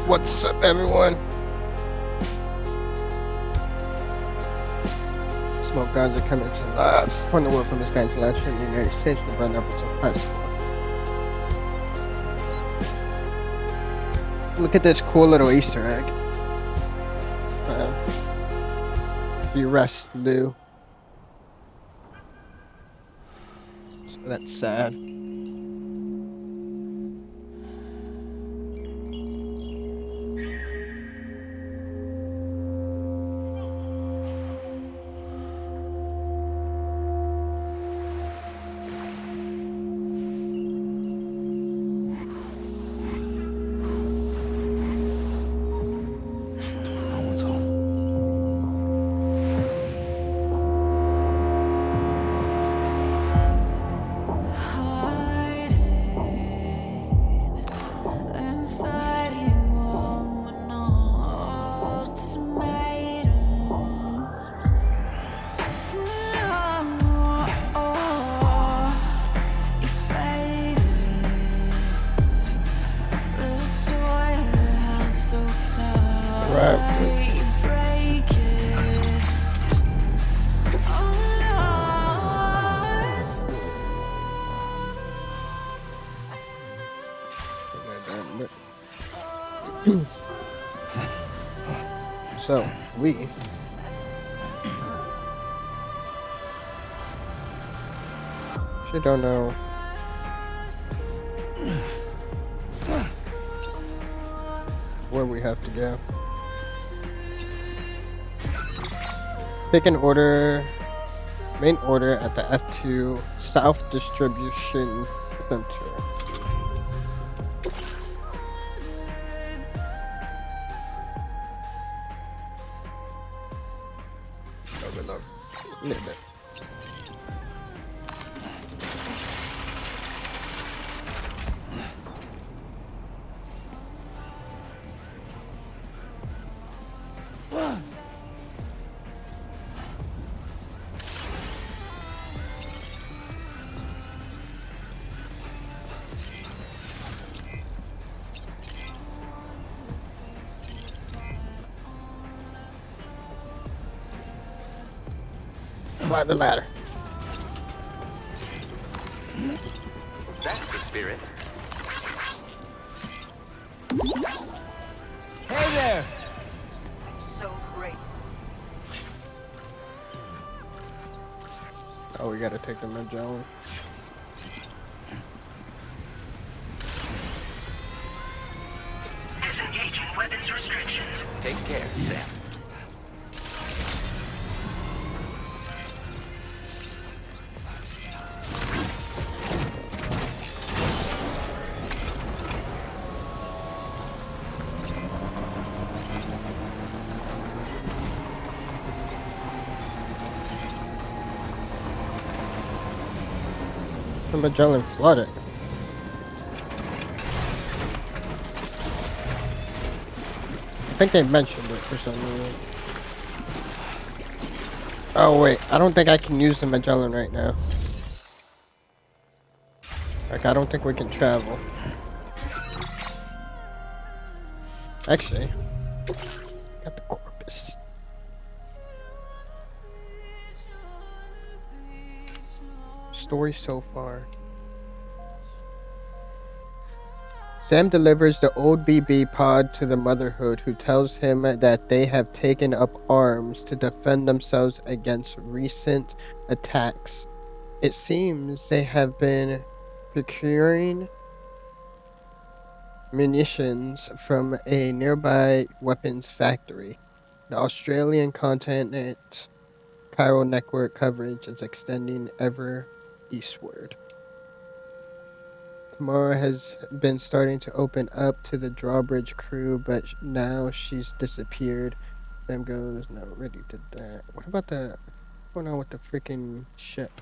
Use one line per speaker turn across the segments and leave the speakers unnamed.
What's up, everyone? Smoke ganja coming to live from the world famous ganja lodge in the United States from Grand Rapids High School. Look at this cool little Easter egg. You rest, Lou. So that's sad. So, we actually don't know where we have to go. Pick an order, main order at the F2 South Distribution Center. A little bit. Climb the ladder.
That's the spirit.
Hey there!
So great.
Oh, we gotta take the Magellan.
Disengaging weapons restrictions.
Take care, Sam.
The Magellan flooded. I think they mentioned it for some reason. Oh wait, I don't think I can use the Magellan right now. Like, I don't think we can travel. Actually, got the Corpus. Story so far. Sam delivers the old BB pod to the Motherhood, who tells him that they have taken up arms to defend themselves against recent attacks. It seems they have been procuring munitions from a nearby weapons factory. The Australian continent chiral network coverage is extending ever eastward. Tamara has been starting to open up to the drawbridge crew, but now she's disappeared. Sam goes, not ready to that. What about what's going on with the freaking ship?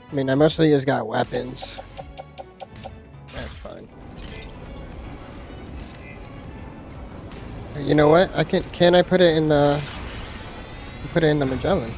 I mean, I mostly just got weapons. That's fine. You know what? Can I put it in the Magellan?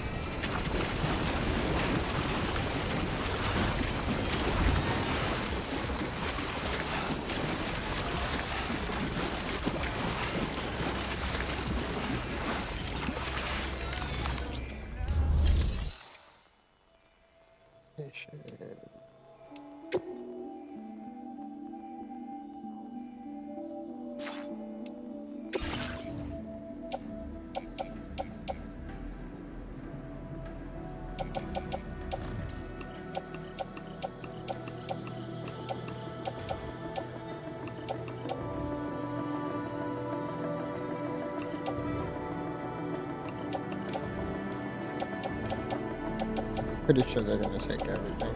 Pretty sure they're gonna take everything.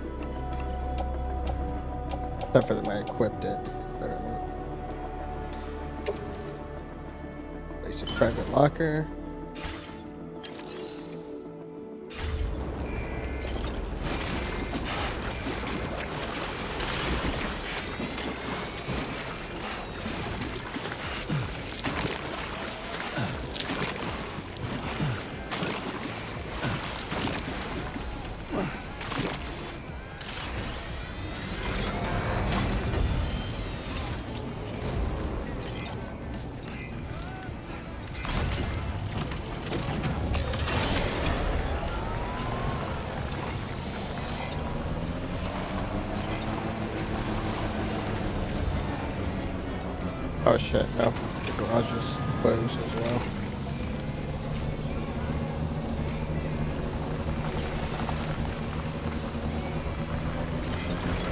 Except for them I equipped it. Place a private locker. Oh shit, no. The garage is closed as well.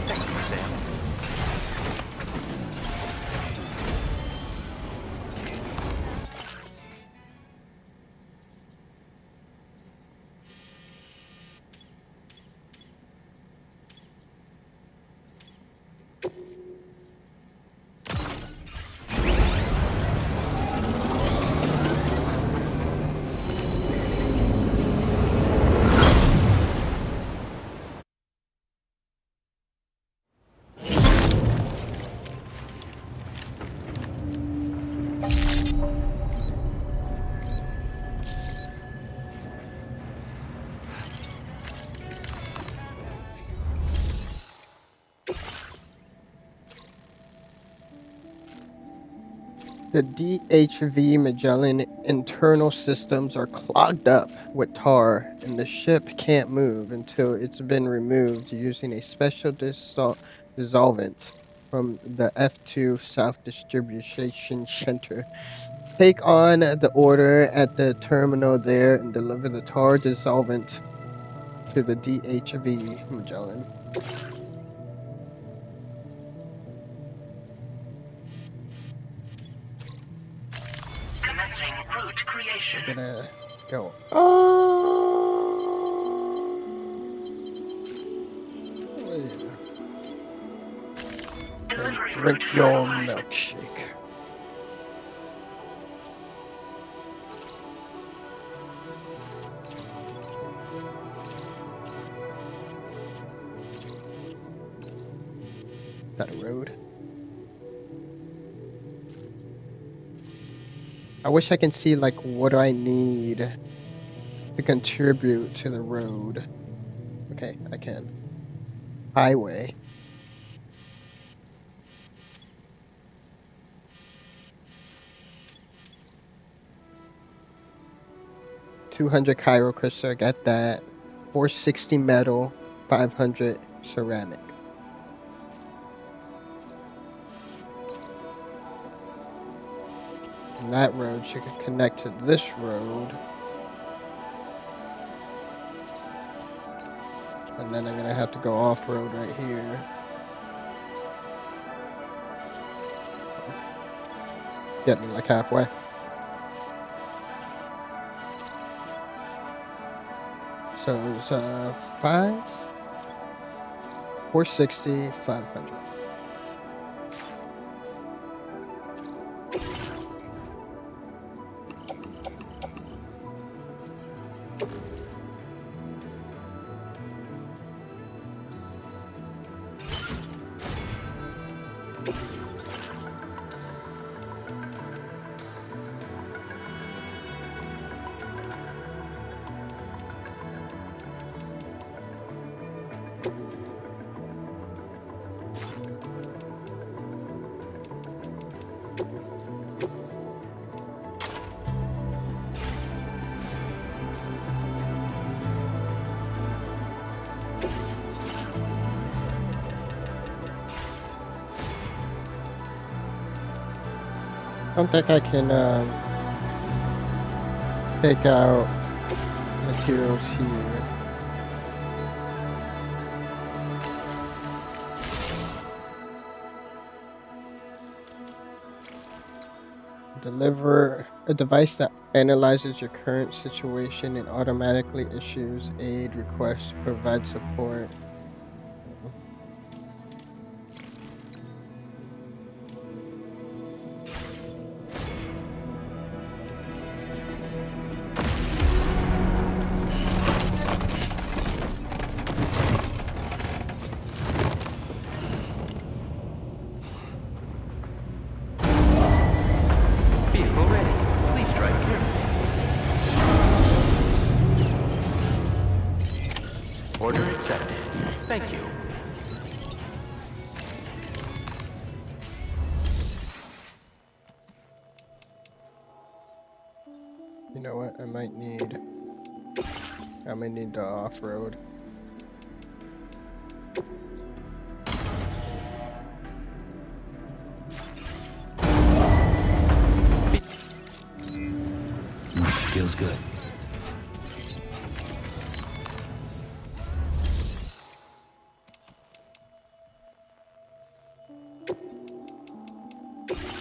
Thank you, Sam.
The DHV Magellan internal systems are clogged up with tar, and the ship can't move until it's been removed using a special dissolvent from the F2 South Distribution Center. Take on the order at the terminal there and deliver the tar dissolvent to the DHV Magellan.
Commencing route creation.
I'm gonna go. And drink your milkshake. Got a road. I wish I can see like what do I need to contribute to the road. Okay, I can. Highway. $200 Cairo crystal, I got that. 460 metal, 500 ceramic. from that road, she could connect to this road. And then I'm gonna have to go off-road right here. Get me like halfway. So it was 460, 500. I don't think I can take out materials here. Deliver a device that analyzes your current situation and automatically issues aid requests to provide support.
Vehicle ready. Please drive carefully. Order accepted. Thank you.
You know what? I might need the off-road.
Feels good.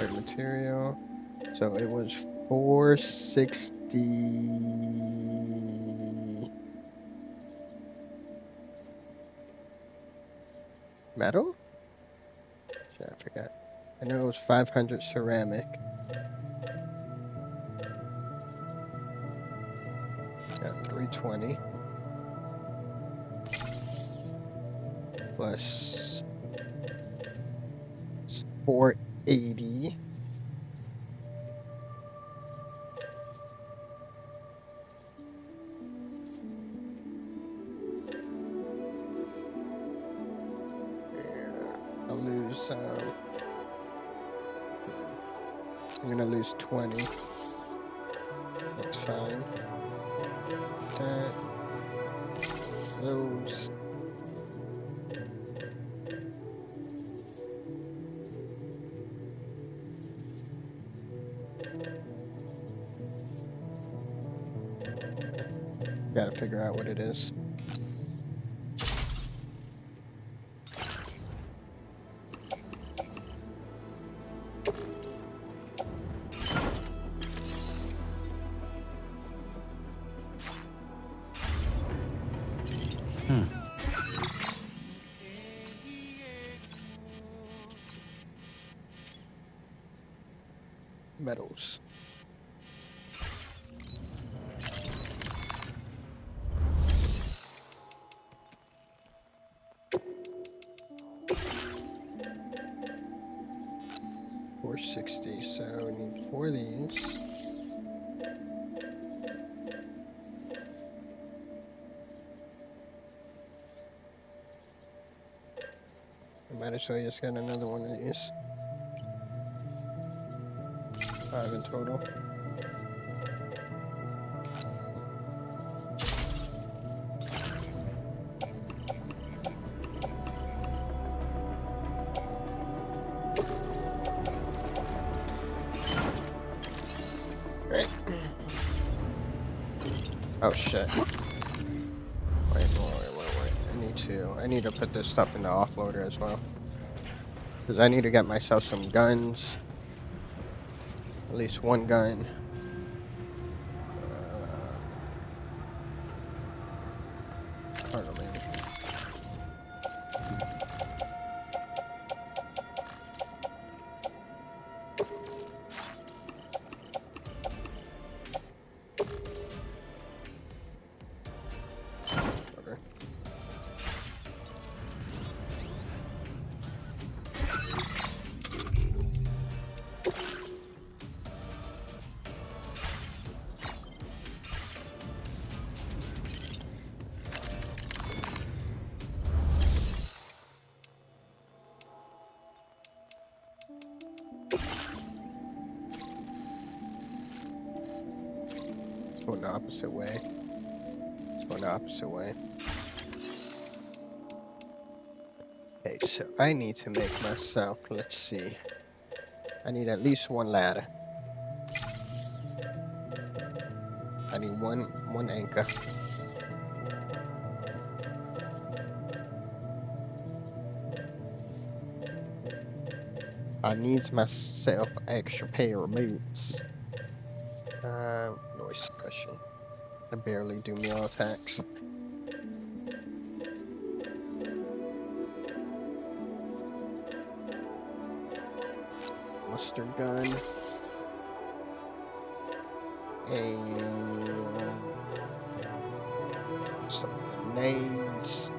Right, material. So it was 460 metal? Shit, I forgot. I know it was 500 ceramic. Got 320 plus 480. I'll lose. I'm gonna lose 20. That's fine. Those. Gotta figure out what it is. Metals. $460, so we need 4 of these. I might as well just get another one of these. 5 in total. shit. Wait. I need to put this stuff in the offloader as well. Because I need to get myself some guns. At least one gun. Pardon me. Okay. It's going the opposite way. It's going the opposite way. Okay, so I need to make myself, let's see. I need at least one ladder. I need one anchor. I needs myself extra pair of boots. Noise suppression. I barely do meal attacks. Mustard gun. And some grenades.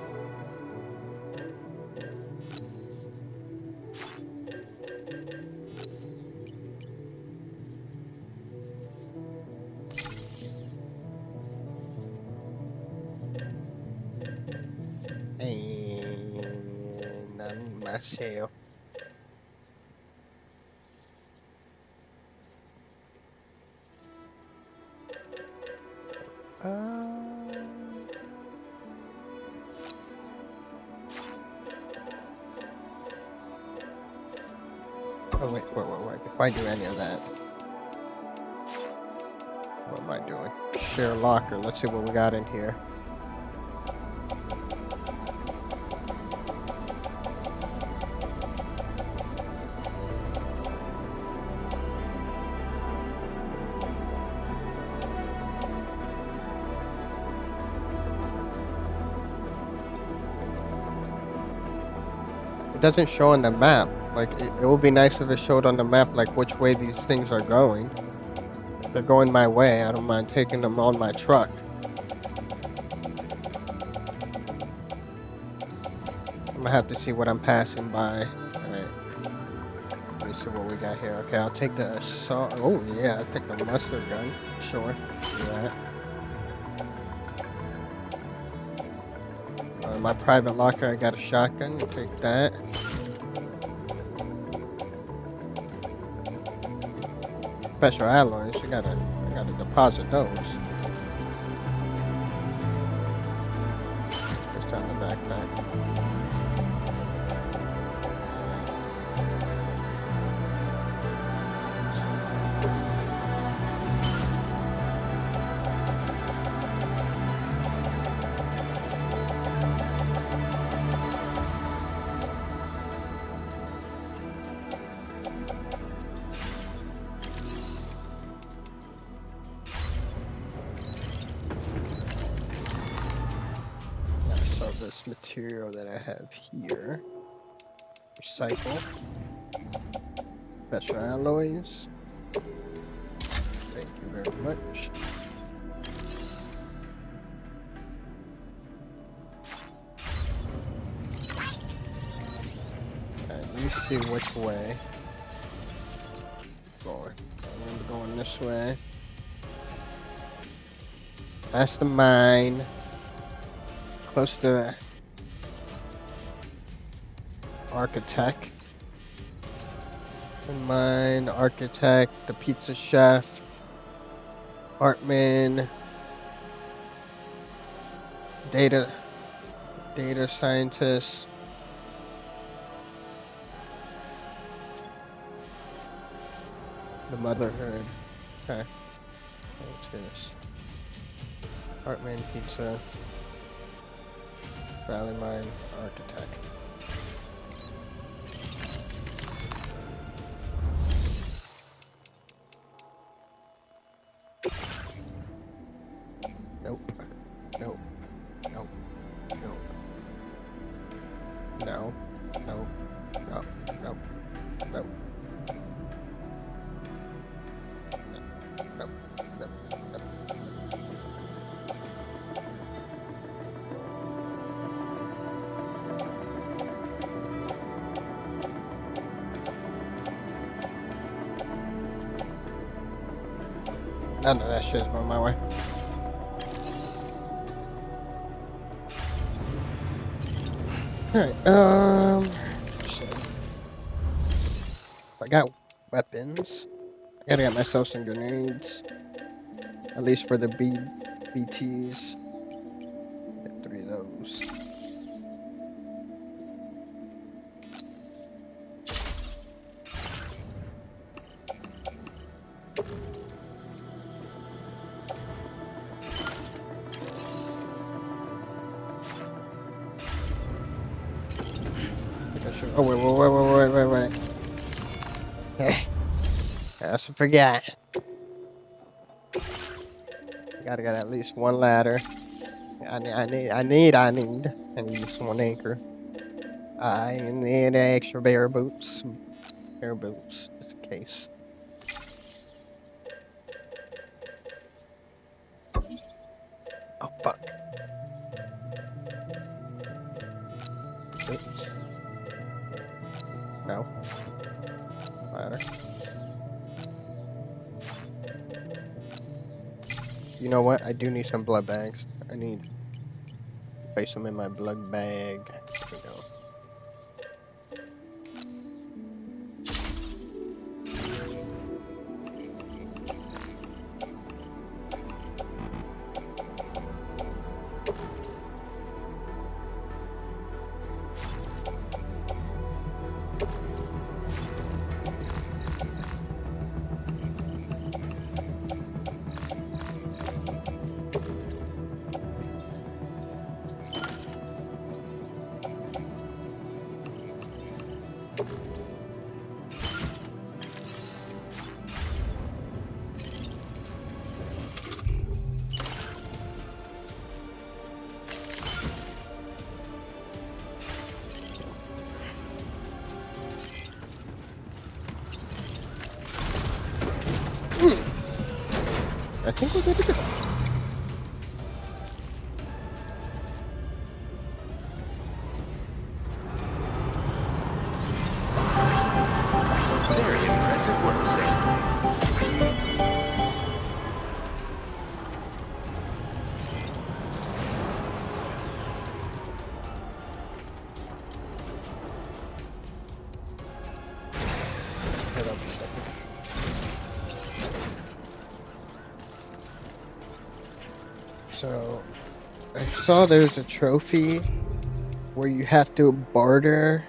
And I need myself. Oh wait. Before I do any of that, what am I doing? Share locker. Let's see what we got in here. It doesn't show on the map. Like, it would be nice if it showed on the map, like, which way these things are going. If they're going my way, I don't mind taking them on my truck. I'm gonna have to see what I'm passing by. Alright. Let me see what we got here. Okay, I'll take the assault. Oh, yeah, I'll take the mustard gun. Sure. Do that. My private locker, I got a shotgun. I'll take that. Special alloys, I gotta deposit those. Just on the backpack. This material that I have here. Recycle. Special alloys. Thank you very much. Alright, let me see which way. I'm going this way. That's the mine. Close to architect. And mine, architect, the pizza chef, Artman, data scientist. The motherhood. Okay. What's this? Heartman Pizza. Valley Mine Architect. Nope. Nope. Nope. Nope. No. Nope. Nope. Nope. Nope. Nope. Nope. Nope. None of that shit's going my way. Alright, shit. I got weapons. I gotta get myself some grenades. At least for the BTs. Get 3 of those. Oh, wait. Hey, I also forgot. Gotta get at least 1 ladder. I need some 1 anchor. I need extra bear boots. Bear boots, just in case. Oh, fuck. Wait. No. Ladder. You know what? I do need some blood bags. I need to place them in my blood bag. There we go. I think we're good to go.
Very impressive work, Sam.
Hold up a second. So, I saw there's a trophy where you have to barter.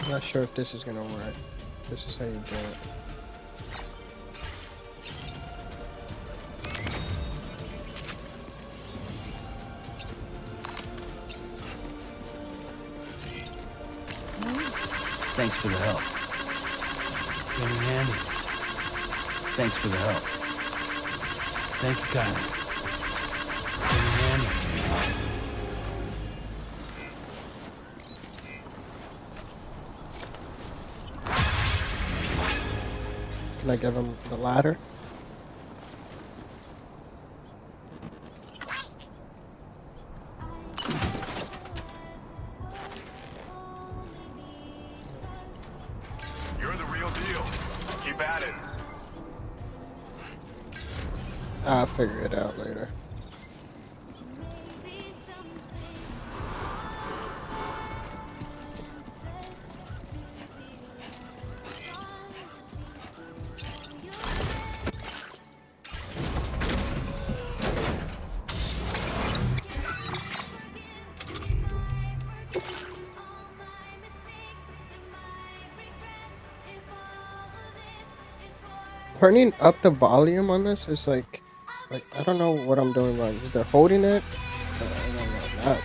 I'm not sure if this is gonna work. This is how you do it.
Thanks for the help. Getting handy. Thanks for the help. Thank you, kindly. Getting handy.
Can I give him the ladder?
You're the real deal. Keep at it.
I'll figure it out later. turning up the volume on this is like I don't know what I'm doing wrong. Either holding it, I don't know that.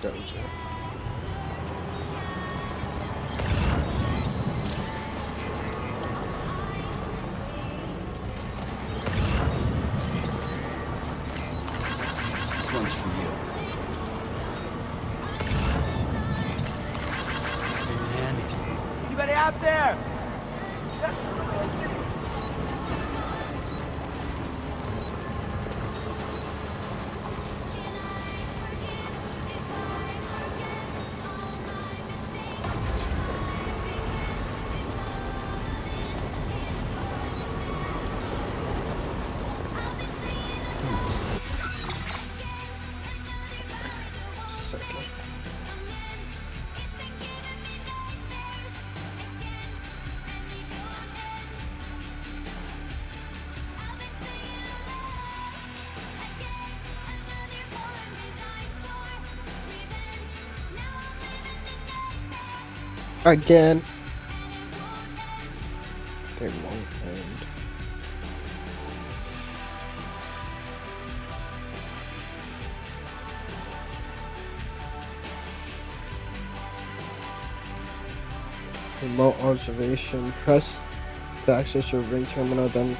Doja.
This one's for you. Been handy.
Anybody out there?
Second. Again. They won't end. Remote observation. Press to access your ring terminal, then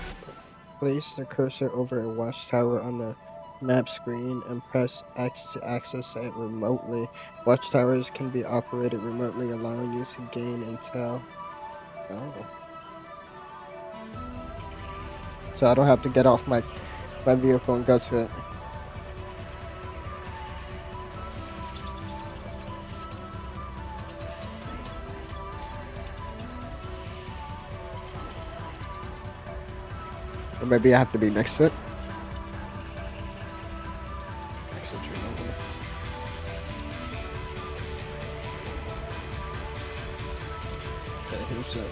place the cursor over a watchtower on the map screen and press X to access it remotely. Watchtowers can be operated remotely, allowing you to gain intel. Oh. So I don't have to get off my vehicle and go to it. Or maybe I have to be next to it. Exit remotely. Okay, here's it.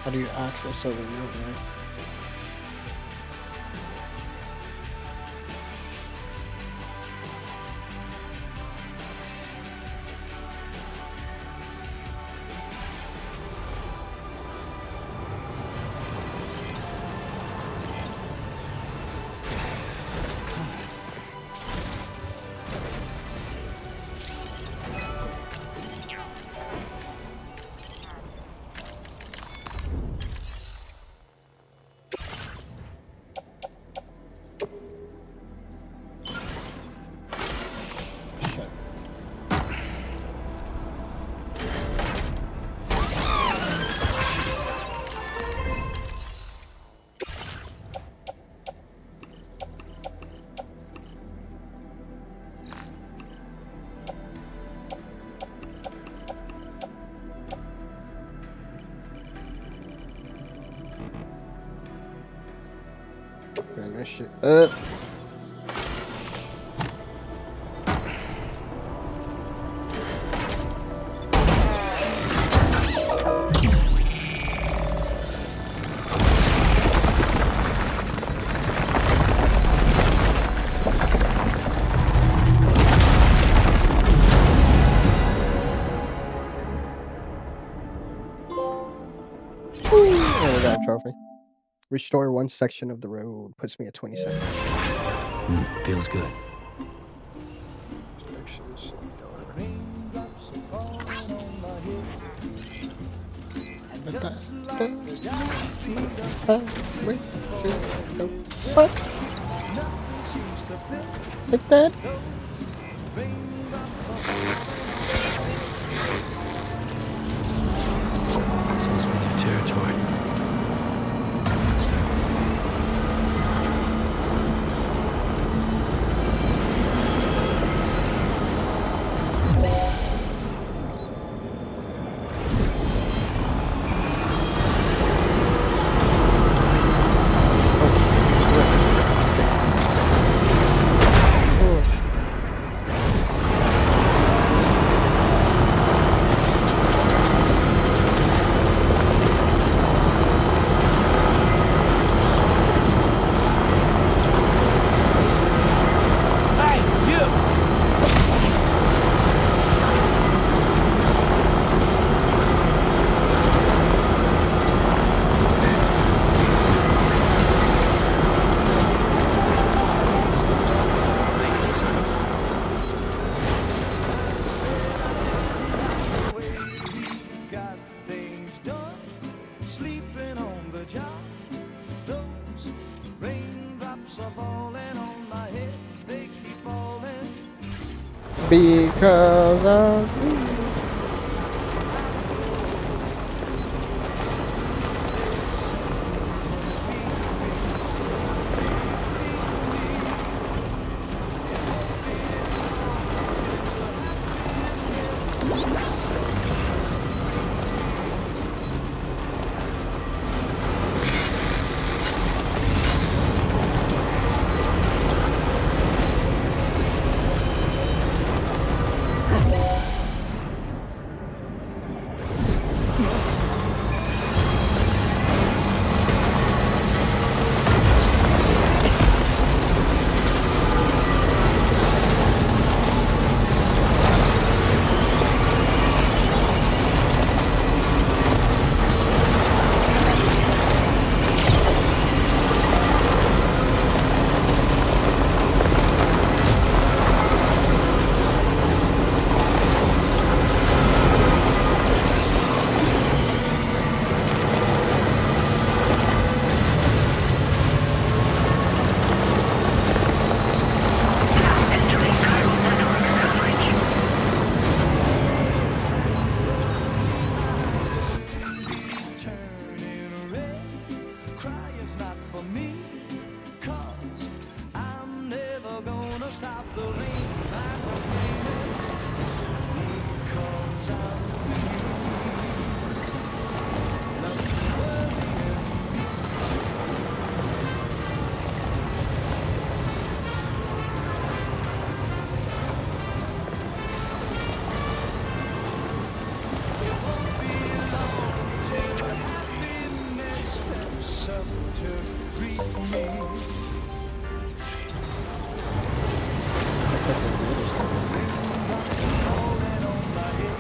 How do you access it remotely? Shit. Bring this shit up. And we got a trophy. Restore one section of the road. Puts me at 27.
Feels good.
Sections. Da, da, da, we should go. What? Like that?
This must be new territory.
Oh, shit. Oh,
Hey, you!
Got things done, sleeping on the job. Those raindrops are falling on my head, they keep falling.
because of you.
Entering current network coverage.
Turning red, crying's not for me, 'cause I'm never gonna stop the rain. I'm complaining because I'm steps up to greet me.
That's like the weirdest thing.
Falling on my head,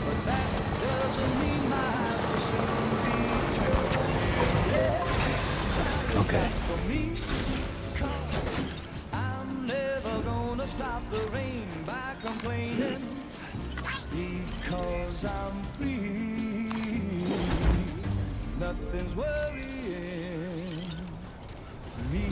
but that doesn't mean my eyes will soon be turning red.
Okay.
For me, 'cause I'm never gonna stop the rain by complaining, because I'm free. Nothing's worrying me.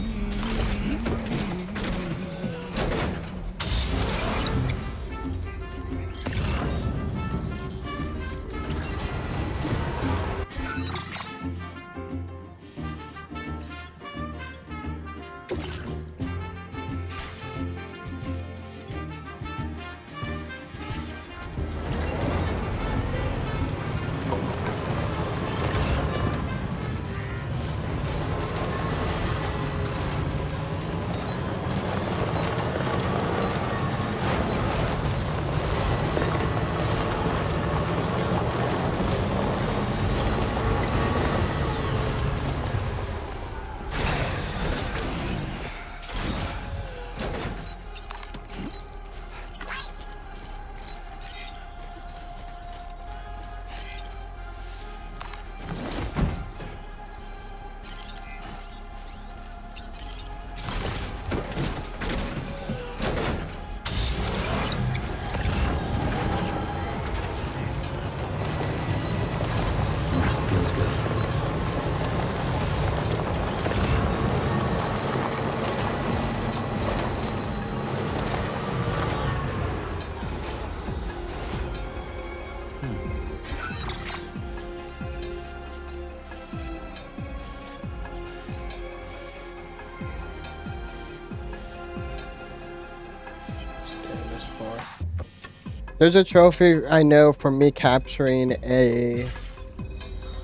There's a trophy I know for me capturing a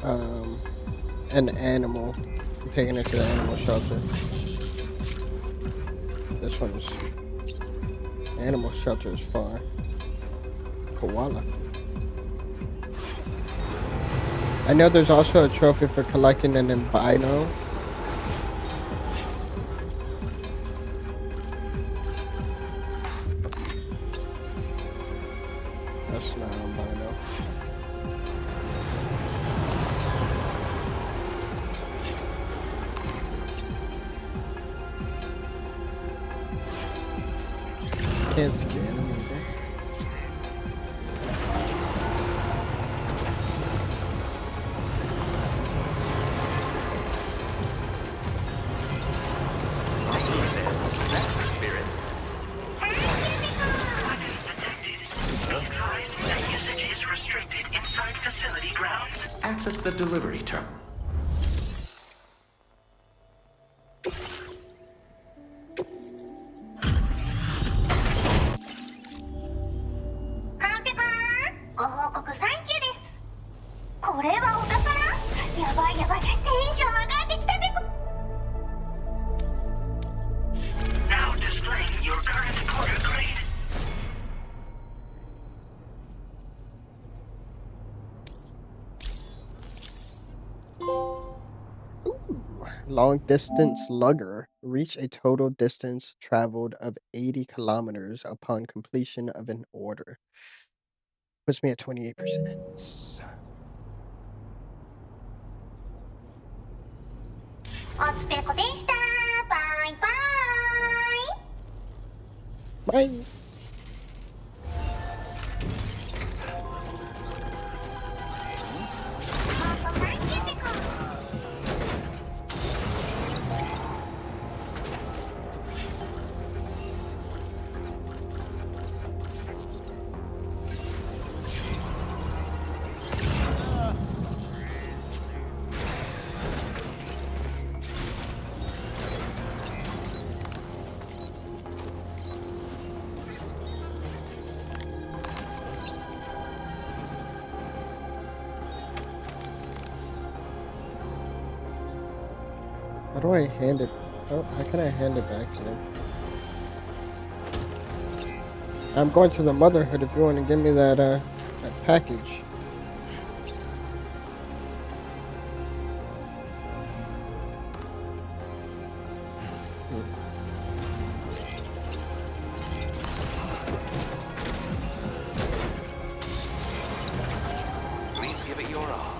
um an animal and taking it to the animal shelter. This one's animal shelter is far. Koala. I know there's also a trophy for collecting an albino. That's not albino. Can't scan them either.
That's the spirit.
Be advised that usage is restricted inside facility grounds.
Access the delivery terminal.
Now displaying your current porter grade.
Ooh. Long distance lugger. Reach a total distance traveled of 80 kilometers upon completion of an order. Puts me at 28%.
おつぺこでした。バイバイ。
Bye. How do I hand it? Oh, how can I hand it back to them? I'm going to the motherhood if you want to give me that package.
Please give it your all.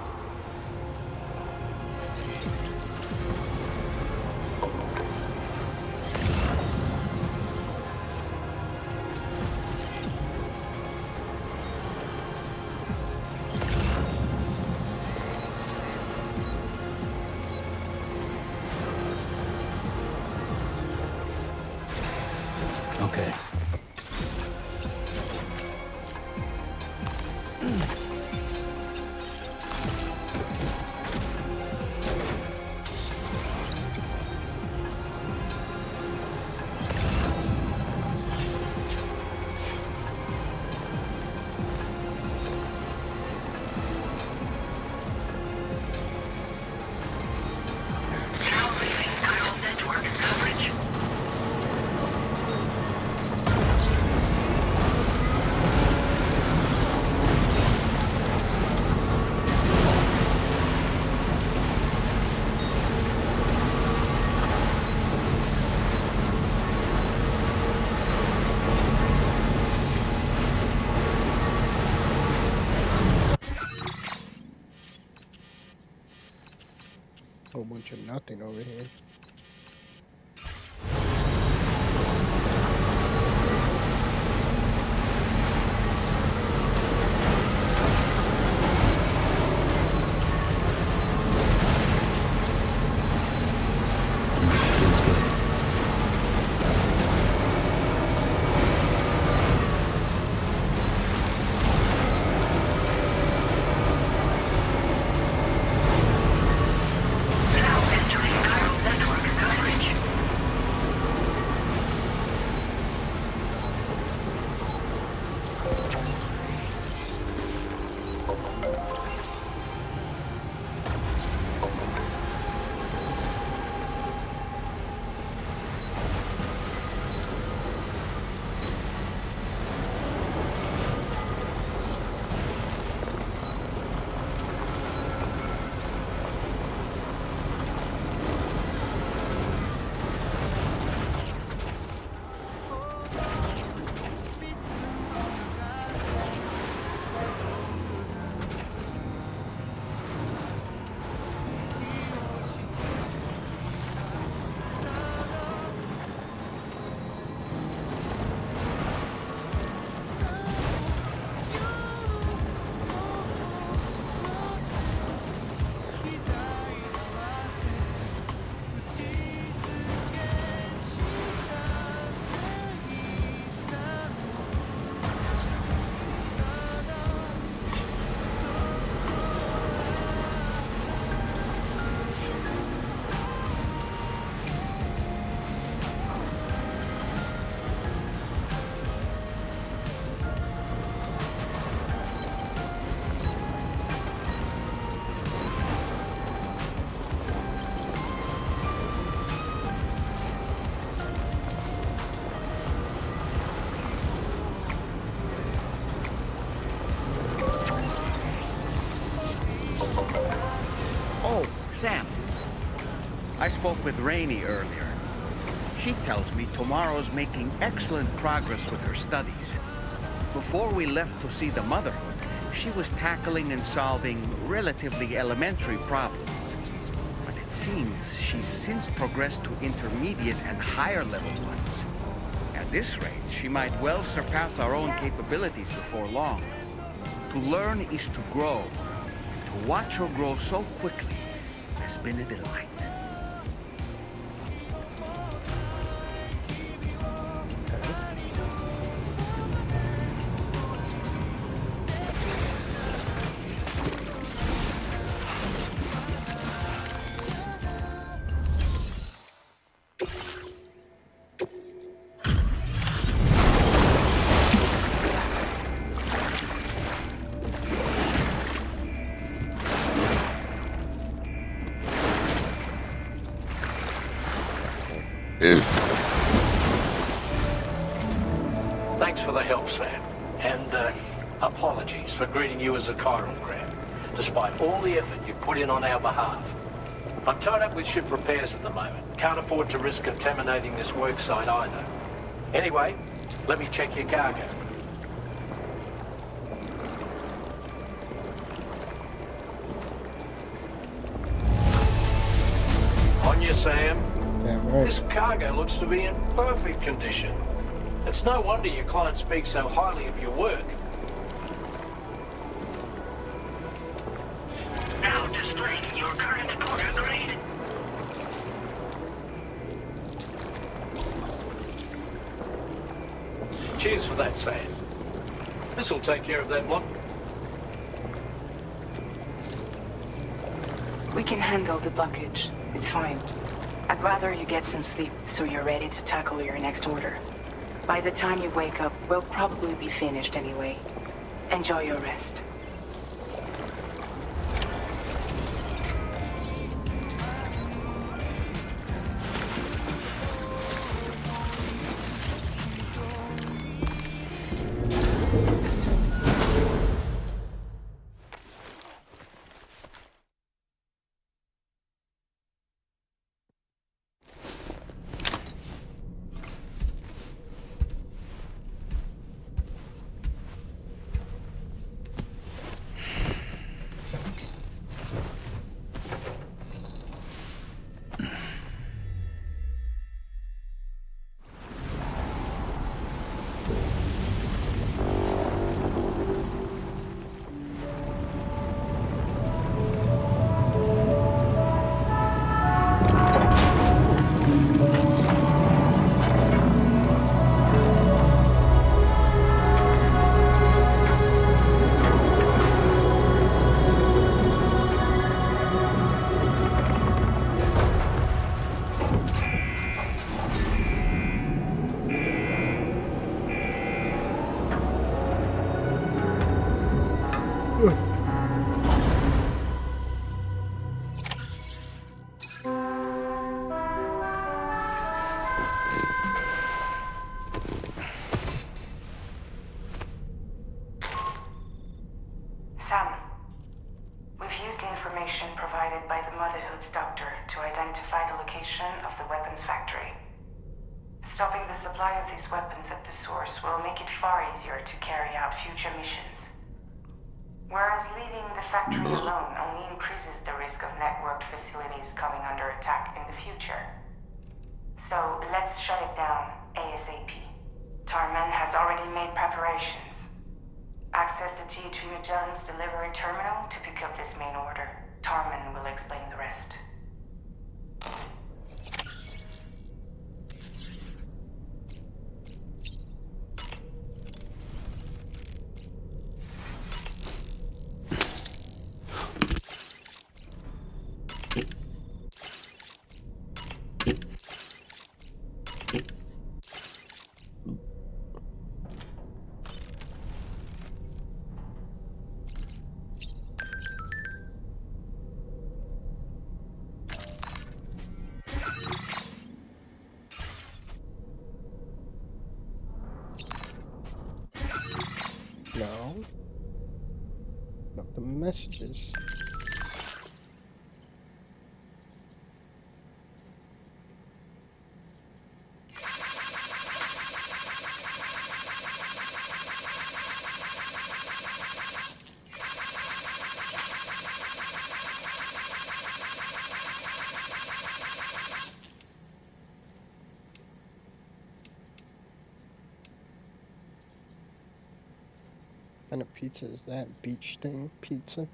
Okay.
Now leaving neural network coverage.
Whole bunch of nothing over here.
Feels good.
Now entering neural network
spoke with Rainey earlier. She tells me Tomorrow's making excellent progress with her studies. Before we left to see the Motherhood, she was tackling and solving relatively elementary problems. But it seems she's since progressed to intermediate and higher level ones. At this rate, she might well surpass our own capabilities before long. To learn is to grow. To watch her grow so quickly has been a delight.
Thanks for the help, Sam. And apologies for greeting you as a chiral grab, despite all the effort you put in on our behalf. I'm tied up with ship repairs at the moment. Can't afford to risk contaminating this work site either. Anyway, let me check your cargo. On you, Sam.
Damn right.
This cargo looks to be in perfect condition. It's no wonder your client speaks so highly of your work.
Now displaying your current order grade.
Cheers for that, Sam. This'll take care of that one.
We can handle the blockage. It's fine. I'd rather you get some sleep so you're ready to tackle your next order. By the time you wake up, we'll probably be finished anyway. Enjoy your rest.
Sam, we've used the information provided by the Motherhood's doctor to identify the location of the weapons factory. Stopping the supply of these weapons at the source will make it far easier to carry out future missions. Whereas leaving the factory alone only increases the risk of networked facilities coming under attack in the future. So let's shut it down ASAP. Tarman has already made preparations. Access the G2 Magellan's delivery terminal to pick up this main order. Tarman will explain the rest.
No. Not the messages. kind of pizza is that? Beach thing pizza?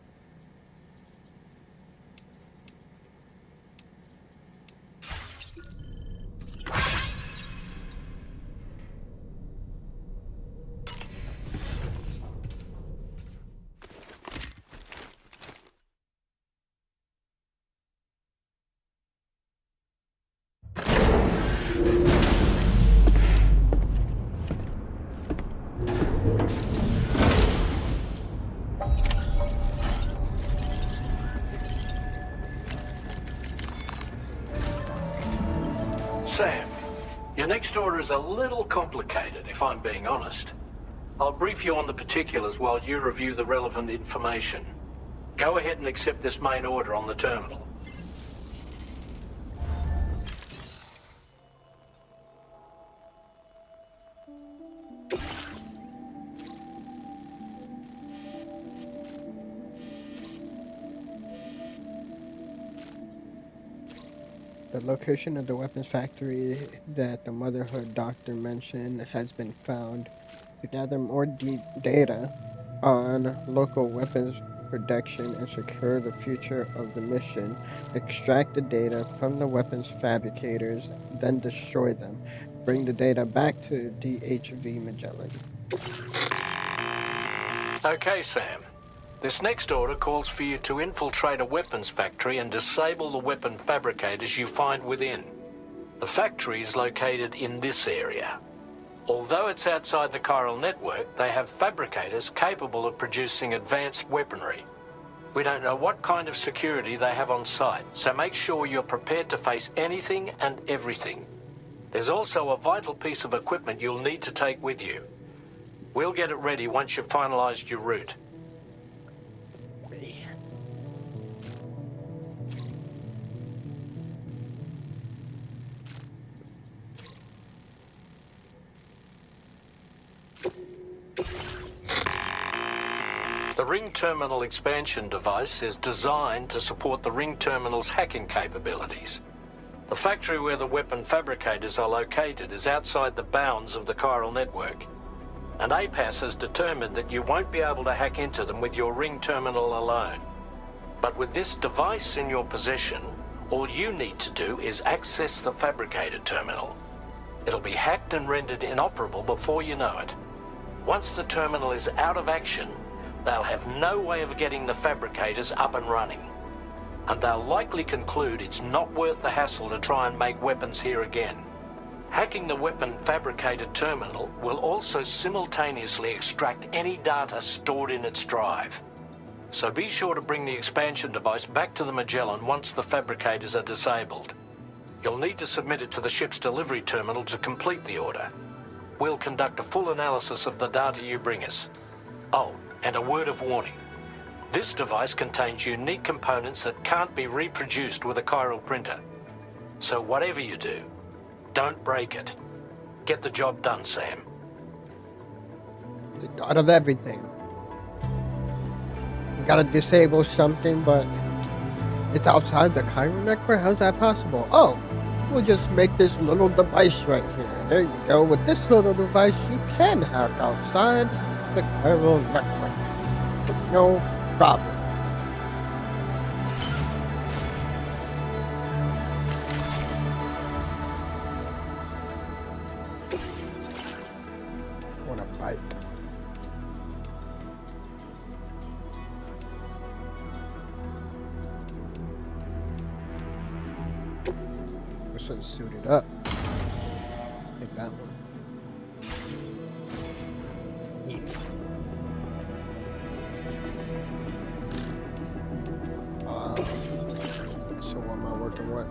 Sam, your next order is a little complicated, if I'm being honest. I'll brief you on the particulars while you review the relevant information. Go ahead and accept this main order on the terminal.
The location of the weapons factory that the Motherhood doctor mentioned has been found. To gather more data on local weapons production and secure the future of the mission, extract the data from the weapons fabricators, then destroy them. Bring the data back to DHV Magellan.
Okay, Sam. This next order calls for you to infiltrate a weapons factory and disable the weapon fabricators you find within. The factory is located in this area. Although it's outside the chiral network, they have fabricators capable of producing advanced weaponry. We don't know what kind of security they have on site, so make sure you're prepared to face anything and everything. There's also a vital piece of equipment you'll need to take with you. We'll get it ready once you've finalized your route. The Ring Terminal expansion device is designed to support the Ring Terminal's hacking capabilities. The factory where the weapon fabricators are located is outside the bounds of the chiral network, and APAS has determined that you won't be able to hack into them with your Ring Terminal alone. But with this device in your possession, all you need to do is access the fabricator terminal. It'll be hacked and rendered inoperable before you know it. Once the terminal is out of action, they'll have no way of getting the fabricators up and running. And they'll likely conclude it's not worth the hassle to try and make weapons here again. Hacking the weapon fabricator terminal will also simultaneously extract any data stored in its drive. So be sure to bring the expansion device back to the Magellan once the fabricators are disabled. You'll need to submit it to the ship's delivery terminal to complete the order. We'll conduct a full analysis of the data you bring us. Oh, and a word of warning. This device contains unique components that can't be reproduced with a chiral printer. So whatever you do, don't break it. Get the job done, Sam.
The god of everything. You gotta disable something, but it's outside the chiral network? How's that possible? Oh, we'll just make this little device right here. There you go. With this little device, you can hack outside the chiral network. No problem. What a bike. This one's suited up. Take that one. Yeah. So what am I working with?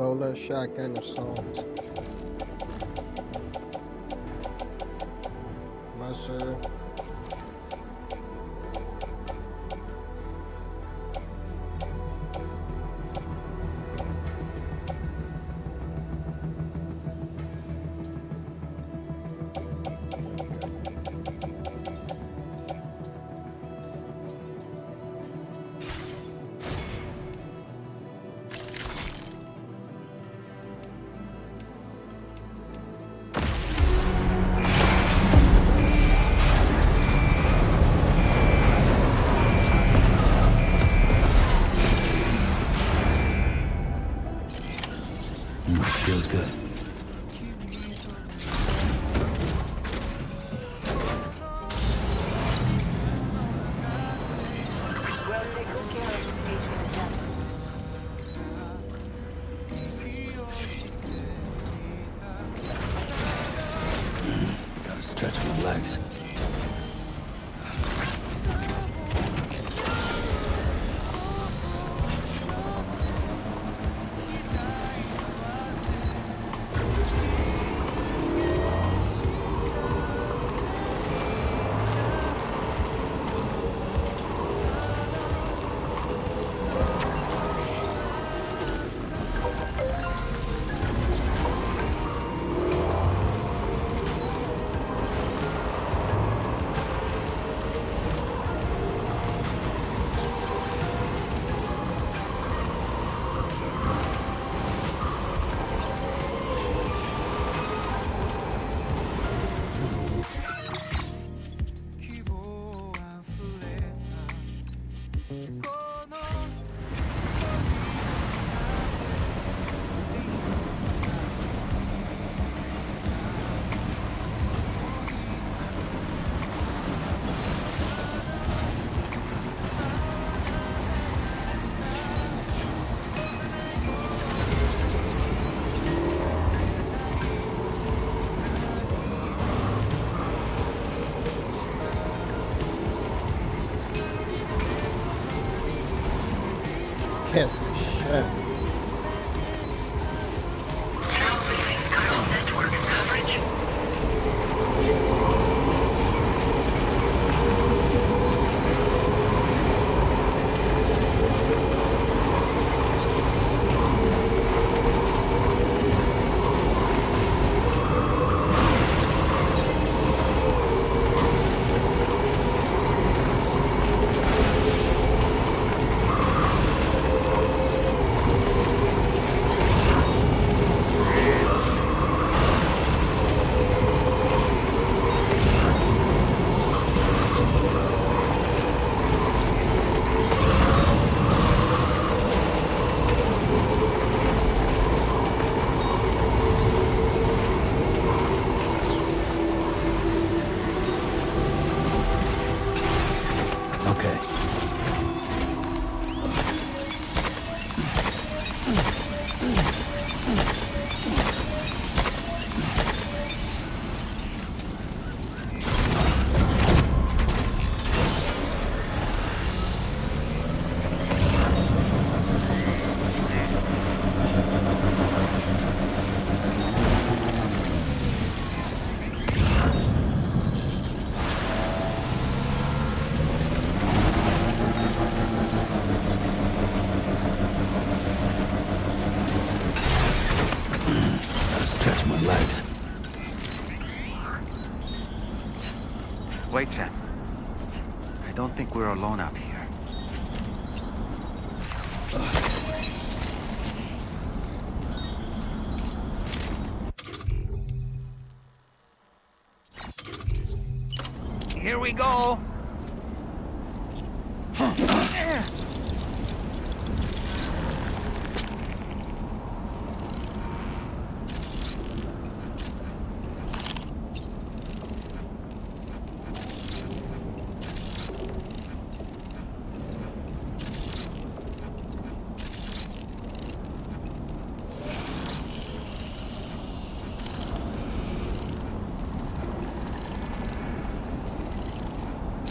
Ebola shotgun assault. Muzzle.
Feels good.
We'll take good care of the stage when it's done.
Gotta stretch my legs.
Can't see shit.
Chiral network coverage.
Okay. Gotta stretch my legs.
Wait, Sam. I don't think we're alone out here. Here we go.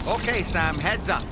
Okay, Sam, heads up.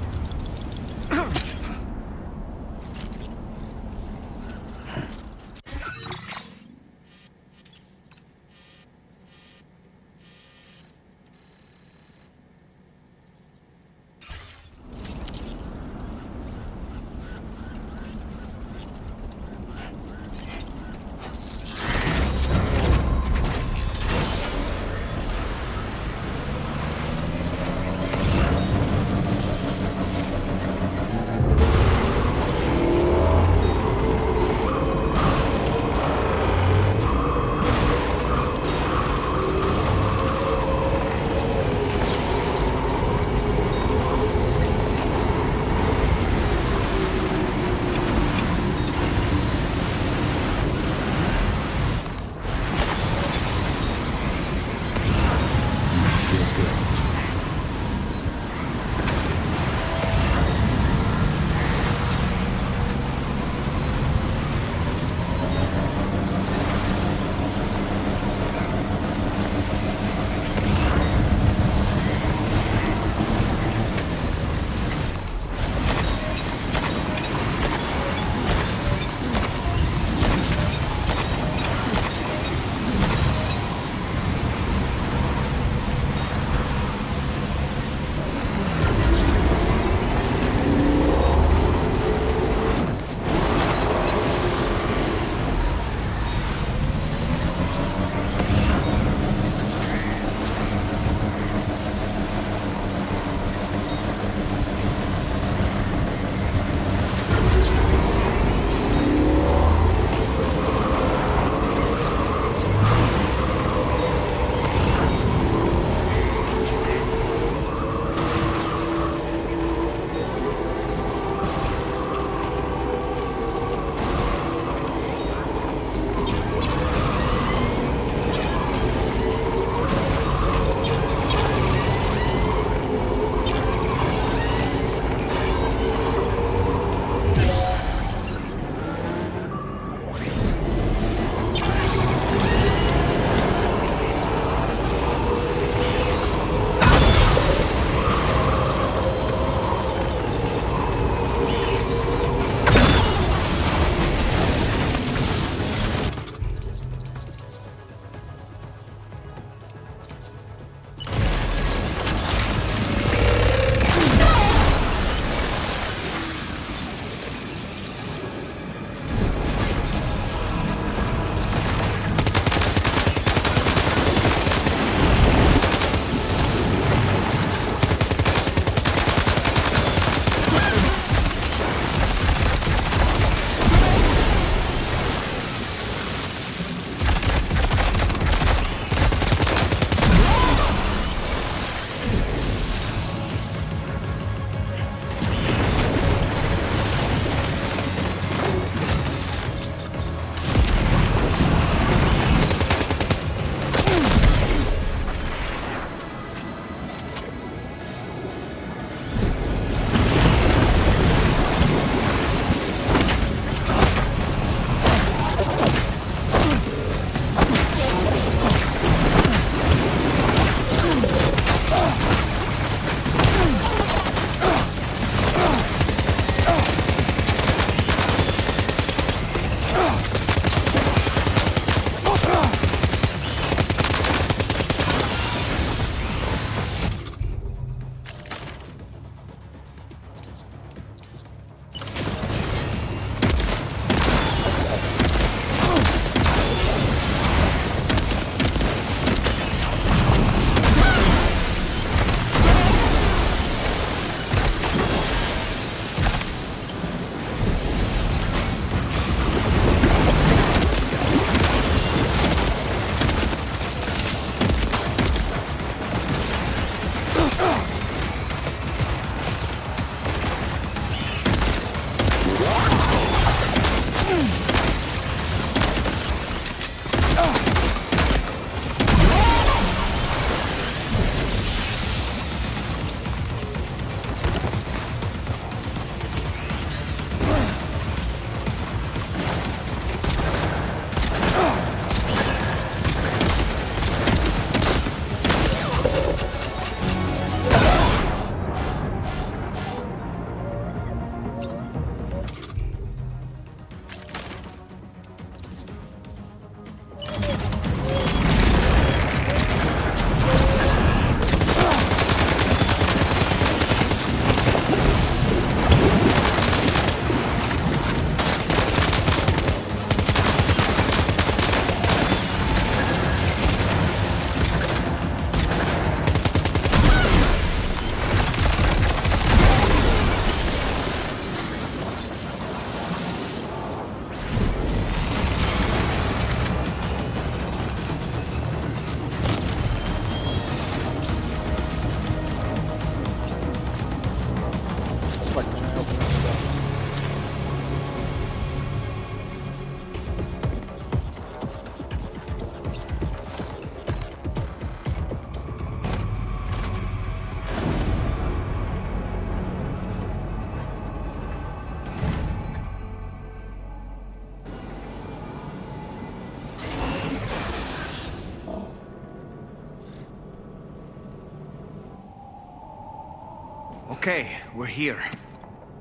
Okay, we're here.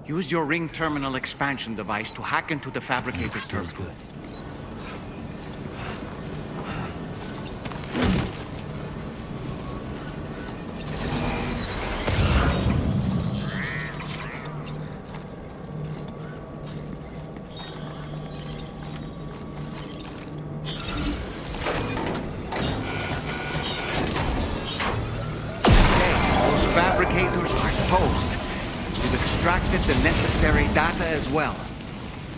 Use your ring terminal expansion device to hack into the fabricator terminal. Fabricators are toast. We've extracted the necessary data as well.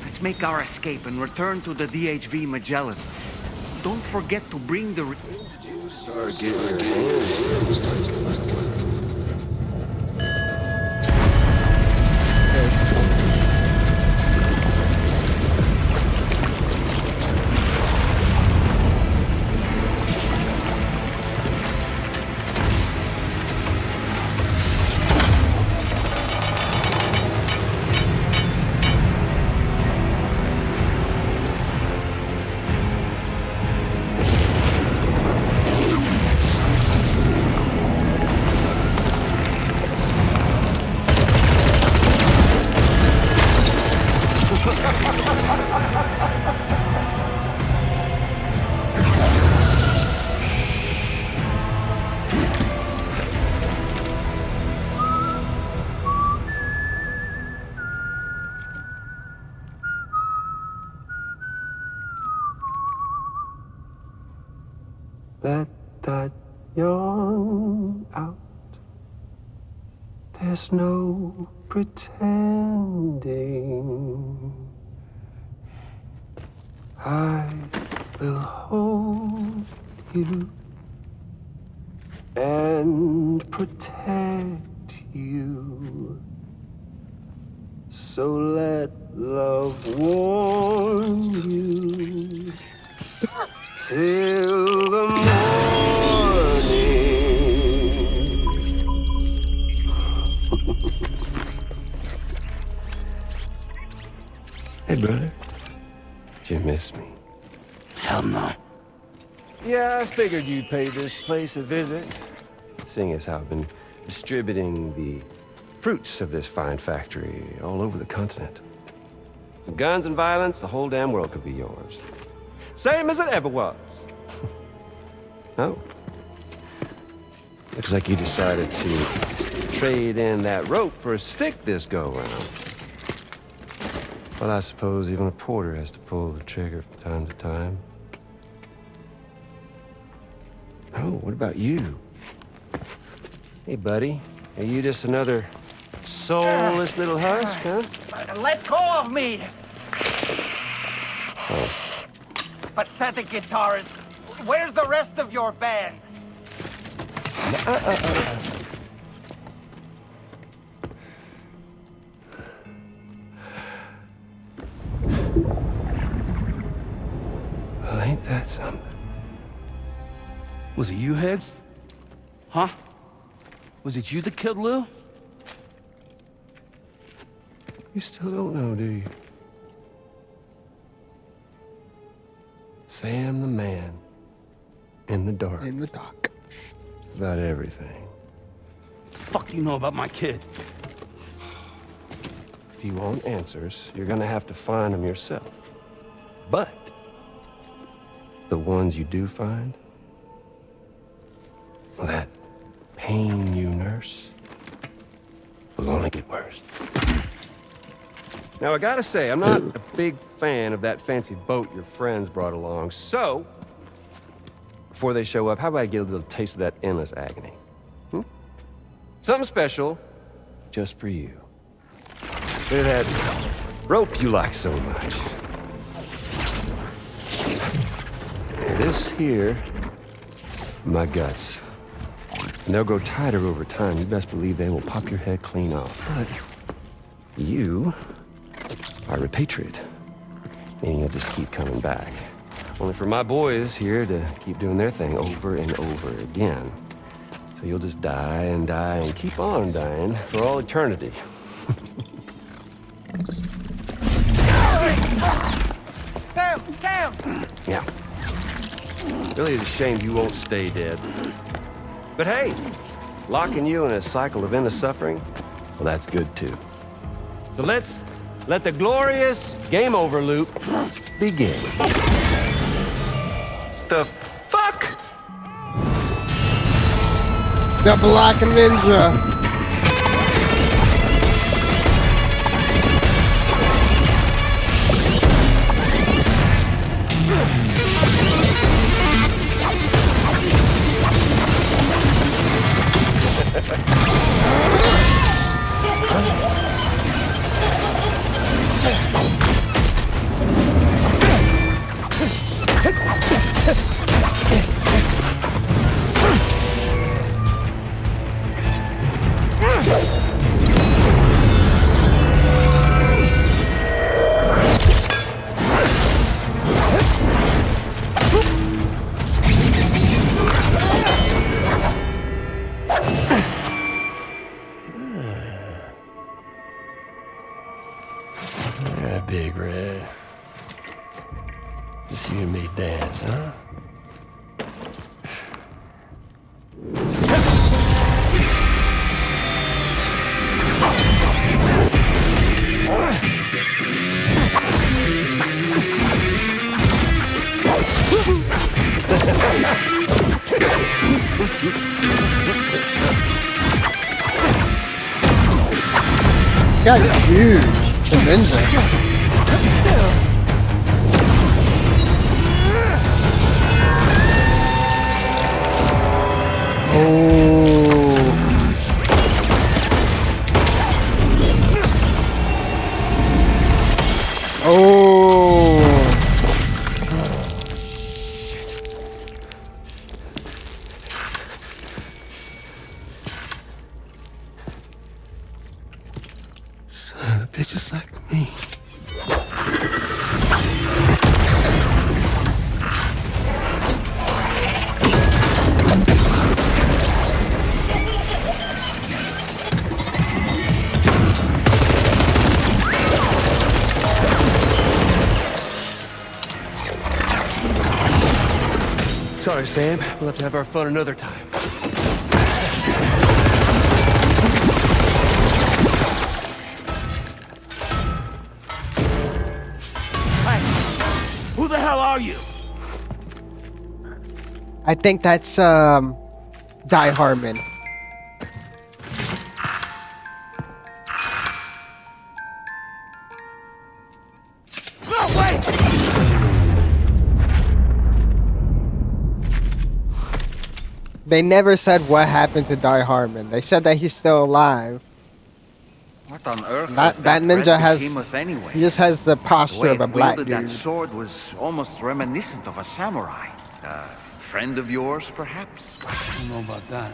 Let's make our escape and return to the DHV Magellan. Don't forget to bring the...
Start getting your hands dirty.
Let that yawn out. There's no pretending. I will hold you and protect you. So let love warm you till the morning.
Hey, brother. Did you miss me?
Hell no.
Yeah, I figured you'd pay this place a visit. Seeing as how I've been distributing the fruits of this fine factory all over the continent. Some guns and violence, the whole damn world could be yours. Same as it ever was. Oh. Looks like you decided to trade in that rope for a stick this go-round. Well, I suppose even a porter has to pull the trigger from time to time. Oh, what about you? Hey, buddy. Are you just another soulless little husk, huh?
Let go of me!
Oh.
Pathetic guitarist. Where's the rest of your band?
Well, ain't that something?
Was it you, Higgs? Huh? Was it you that killed Lou?
You still don't know, do you? Sam the man. In the dark.
In the dark.
About everything.
What the fuck do you know about my kid?
If you want answers, you're gonna have to find them yourself. But the ones you do find, well, that pain you nurse will only get worse. Now, I gotta say, I'm not a big fan of that fancy boat your friends brought along, so before they show up, how about I get a little taste of that endless agony? Something special just for you. Look at that rope you like so much. This here, my guts. And they'll grow tighter over time. You best believe they will pop your head clean off. But you are a repatriate, meaning you'll just keep coming back. Only for my boys here to keep doing their thing over and over again. So you'll just die and keep on dying for all eternity.
Sam! Sam!
Yeah. Really is a shame you won't stay dead. But hey, locking you in a cycle of endless suffering, Well, that's good too. So let's let the glorious game over loop begin. The fuck?
The Black Ninja.
Yeah, Big Red. Just you and me dance, huh?
God, it's huge. The ninja.
Son of a bitch, just like me. Sorry, Sam. We'll have to have our fun another time.
Who the hell are you?
I think that's Die Harmon.
No, wait!
They never said what happened to Die Harmon. They said that he's still alive.
What on earth?
That ninja
Red
has.
behemoth anyway?
He just has the
The
posture
way
of a
it
black
wielded that
dude.
sword was almost reminiscent of a samurai. A friend of yours, perhaps?
I don't know about that.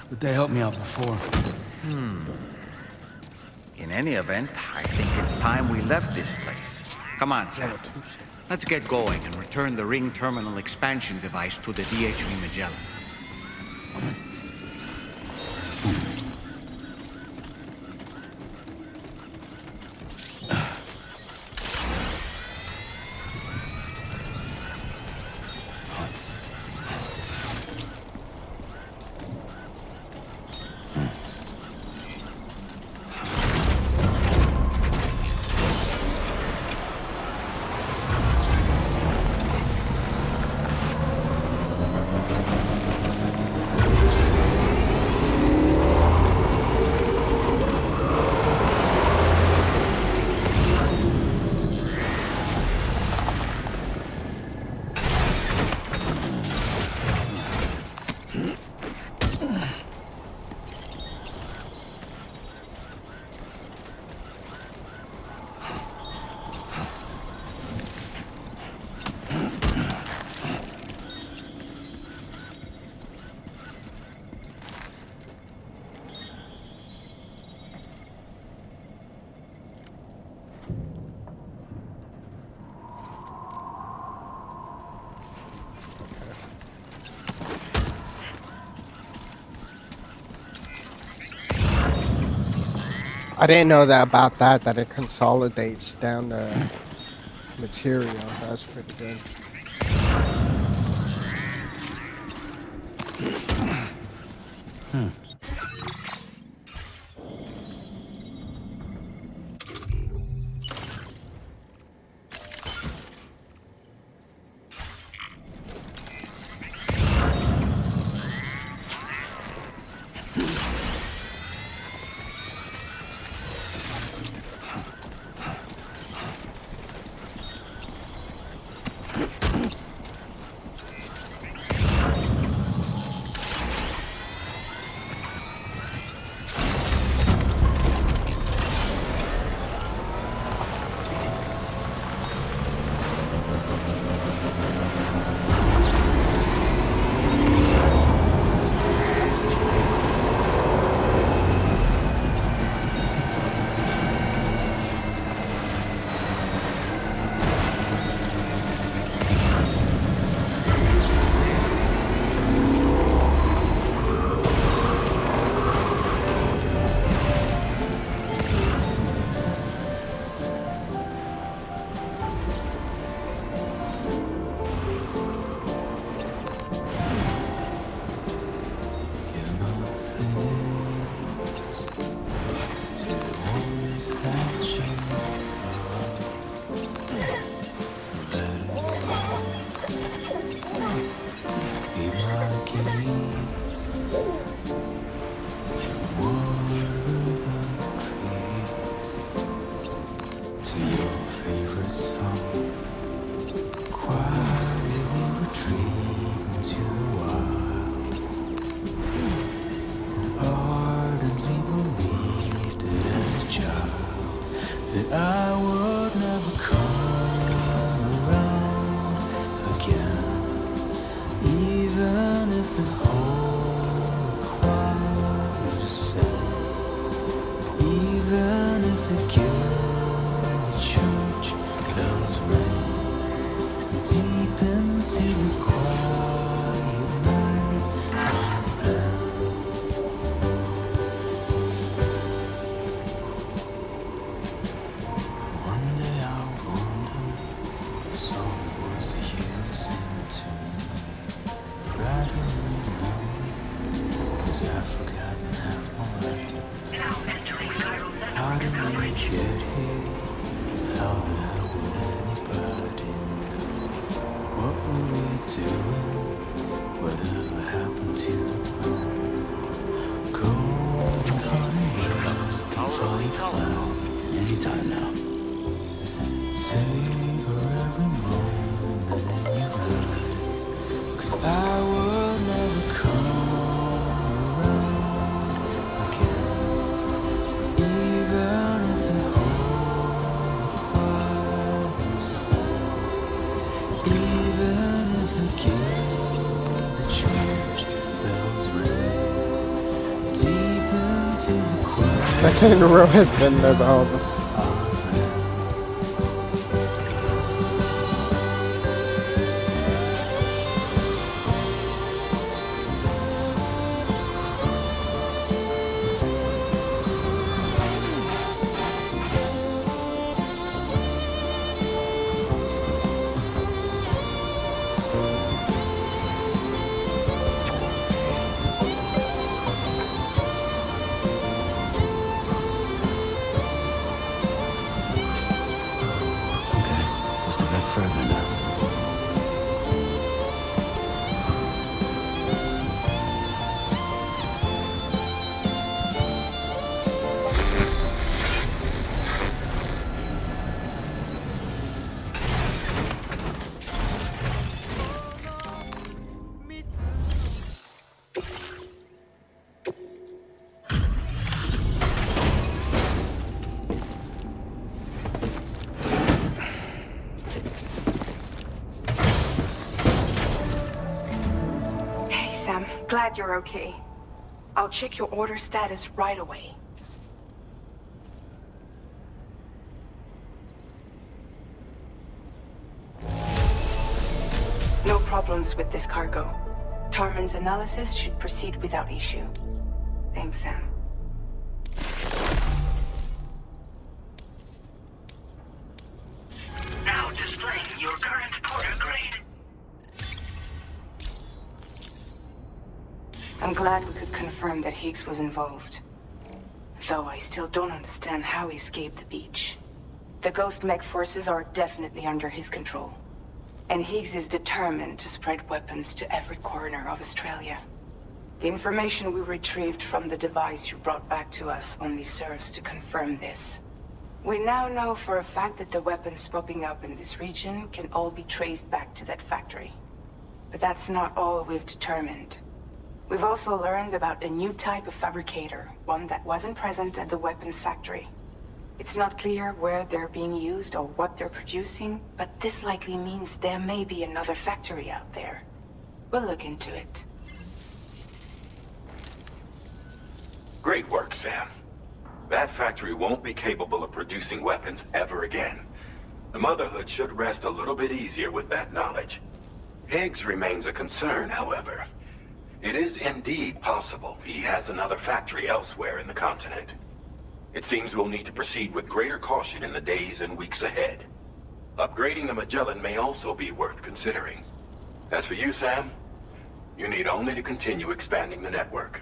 But they helped me out before.
In any event, I think it's time we left this place. Come on, Sam. Let's get going and return the ring terminal expansion device to the DHV Magellan.
I didn't know that about that it consolidates down the material. That's pretty good.
get here? How the hell would anybody know? What were we doing? Whatever happened to the plan? Cold hearted, can fall flat anytime now. Savor every moment in your eyes, 'cause I will never come around again. Even if the whole choir is sad, even if the gilded church bells ring deep into the choir.
Second row has been there the whole.
Just a bit further now.
Hey, Sam. Glad you're okay. I'll check your order status right away. No problems with this cargo. Tarman's analysis should proceed without issue. Thanks, Sam.
Now displaying your current porter grade.
I'm glad we could confirm that Higgs was involved. Though I still don't understand how he escaped the beach. The Ghost Mech forces are definitely under his control. And Higgs is determined to spread weapons to every corner of Australia. The information we retrieved from the device you brought back to us only serves to confirm this. We now know for a fact that the weapons popping up in this region can all be traced back to that factory. But that's not all we've determined. We've also learned about a new type of fabricator, one that wasn't present at the weapons factory. It's not clear where they're being used or what they're producing, but this likely means there may be another factory out there. We'll look into it.
Great work, Sam. That factory won't be capable of producing weapons ever again. The Motherhood should rest a little bit easier with that knowledge. Higgs remains a concern, however. It is indeed possible he has another factory elsewhere in the continent. It seems we'll need to proceed with greater caution in the days and weeks ahead. Upgrading the Magellan may also be worth considering. As for you, Sam, you need only to continue expanding the network.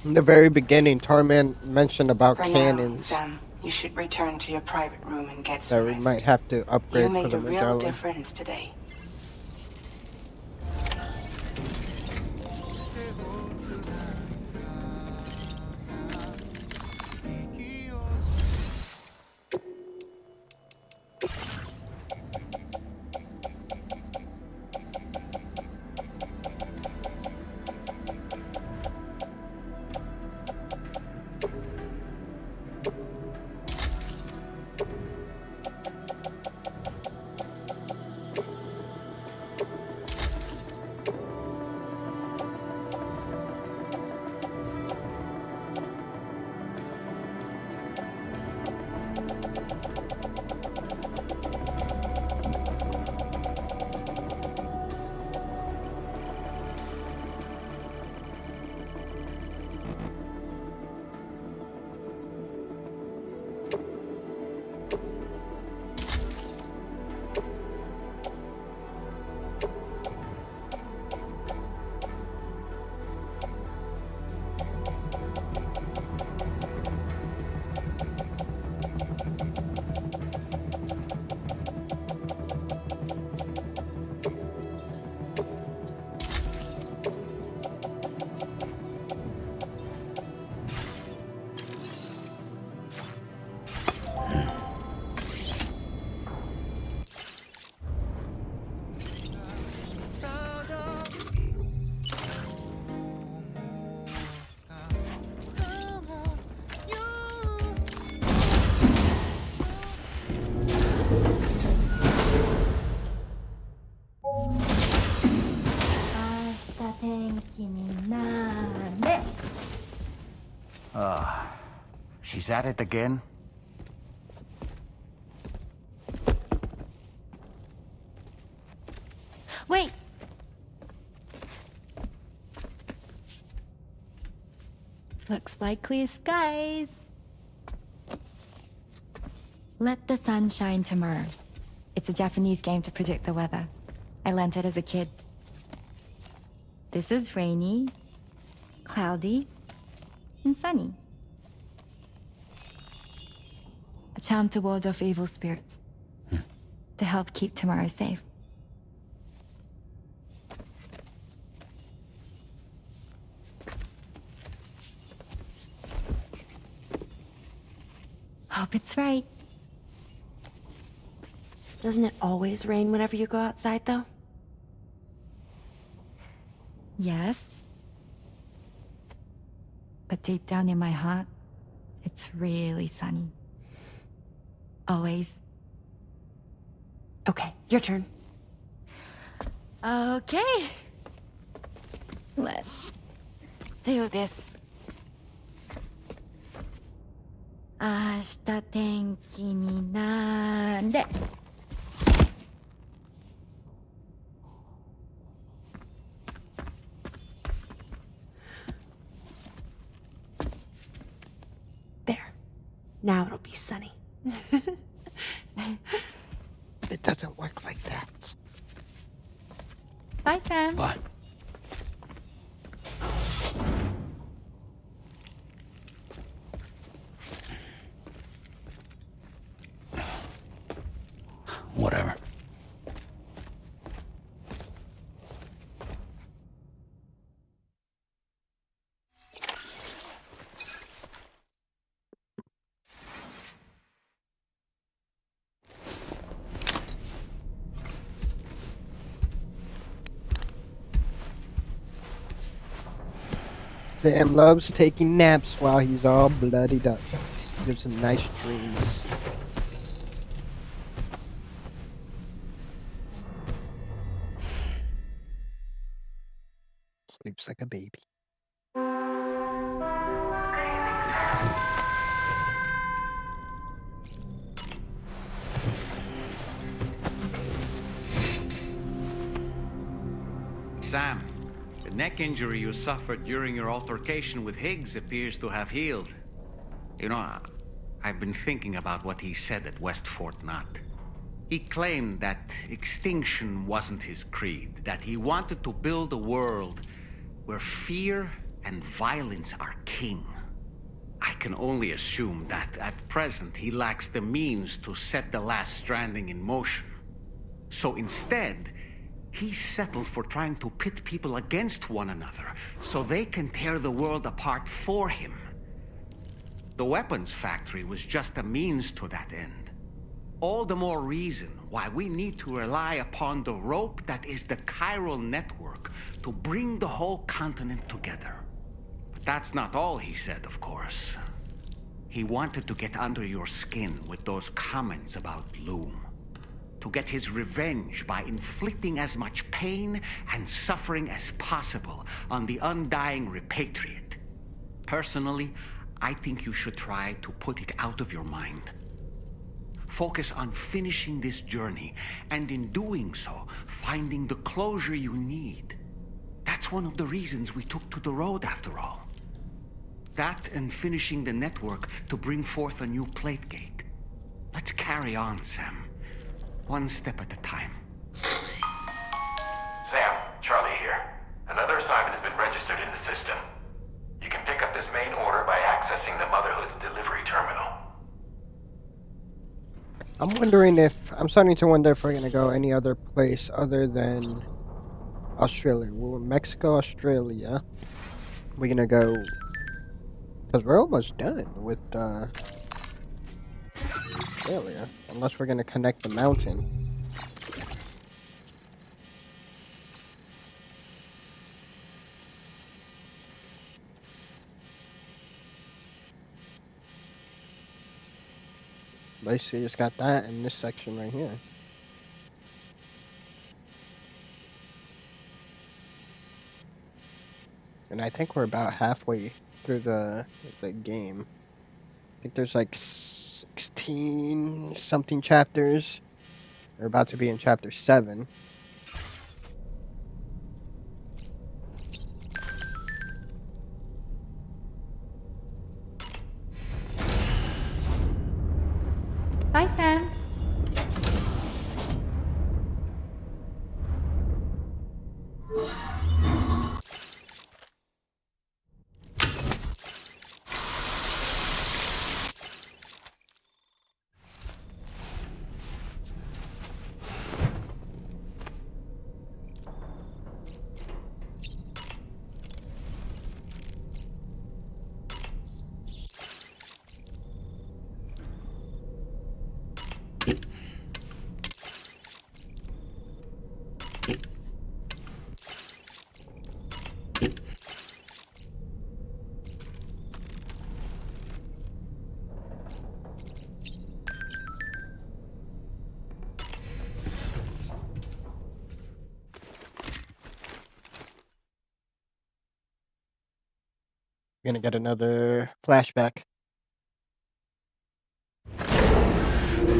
In the very beginning, Tarman mentioned about
For now,
cannons
Sam, you should return to your private room and get
that
some
we
rest.
might have to
You
upgrade for
made
the
a real
Magellan.
difference today.
She's at it again?
Wait! Looks like clear skies. Let the sun shine tomorrow. It's a Japanese game to predict the weather. I learned it as a kid. This is rainy, cloudy, and sunny. A charm to ward off evil spirits. To help keep tomorrow safe. Hope it's right.
Doesn't it always rain whenever you go outside, though?
Yes. But deep down in my heart, it's really sunny. Always.
Okay, your turn.
Okay. Let's do this. 明日天気になれ。
There. Now it'll be sunny.
It doesn't work like that.
Bye, Sam.
Bye. Whatever.
Sam loves taking naps while he's all bloodied up. Gives him nice dreams. Sleeps like a baby.
Sam, the neck injury you suffered during your altercation with Higgs appears to have healed. You know, I've been thinking about what he said at West Fort Knot. He claimed that extinction wasn't his creed, that he wanted to build a world where fear and violence are king. I can only assume that at present he lacks the means to set the last Stranding in motion. So instead, he settled for trying to pit people against one another so they can tear the world apart for him. The weapons factory was just a means to that end. All the more reason why we need to rely upon the rope that is the chiral network to bring the whole continent together. But that's not all he said, of course. He wanted to get under your skin with those comments about Loom. To get his revenge by inflicting as much pain and suffering as possible on the undying repatriate. Personally, I think you should try to put it out of your mind. Focus on finishing this journey, and in doing so, finding the closure you need. That's one of the reasons we took to the road, after all. That and finishing the network to bring forth a new plate gate. Let's carry on, Sam. One step at a time.
Sam, Charlie here. Another assignment has been registered in the system. You can pick up this main order by accessing the Motherhood's delivery terminal.
I'm starting to wonder if we're gonna go any other place other than Australia. We're in Mexico, Australia. We're gonna go, because we're almost done with Australia, unless we're gonna connect the mountain. Basically, just got that in this section right here. And I think we're about halfway through the game. I think there's like 16 something chapters. We're about to be in chapter 7.
Bye, Sam.
We're gonna get another flashback.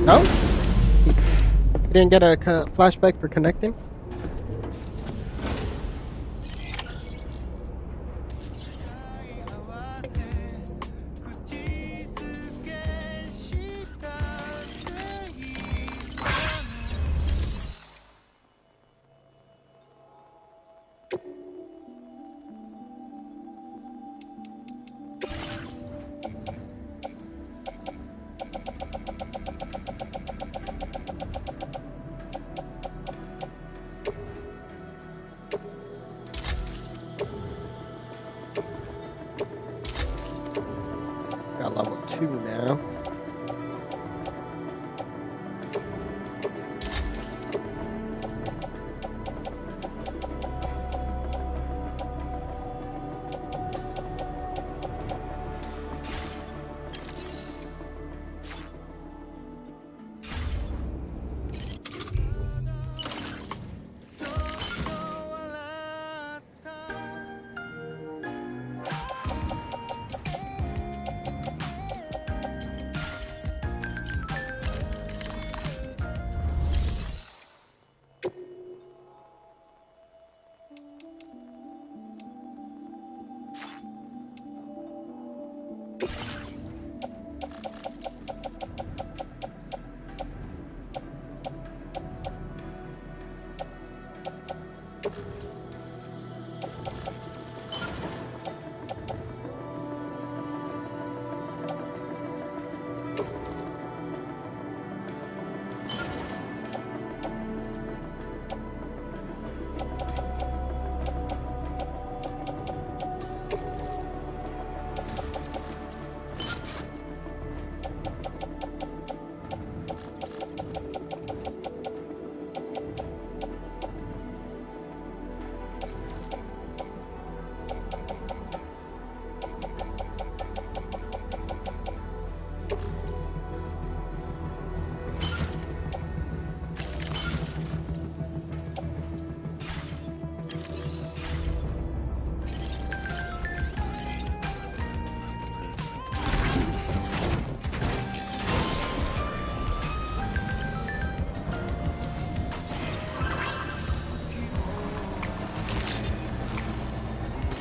No? You didn't get a flashback for connecting? Got level 2 now.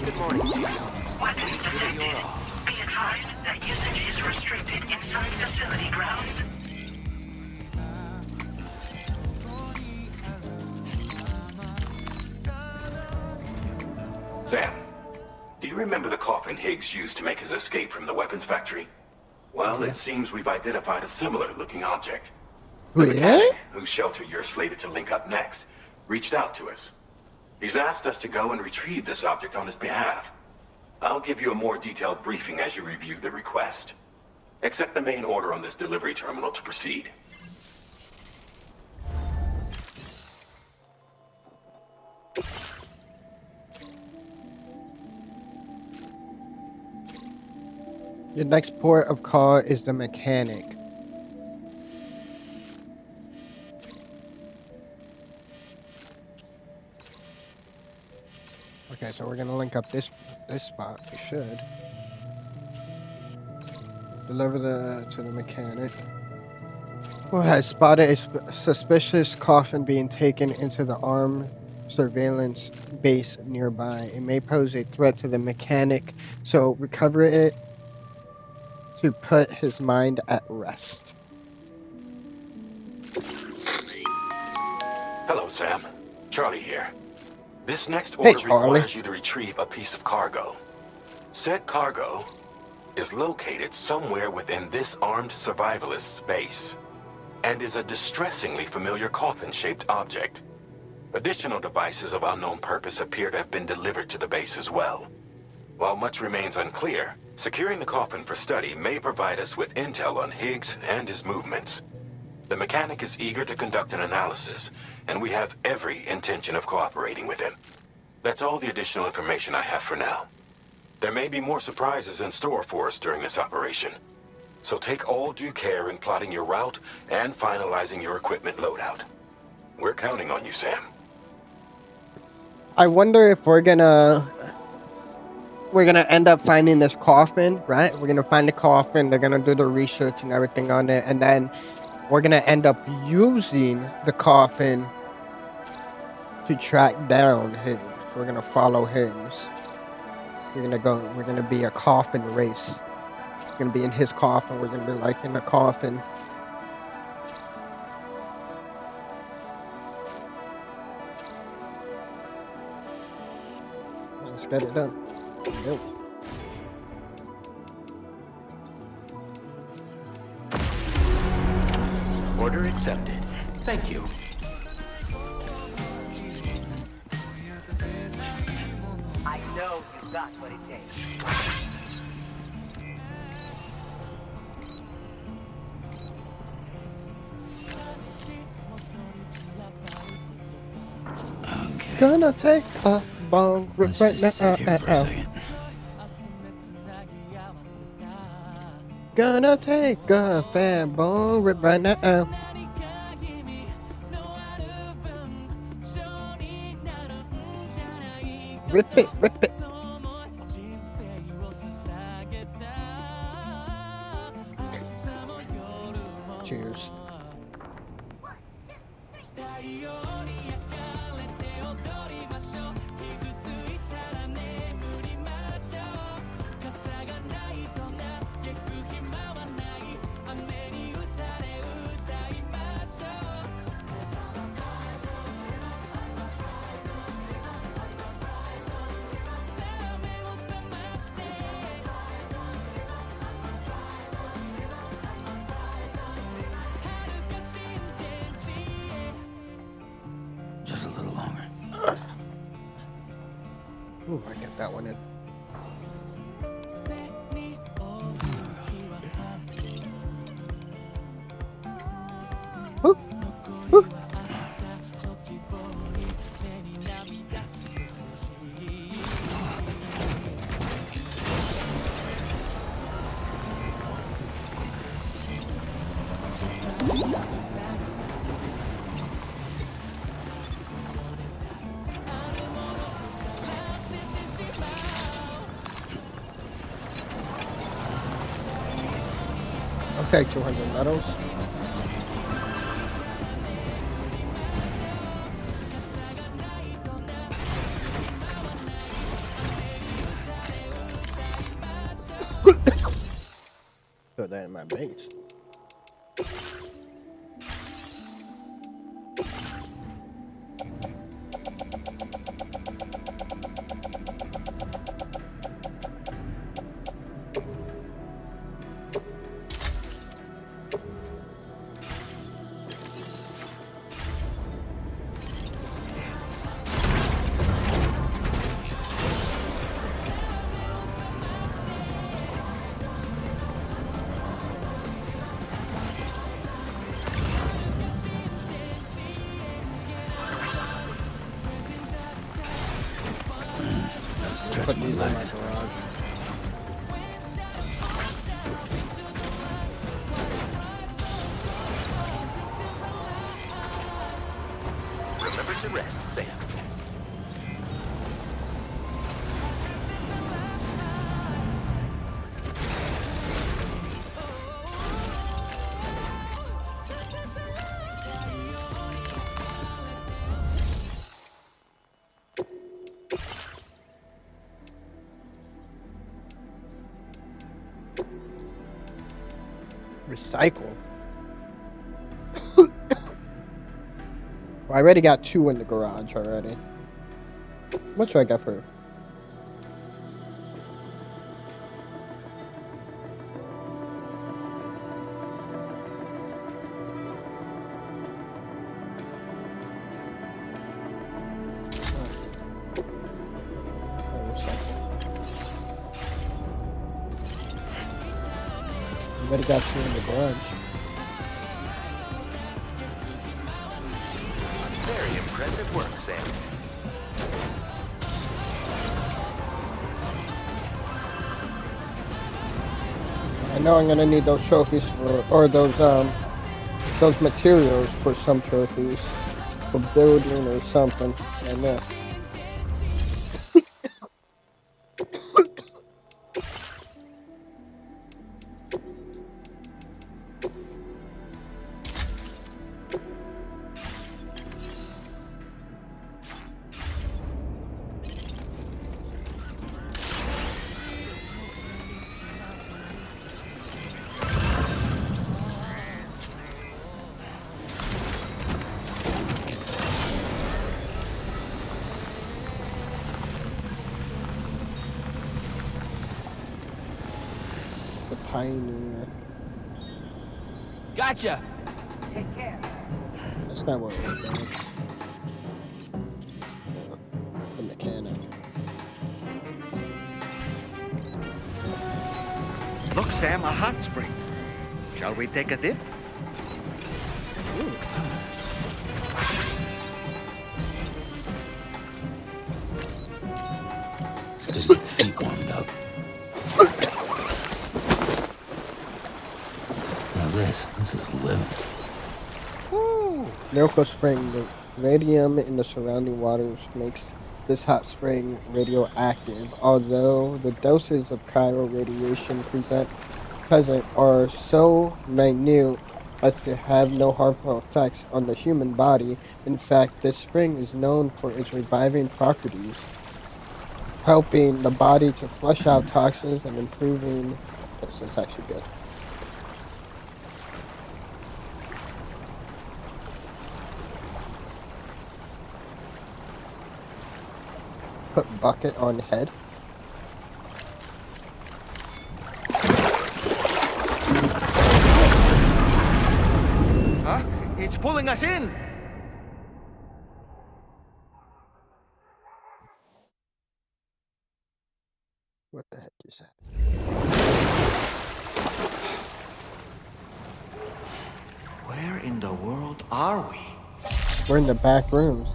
Good morning.
Weapons detected. Be advised that usage is restricted inside facility grounds.
Sam, do you remember the coffin Higgs used to make his escape from the weapons factory? Well, it seems we've identified a similar-looking object. The mechanic, whose shelter you're slated to link up next, reached out to us. He's asked us to go and retrieve this object on his behalf. I'll give you a more detailed briefing as you review the request. Accept the main order on this delivery terminal to proceed.
Your next port of call is the mechanic. Okay, so we're gonna link up this spot. We should. Deliver to the mechanic, who has spotted a suspicious coffin being taken into the armed surveillance base nearby. It may pose a threat to the mechanic, so recover it to put his mind at rest.
Hello, Sam. Charlie here. This next
Hey,
order
Charlie.
requires you to retrieve a piece of cargo. Said cargo is located somewhere within this armed survivalist's base and is a distressingly familiar coffin-shaped object. Additional devices of unknown purpose appear to have been delivered to the base as well. While much remains unclear, securing the coffin for study may provide us with intel on Higgs and his movements. The mechanic is eager to conduct an analysis, and we have every intention of cooperating with him. That's all the additional information I have for now. There may be more surprises in store for us during this operation, so take all due care in plotting your route and finalizing your equipment loadout. We're counting on you, Sam.
I wonder if we're gonna end up finding this coffin, right? We're gonna find the coffin, they're gonna do the research and everything on it, and then we're gonna end up using the coffin to track down Higgs. We're gonna follow Higgs. We're gonna be a coffin race. We're gonna be in his coffin, we're gonna be like in the coffin. Let's get it done. Nope.
Order accepted. Thank you.
I know you got what it takes.
Gonna take a bong rip right now. Gonna take a fat bong rip right now. Rip it, rip it. Cheers.
Just a little longer.
Ooh, I get that one in. Woo, woo. Okay, 200 medals. Put that in my base.
Stretch my legs.
Remember to rest, Sam.
Recycle. Well, I already got 2 in the garage already. How much do I got for? Already got 2 in the garage.
Very impressive work, Sam.
I know I'm gonna need those trophies for, or those materials for some trophies, for building or something. I know. The Pioneer.
Gotcha.
Take care.
That's not what we're doing. The mechanic.
Look, Sam, a hot spring. Shall we take a dip?
Good to get the feet warmed up. Now this is living.
Miracle Spring. The radium in the surrounding waters makes this hot spring radioactive. Although the doses of chiral radiation present are so minute as to have no harmful effects on the human body. In fact, this spring is known for its reviving properties, helping the body to flush out toxins and improving. This is actually good. Put bucket on head.
Huh? It's pulling us in.
What the heck is that?
Where in the world are we?
We're in the back rooms.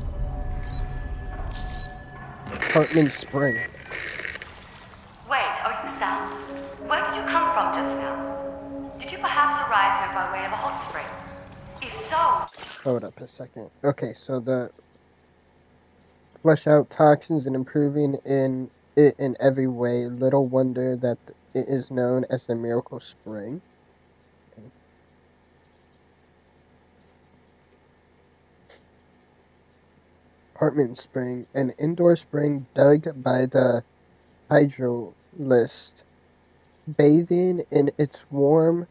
Hartman Spring.
Wait, are you Sam? Where did you come from just now? Did you perhaps arrive here by way of a hot spring? If so...
Hold up a second. Okay, so the flush out toxins and improving in it in every way. Little wonder that it is known as the Miracle Spring. Okay. Hartman Spring, an indoor spring dug by the hydrolist. Bathing in its warm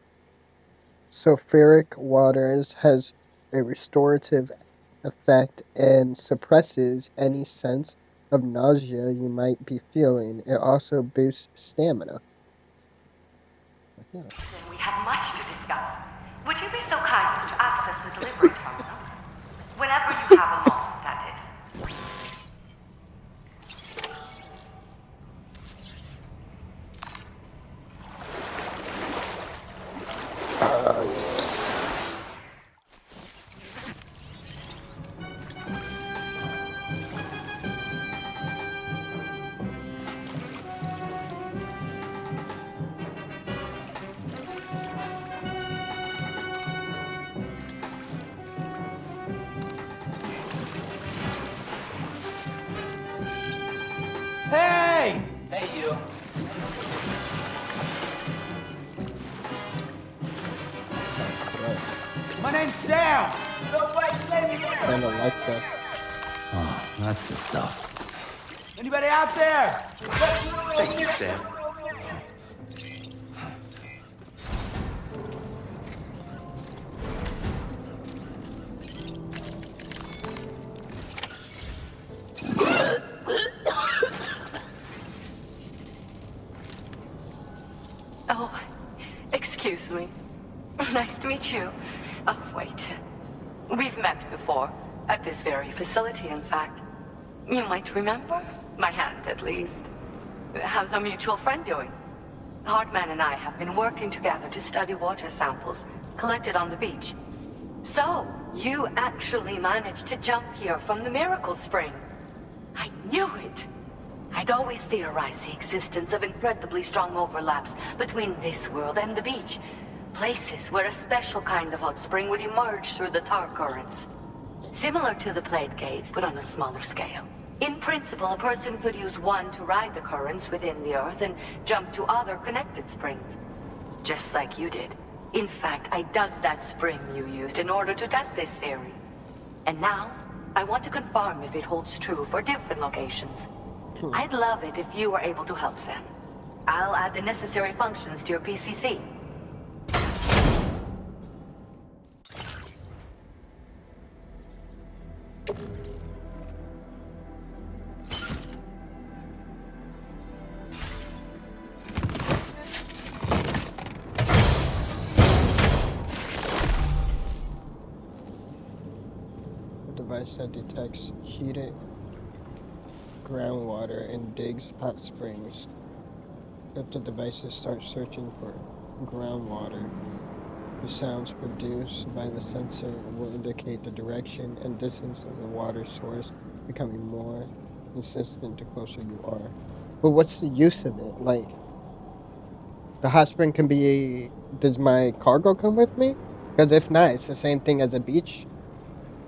sulfuric waters has a restorative effect and suppresses any sense of nausea you might be feeling. It also boosts stamina. Yeah.
We have much to discuss. Would you be so kind as to access the delivery terminal? Whenever you have a moment, that is.
Yes.
Hey! Hey, you. My name's Sam.
Kind of like that.
Oh, that's the stuff.
Anybody out there?
Thank you, Sam.
Excuse me. Nice to meet you. Oh, wait. We've met before. At this very facility, in fact. You might remember? My hand, at least. How's our mutual friend doing? Hartman and I have been working together to study water samples collected on the beach. So, you actually managed to jump here from the Miracle Spring. I knew it! I'd always theorized the existence of incredibly strong overlaps between this world and the beach. Places where a special kind of hot spring would emerge through the tar currents. Similar to the plate gates, but on a smaller scale. In principle, a person could use one to ride the currents within the Earth and jump to other connected springs. Just like you did. In fact, I dug that spring you used in order to test this theory. And now, I want to confirm if it holds true for different locations. I'd love it if you were able to help, Sam. I'll add the necessary functions to your PCC.
Device that detects heated groundwater and digs hot springs. If the devices start searching for groundwater, the sounds produced by the sensor will indicate the direction and distance of the water source, becoming more insistent the closer you are. But what's the use of it? Like, the hot spring can be... Does my cargo come with me? Because if not, it's the same thing as a beach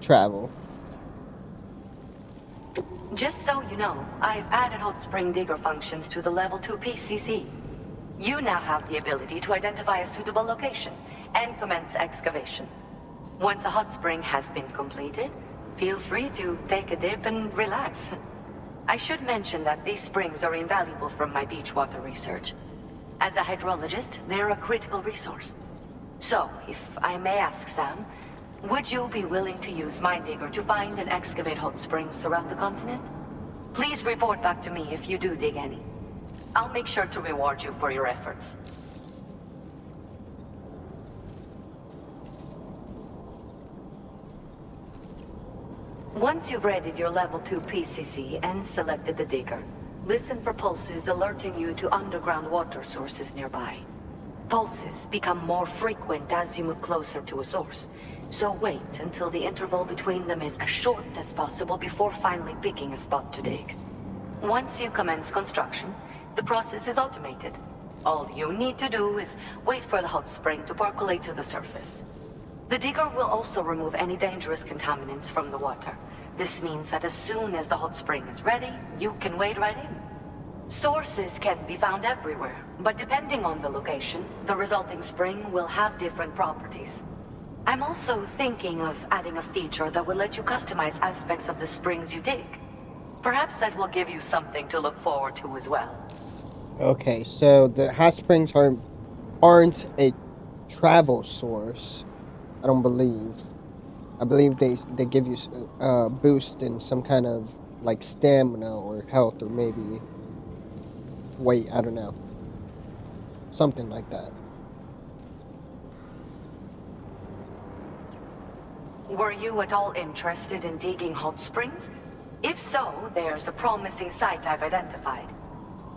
travel.
Just so you know, I've added hot spring digger functions to the level 2 PCC. You now have the ability to identify a suitable location and commence excavation. Once a hot spring has been completed, feel free to take a dip and relax. I should mention that these springs are invaluable from my beach water research. As a hydrologist, they're a critical resource. So, if I may ask, Sam, would you be willing to use my digger to find and excavate hot springs throughout the continent? Please report back to me if you do dig any. I'll make sure to reward you for your efforts. Once you've readied your level 2 PCC and selected the digger, listen for pulses alerting you to underground water sources nearby. Pulses become more frequent as you move closer to a source, so wait until the interval between them is as short as possible before finally picking a spot to dig. Once you commence construction, the process is automated. All you need to do is wait for the hot spring to percolate to the surface. The digger will also remove any dangerous contaminants from the water. This means that as soon as the hot spring is ready, you can wade right in. Sources can be found everywhere, but depending on the location, the resulting spring will have different properties. I'm also thinking of adding a feature that will let you customize aspects of the springs you dig. Perhaps that will give you something to look forward to as well.
Okay, so the hot springs aren't a travel source. I don't believe. I believe they give you a boost in some kind of like stamina or health or maybe weight. I don't know. Something like that.
Were you at all interested in digging hot springs? If so, there's a promising site I've identified.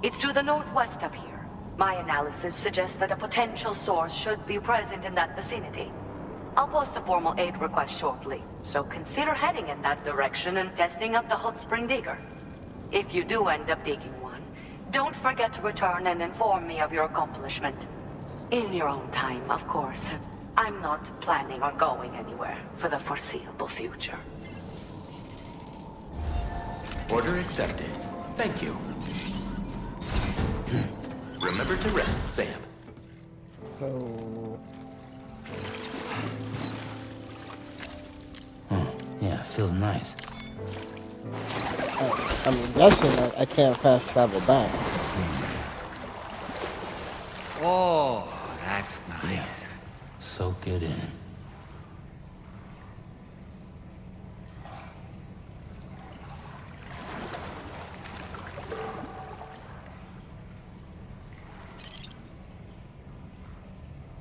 It's to the northwest of here. My analysis suggests that a potential source should be present in that vicinity. I'll post a formal aid request shortly, so consider heading in that direction and testing out the hot spring digger. If you do end up digging one, don't forget to return and inform me of your accomplishment. In your own time, of course. I'm not planning on going anywhere for the foreseeable future.
Order accepted. Thank you. Remember to rest, Sam.
So...
Yeah, feels nice.
I'm guessing I can't fast travel back.
Oh, that's nice.
Yeah. Soak it in.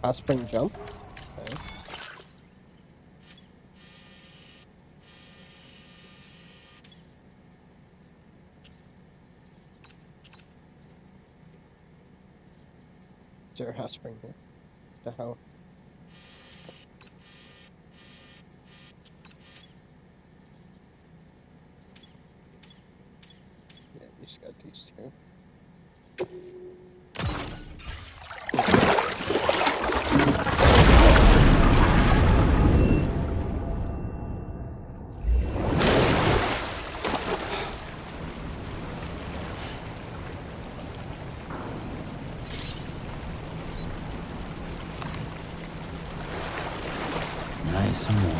Hot spring jump? Okay. Is there a hot spring here? The hell? Yeah, we just got these two.
Nice and warm.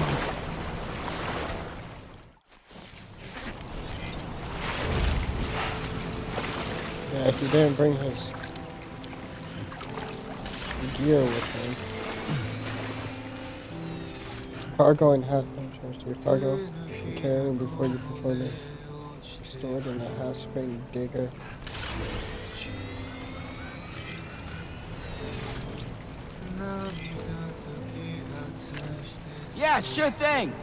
Yeah, he didn't bring his gear with him. Cargo and half transfers to your cargo and carrying before you perform it. Stored in a hot spring digger.
Yeah, sure thing.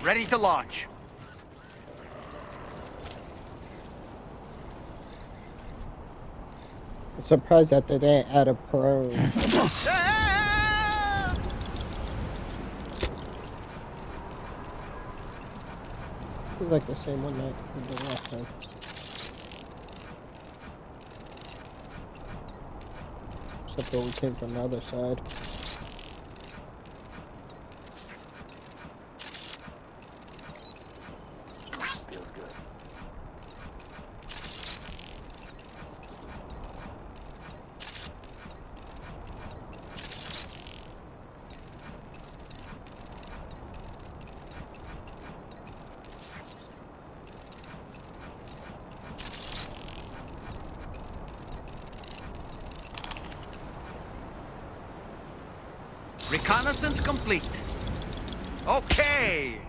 Ready to launch.
I'm surprised that they didn't add a prone. It's like the same one that we did last time. Except that we came from the other side.
Reconnaissance complete. Okay,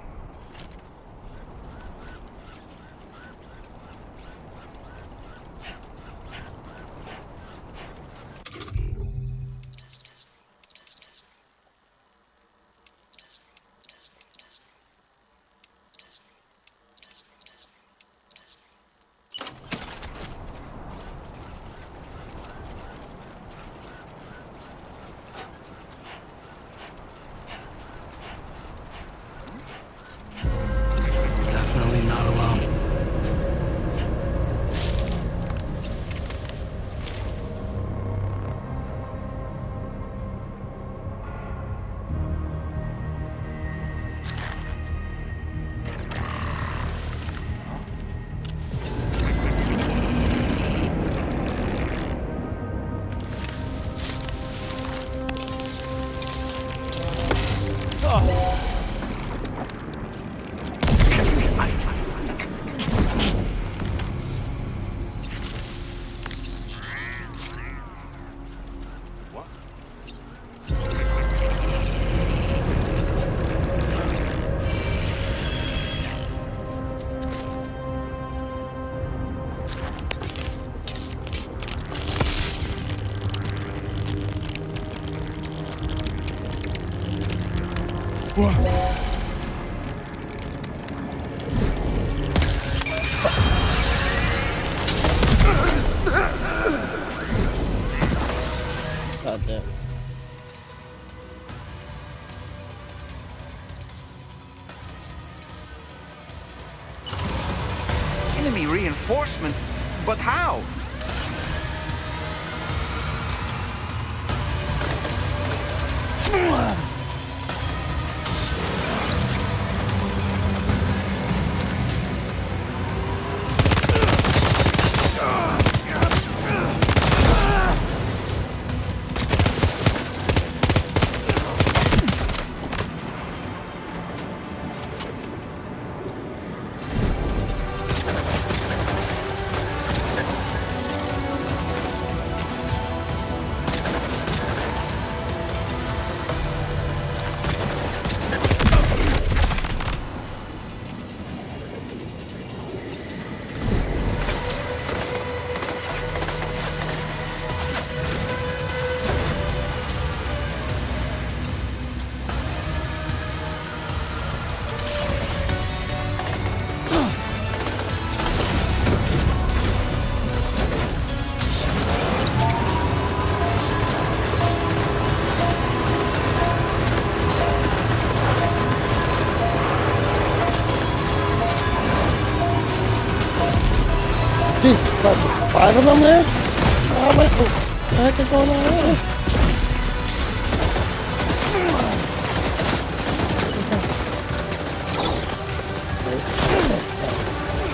God damn.
Enemy reinforcements? But how?
Jeez, what, 5 of them there? Oh, what the heck is going on there?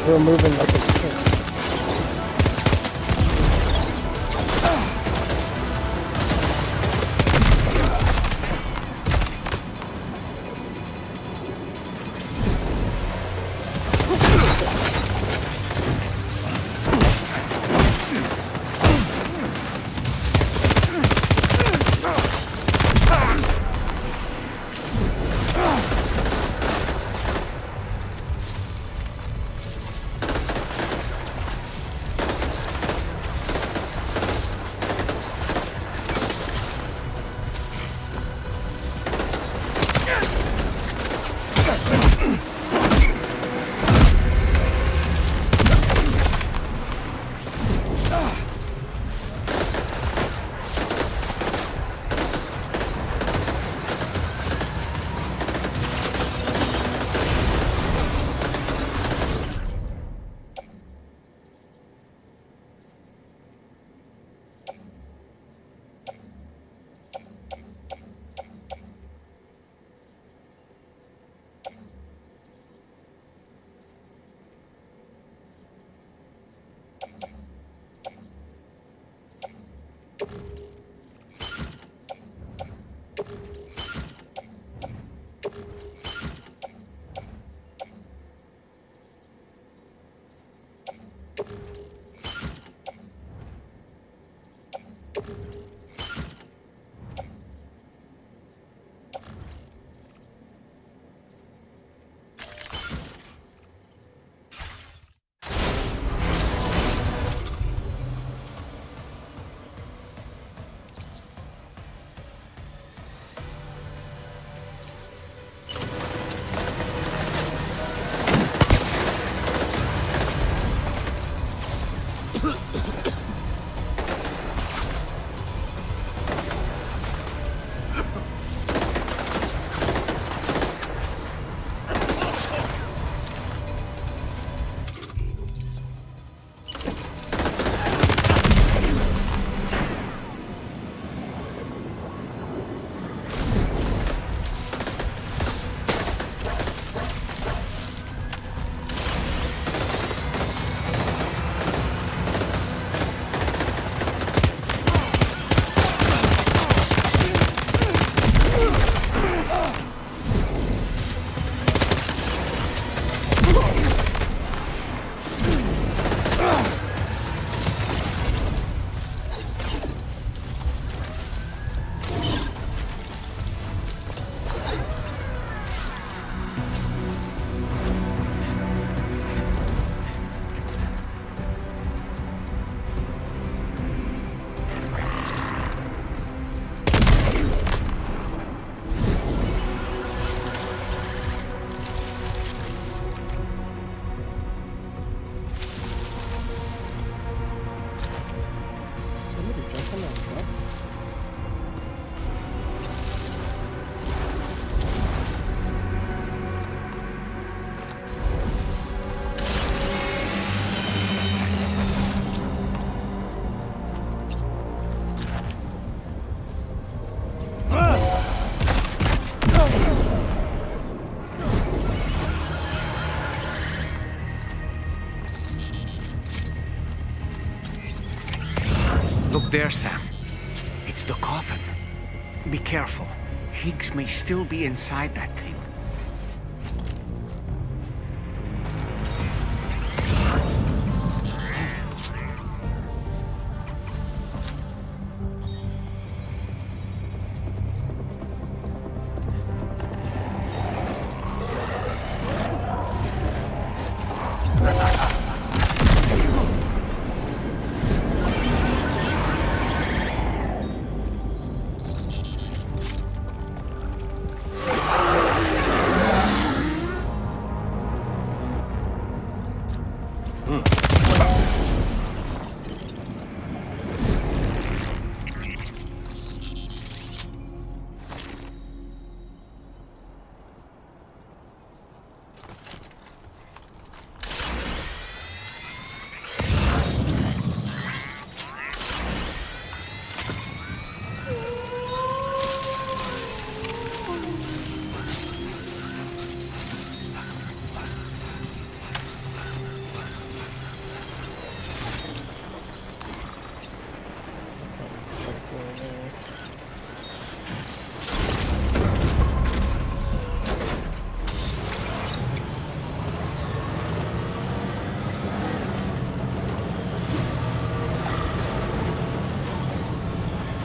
We're moving like a kid.
there, Sam. It's the coffin. Be careful. Higgs may still be inside that thing.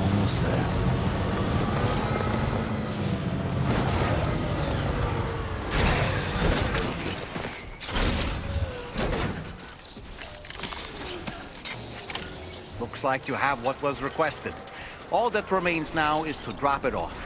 Almost there.
Looks like you have what was requested. All that remains now is to drop it off.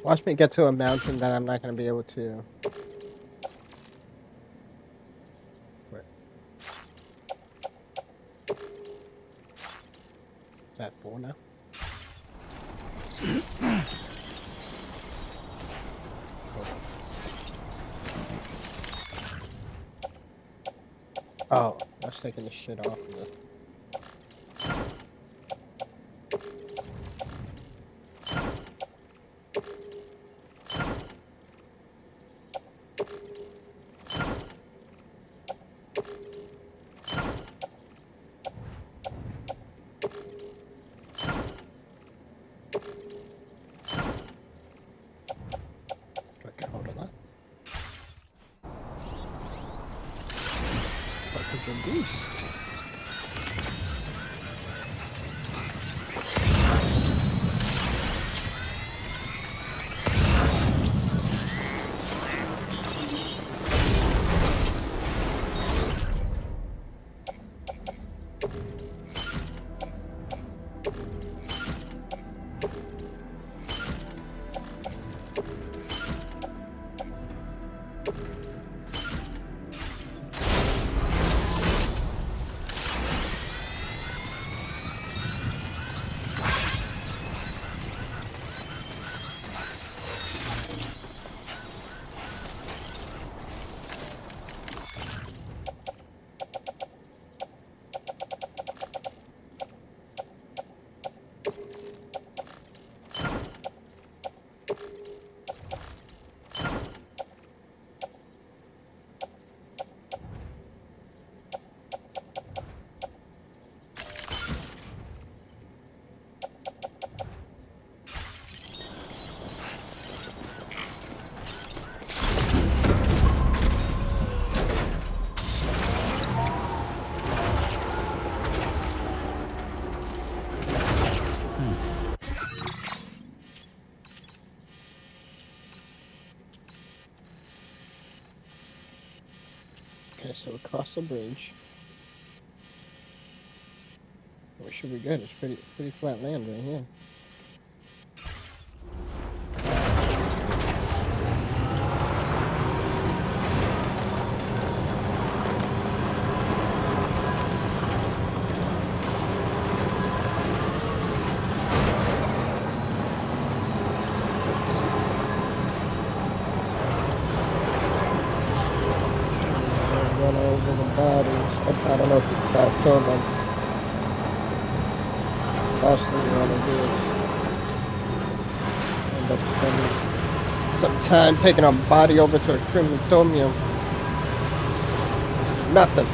Watch me get to a mountain that I'm not going to be able to. Wait. Is that 4 now? Oh, I was taking the shit off of the. Okay, hold on. What is the goose? Okay, so across the bridge. We should be good. It's pretty flat land right here. Run over the bodies. I don't know if I killed them. Last thing you want to do is end up spending some time taking a body over to a crematorium. Nothing.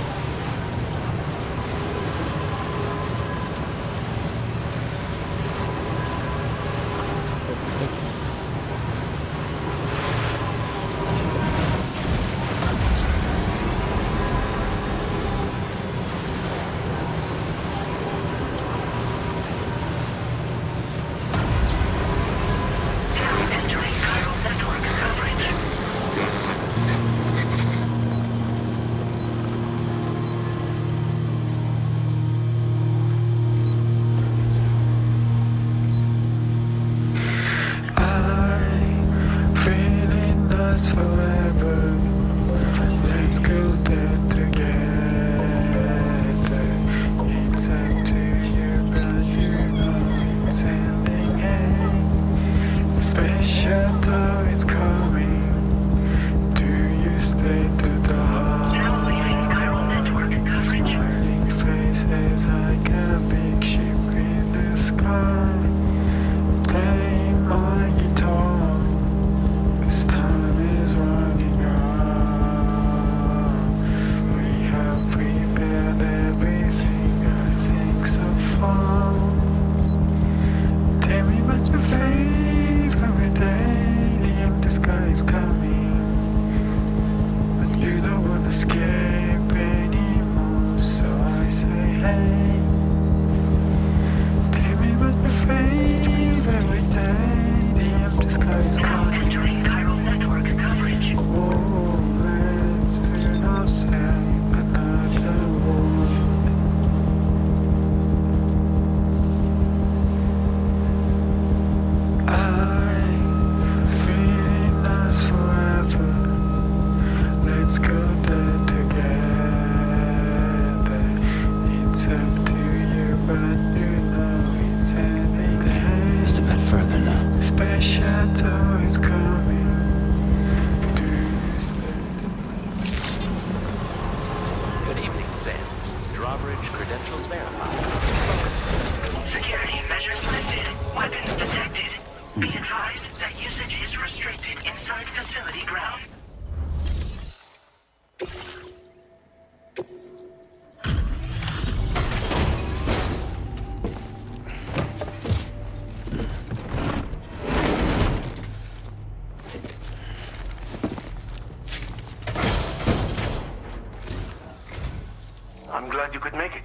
I'm glad you could make it.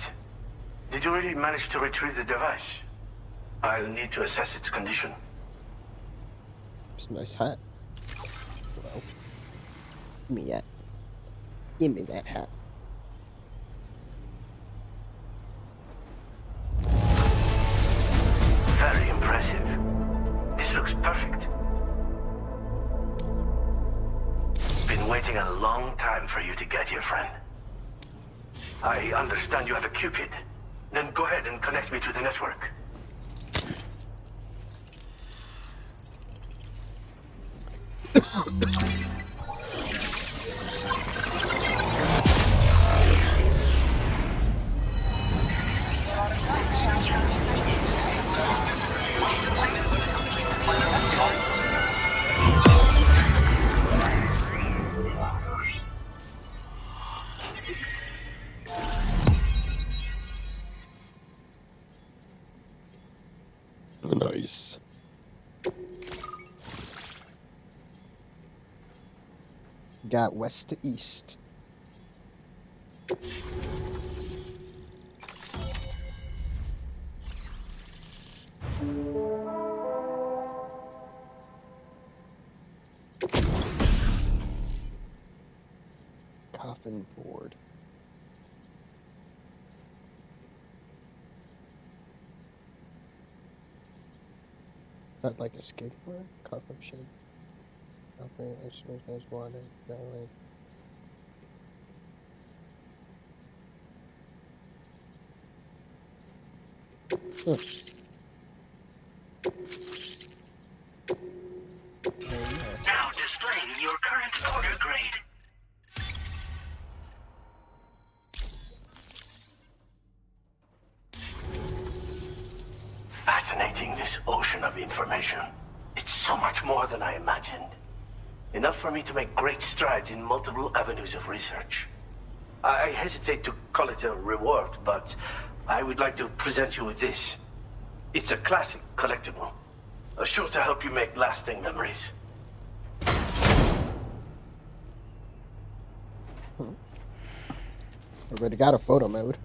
Did you really manage to retrieve the device? I'll need to assess its condition.
It's a nice hat. Well, give me that. Give me that hat.
Very impressive. This looks perfect. Been waiting a long time for you to get here, friend. I understand you have a Cupid. Then go ahead and connect me to the network.
Nice. Got west to east. Coffin board. Not like a skateboard? Coffin shape. Operate instruments as water. Valid.
Now displaying your current order grade.
Fascinating, this ocean of information. It's so much more than I imagined. Enough for me to make great strides in multiple avenues of research. I hesitate to call it a reward, but I would like to present you with this. It's a classic collectible, sure to help you make lasting memories.
Already got a photo mode.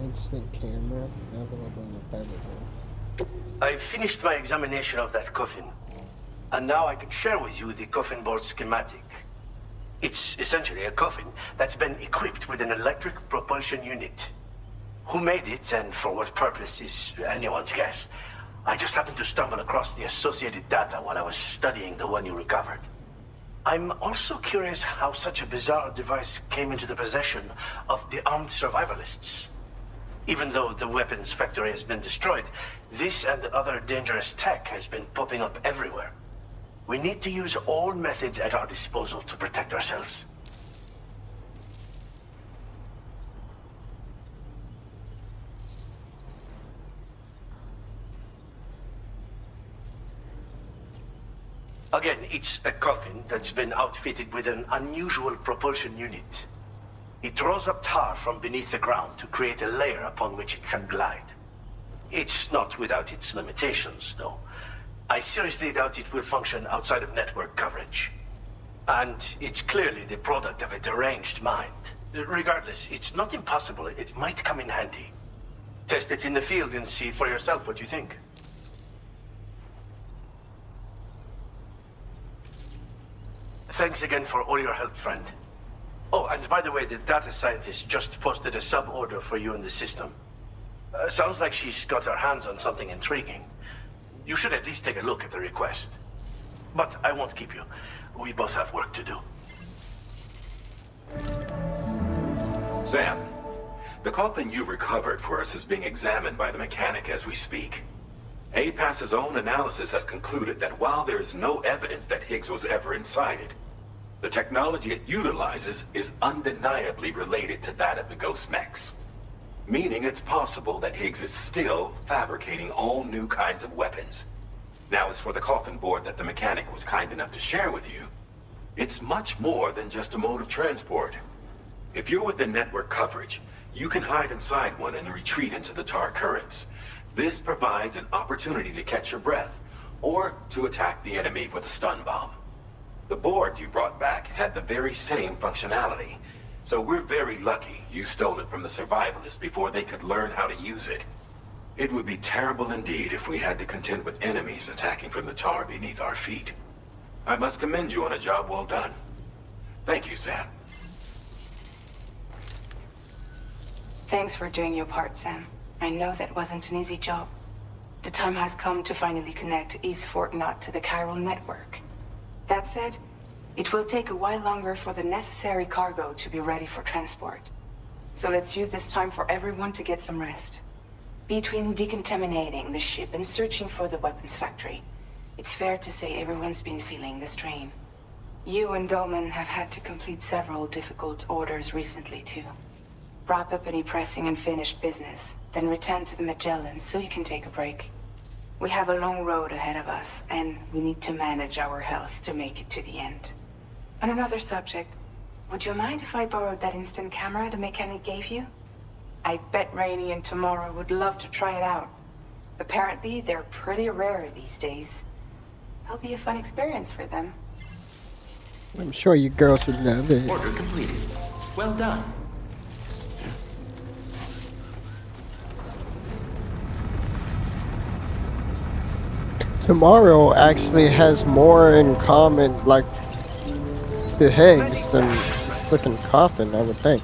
Instant camera available in the private room.
I've finished my examination of that coffin, and now I can share with you the coffin board schematic. It's essentially a coffin that's been equipped with an electric propulsion unit. Who made it and for what purpose is anyone's guess. I just happened to stumble across the associated data while I was studying the one you recovered. I'm also curious how such a bizarre device came into the possession of the armed survivalists. Even though the weapons factory has been destroyed, this and other dangerous tech has been popping up everywhere. We need to use all methods at our disposal to protect ourselves. Again, it's a coffin that's been outfitted with an unusual propulsion unit. It draws up tar from beneath the ground to create a layer upon which it can glide. It's not without its limitations, though. I seriously doubt it will function outside of network coverage. And it's clearly the product of a deranged mind. Regardless, it's not impossible. It might come in handy. Test it in the field and see for yourself what you think. Thanks again for all your help, friend. Oh, and by the way, the data scientist just posted a sub-order for you in the system. Sounds like she's got her hands on something intriguing. You should at least take a look at the request. But I won't keep you. We both have work to do.
Sam, the coffin you recovered for us is being examined by the mechanic as we speak. APAS's own analysis has concluded that while there is no evidence that Higgs was ever inside it, the technology it utilizes is undeniably related to that of the Ghost Mechs. Meaning it's possible that Higgs is still fabricating all new kinds of weapons. Now, as for the coffin board that the mechanic was kind enough to share with you, it's much more than just a mode of transport. If you're within network coverage, you can hide inside one and retreat into the tar currents. This provides an opportunity to catch your breath, or to attack the enemy with a stun bomb. The board you brought back had the very same functionality, so we're very lucky you stole it from the survivalists before they could learn how to use it. It would be terrible indeed if we had to contend with enemies attacking from the tar beneath our feet. I must commend you on a job well done. Thank you, Sam.
Thanks for doing your part, Sam. I know that wasn't an easy job. The time has come to finally connect East Fort Knot to the chiral network. That said, it will take a while longer for the necessary cargo to be ready for transport. So let's use this time for everyone to get some rest. Between decontaminating the ship and searching for the weapons factory, it's fair to say everyone's been feeling the strain. You and Dolman have had to complete several difficult orders recently, too. Wrap up any pressing and finished business, then return to the Magellan so you can take a break. We have a long road ahead of us, and we need to manage our health to make it to the end. On another subject, would you mind if I borrowed that instant camera the mechanic gave you? I bet Rainey and Tomorrow would love to try it out. Apparently, they're pretty rare these days. It'll be a fun experience for them.
I'm sure you girls would love it.
Order completed. Well done.
Tomorrow actually has more in common, like, to Higgs than freaking Coffin, I would think.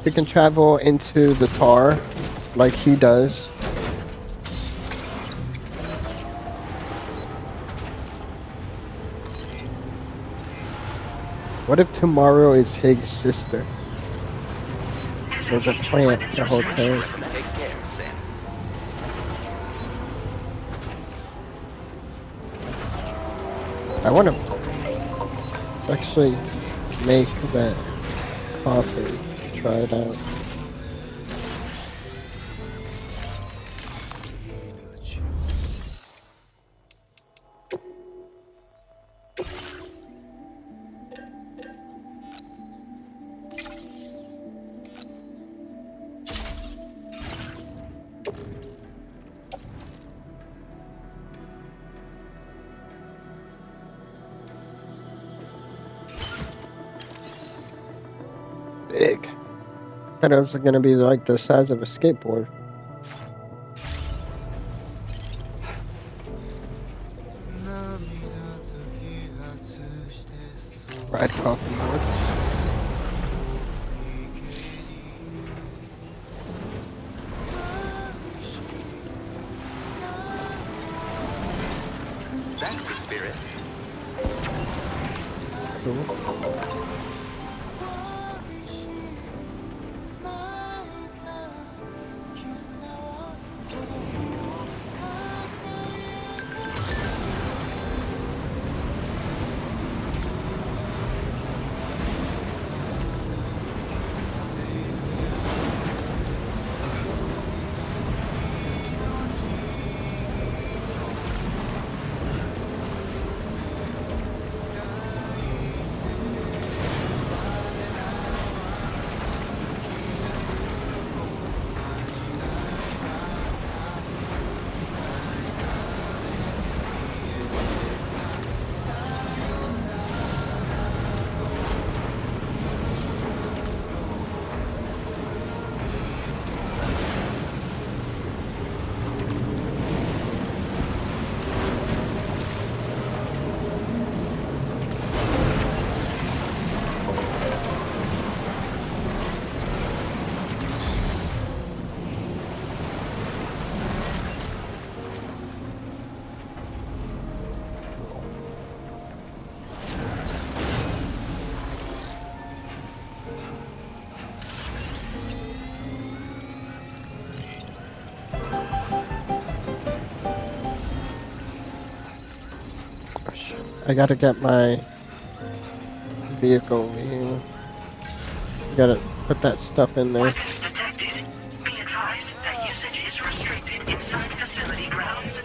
He can travel into the tar, like he does. What if Tomorrow is Higgs' sister? There's a plant the whole time.
Take care, Sam.
I want to actually make that coffee. Try it out. Big. Thought it was gonna be like the size of a skateboard. Ride coffee board.
That's the spirit.
Cool. I gotta get my vehicle over here. Gotta put that stuff in there.
Weapons detected. Be advised that usage is restricted inside facility grounds.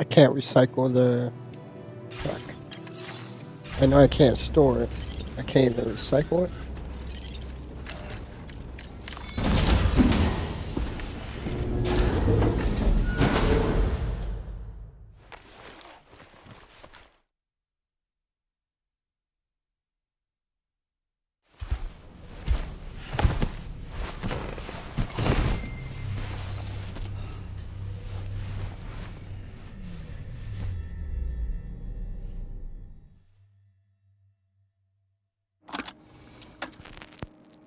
I can't recycle the... Fuck. I know I can't store it. I can't even recycle it.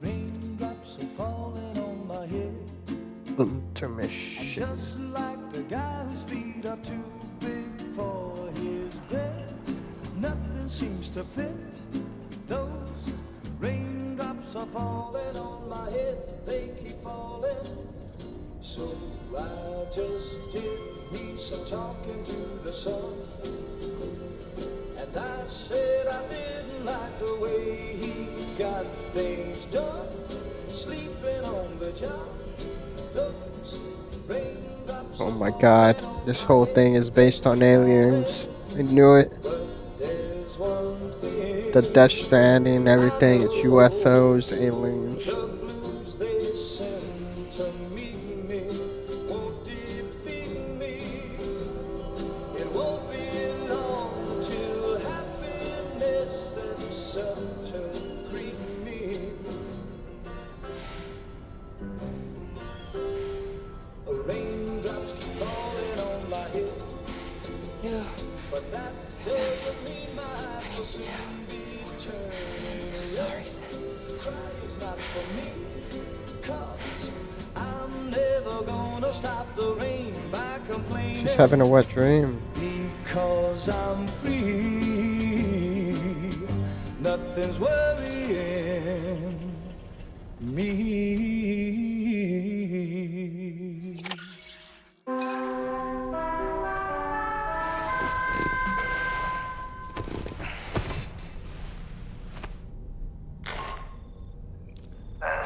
Raindrops are falling on my head.
Intermission.
Just like the guy whose feet are too big for his bed. Nothing seems to fit. Those raindrops are falling on my head. They keep falling. So I just did me some talking to the sun. And I said I didn't like the way he got things done. Sleeping on the job. Those raindrops
Oh my god. This whole thing is based on aliens. I knew it. The Death Stranding, everything. It's UFOs, aliens.
they send to meet me won't defeat me. It won't be long till happiness themselves to greet me. Raindrops keep falling on my head.
No.
But that doesn't mean my heart will soon be turned.
I'm so sorry, Sam.
Crying's not for me, 'cause I'm never gonna stop the rain by complaining.
She's having a wet dream.
Because I'm free, nothing's worrying me.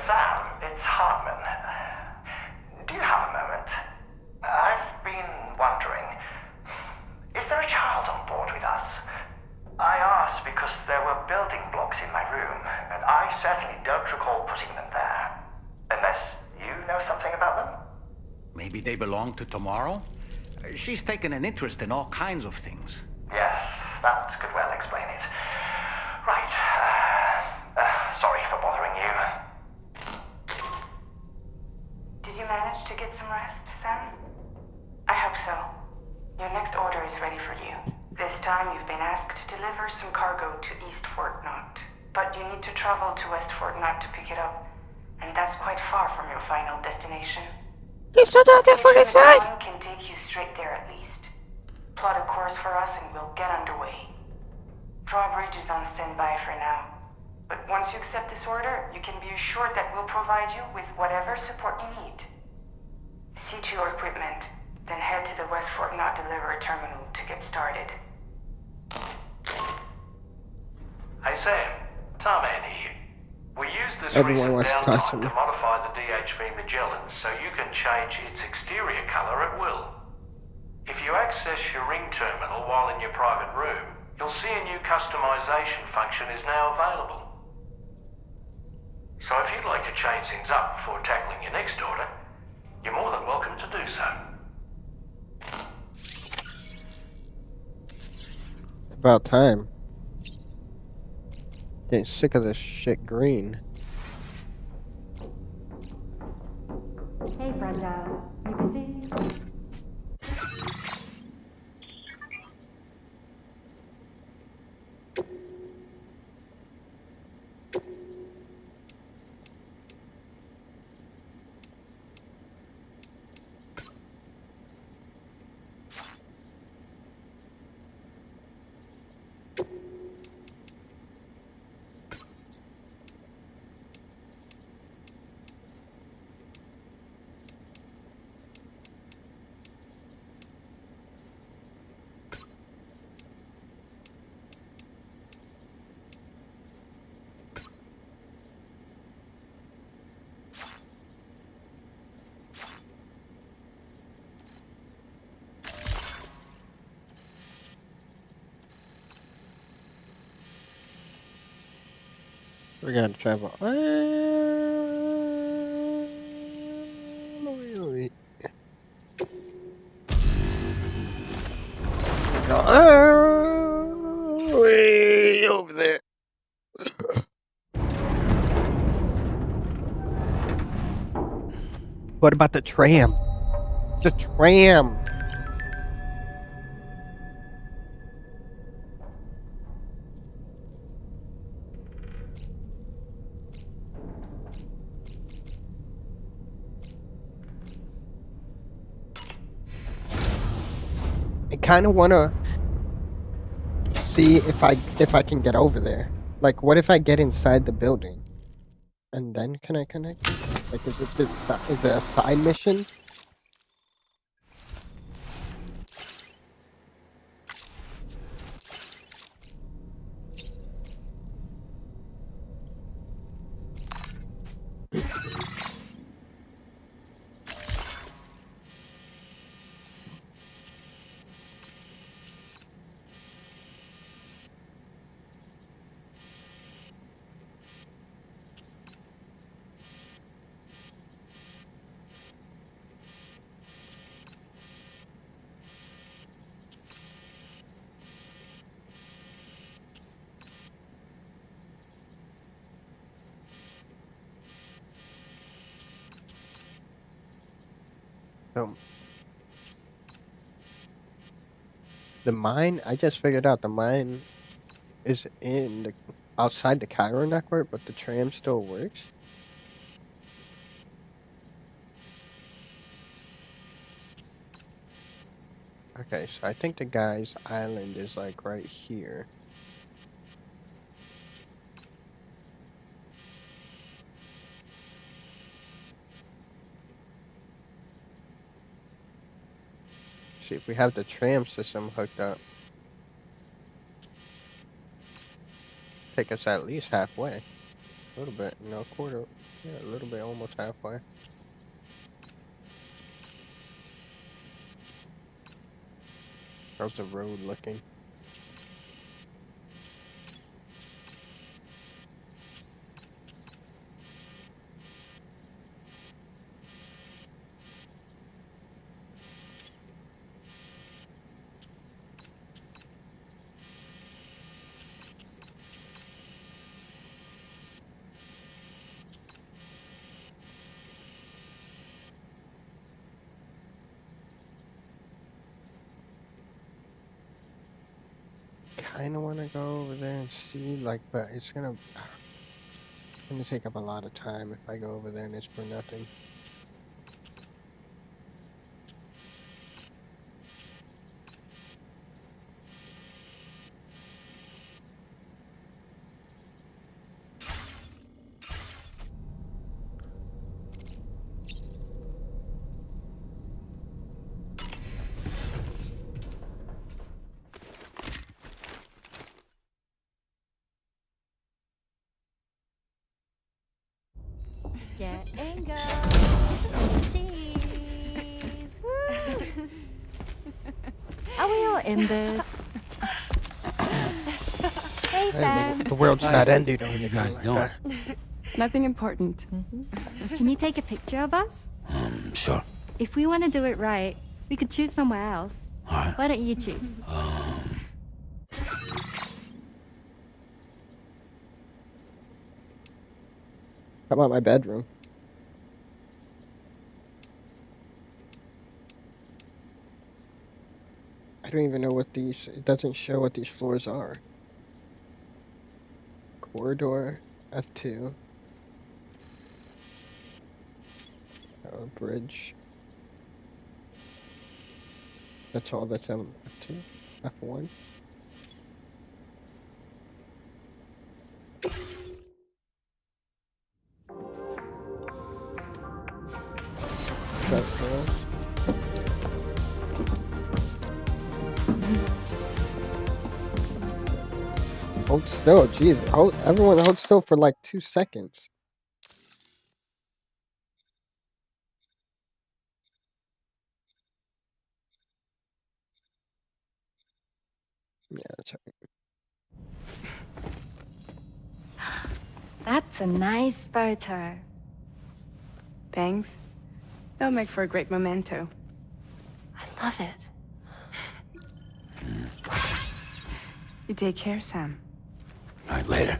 Sam, it's Hartman. Do you have a moment? I've been wondering, is there a child on board with us? I asked because there were building blocks in my room, and I certainly don't recall putting them there. Unless you know something about them?
Maybe they belong to Tomorrow? She's taken an interest in all kinds of things.
Yes, that could well explain it. Right. Sorry for bothering you.
Did you manage to get some rest, Sam? I hope so. Your next order is ready for you. This time you've been asked to deliver some cargo to East Fort Knott. But you need to travel to West Fort Knott to pick it up. And that's quite far from your final destination.
It's not that fucking size!
Can take you straight there at least. Plot a course for us and we'll get underway. Drawbridge is on standby for now. But once you accept this order, you can be assured that we'll provide you with whatever support you need. See to your equipment, then head to the West Fort Knott delivery terminal to get started.
Hey Sam, Tarman here. We used this
Everyone
recent
wants to talk to
downtime
me.
to modify the DHV Magellan so you can change its exterior colour at will. If you access your ring terminal while in your private room, you'll see a new customization function is now available. So if you'd like to change things up before tackling your next order, you're more than welcome to do so.
About time. Getting sick of this shit green.
Hey, Brenda. You busy?
We gotta travel. Way over there. What about the tram? The tram. I kind of want to see if I can get over there. Like, what if I get inside the building and then can I connect it? Like, is it a side mission? Um, the mine. I just figured out the mine is in the outside the Cairo network, but the tram still works. Okay, so I think the guy's island is like right here. See if we have the tram system hooked up. Take us at least halfway. A little bit, no quarter. Yeah, a little bit, almost halfway. How's the road looking? Kind of want to go over there and see, like, but it's gonna take up a lot of time if I go over there and it's for nothing.
Get and go. Cheese. Woo. Are we all in this? Hey, Sam.
The world's not ending or
You
anything
guys
like
doing?
that.
Nothing important.
Can you take a picture of us?
Sure.
If we want to do it right, we could choose somewhere else.
Alright.
Why don't you choose?
How about my bedroom? I don't even know what these, it doesn't show what these floors are. Corridor, F2. Bridge. That's all that's on F2, F1. That's all. Hold still, jeez. Everyone hold still for like 2 seconds. Yeah, that's right.
That's a nice photo.
Thanks. They'll make for a great memento.
I love it.
You take care, Sam.
All right, later.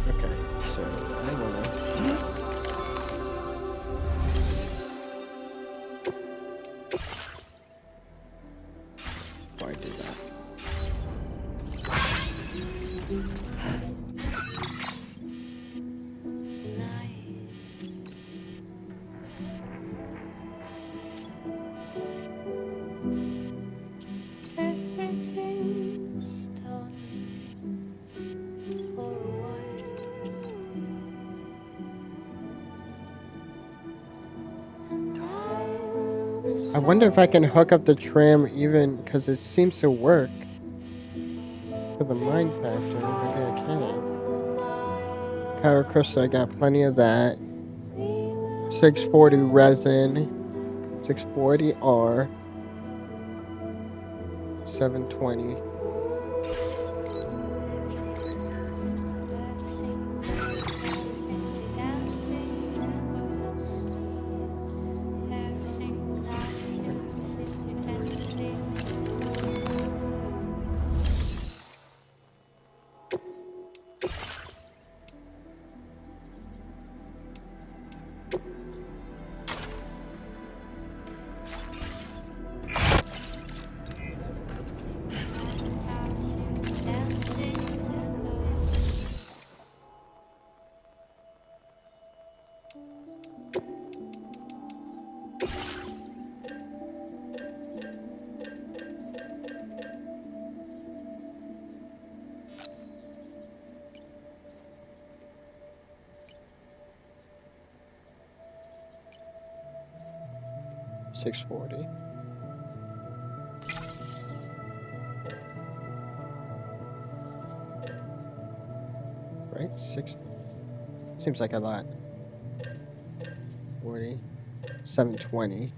Okay, so I wanna. Why do that?
Everything's done for a while.
I wonder if I can hook up the tram even because it seems to work for the mine factor. Maybe I can. Kyro crystal, I got plenty of that. 640 resin, 640 R, 720. $640. Right? 6 seems like a lot. 40, 720.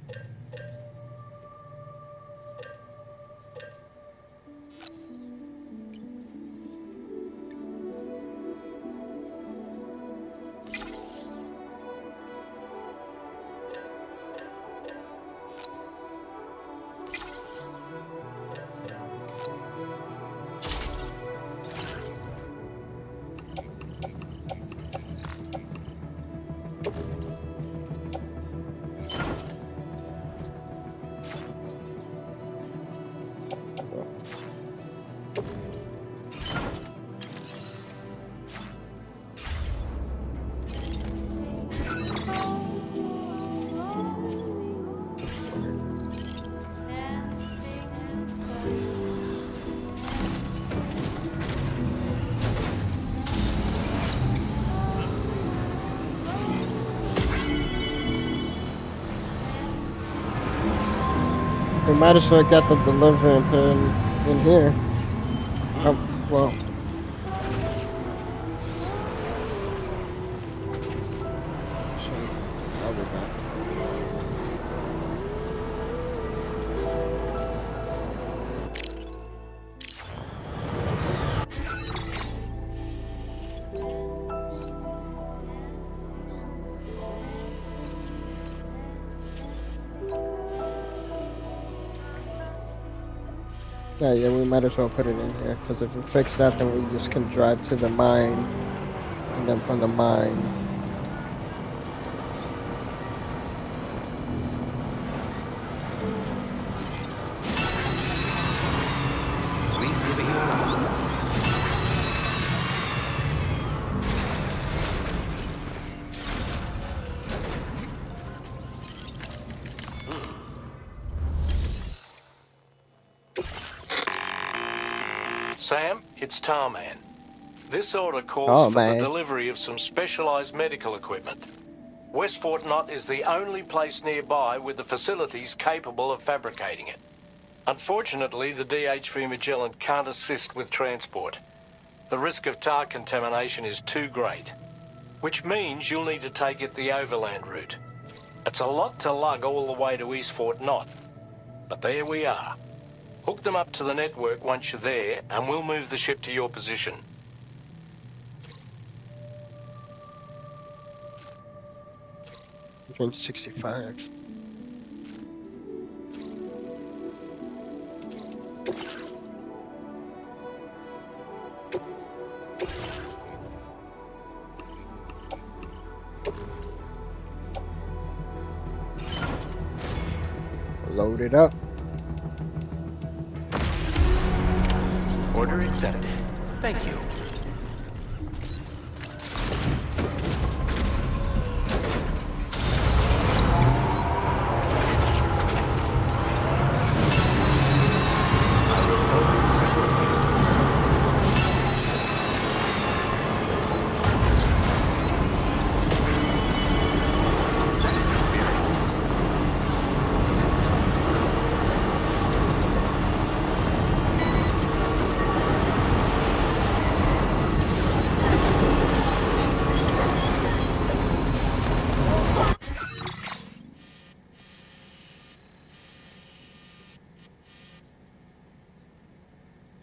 We might as well get the delivery and put it in here. Oh, well. Actually, I'll be back. Yeah, we might as well put it in here, because if we fix that, then we just can drive to the mine, and then from the mine.
Sam, it's Tarman. This order calls for
man.
the delivery of some specialized medical equipment. West Fort Knott is the only place nearby with the facilities capable of fabricating it. Unfortunately, the DHV Magellan can't assist with transport. The risk of tar contamination is too great, which means you'll need to take it the overland route. It's a lot to lug all the way to East Fort Knot, but there we are. Hook them up to the network once you're there, and we'll move the ship to your position.
I'm 65. Load it up.
Order accepted. Thank you.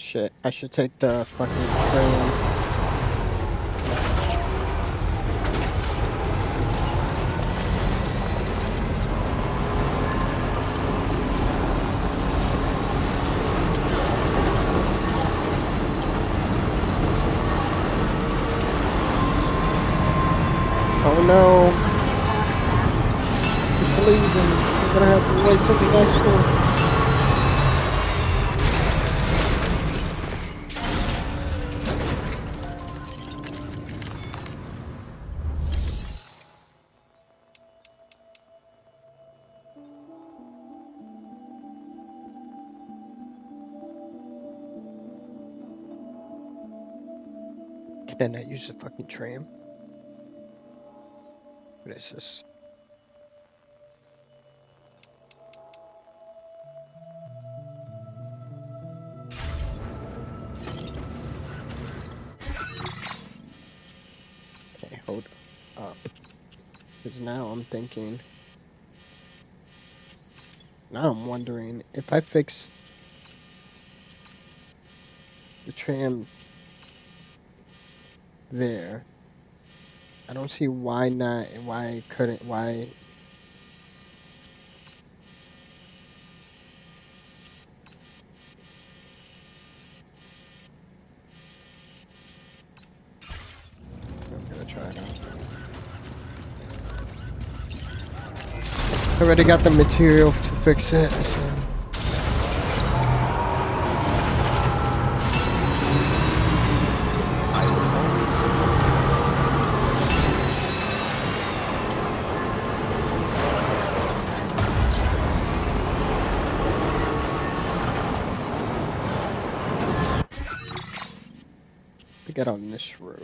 Shit, I should take the fucking train. Oh no. It's leaving. I'm gonna have to wait till the next one. Can I use the fucking tram? What is this? Okay, hold up. Because now I'm thinking... Now I'm wondering if I fix the tram there. I don't see why not, why couldn't, why... I'm gonna try it out. I already got the material to fix it, so... We get on this road.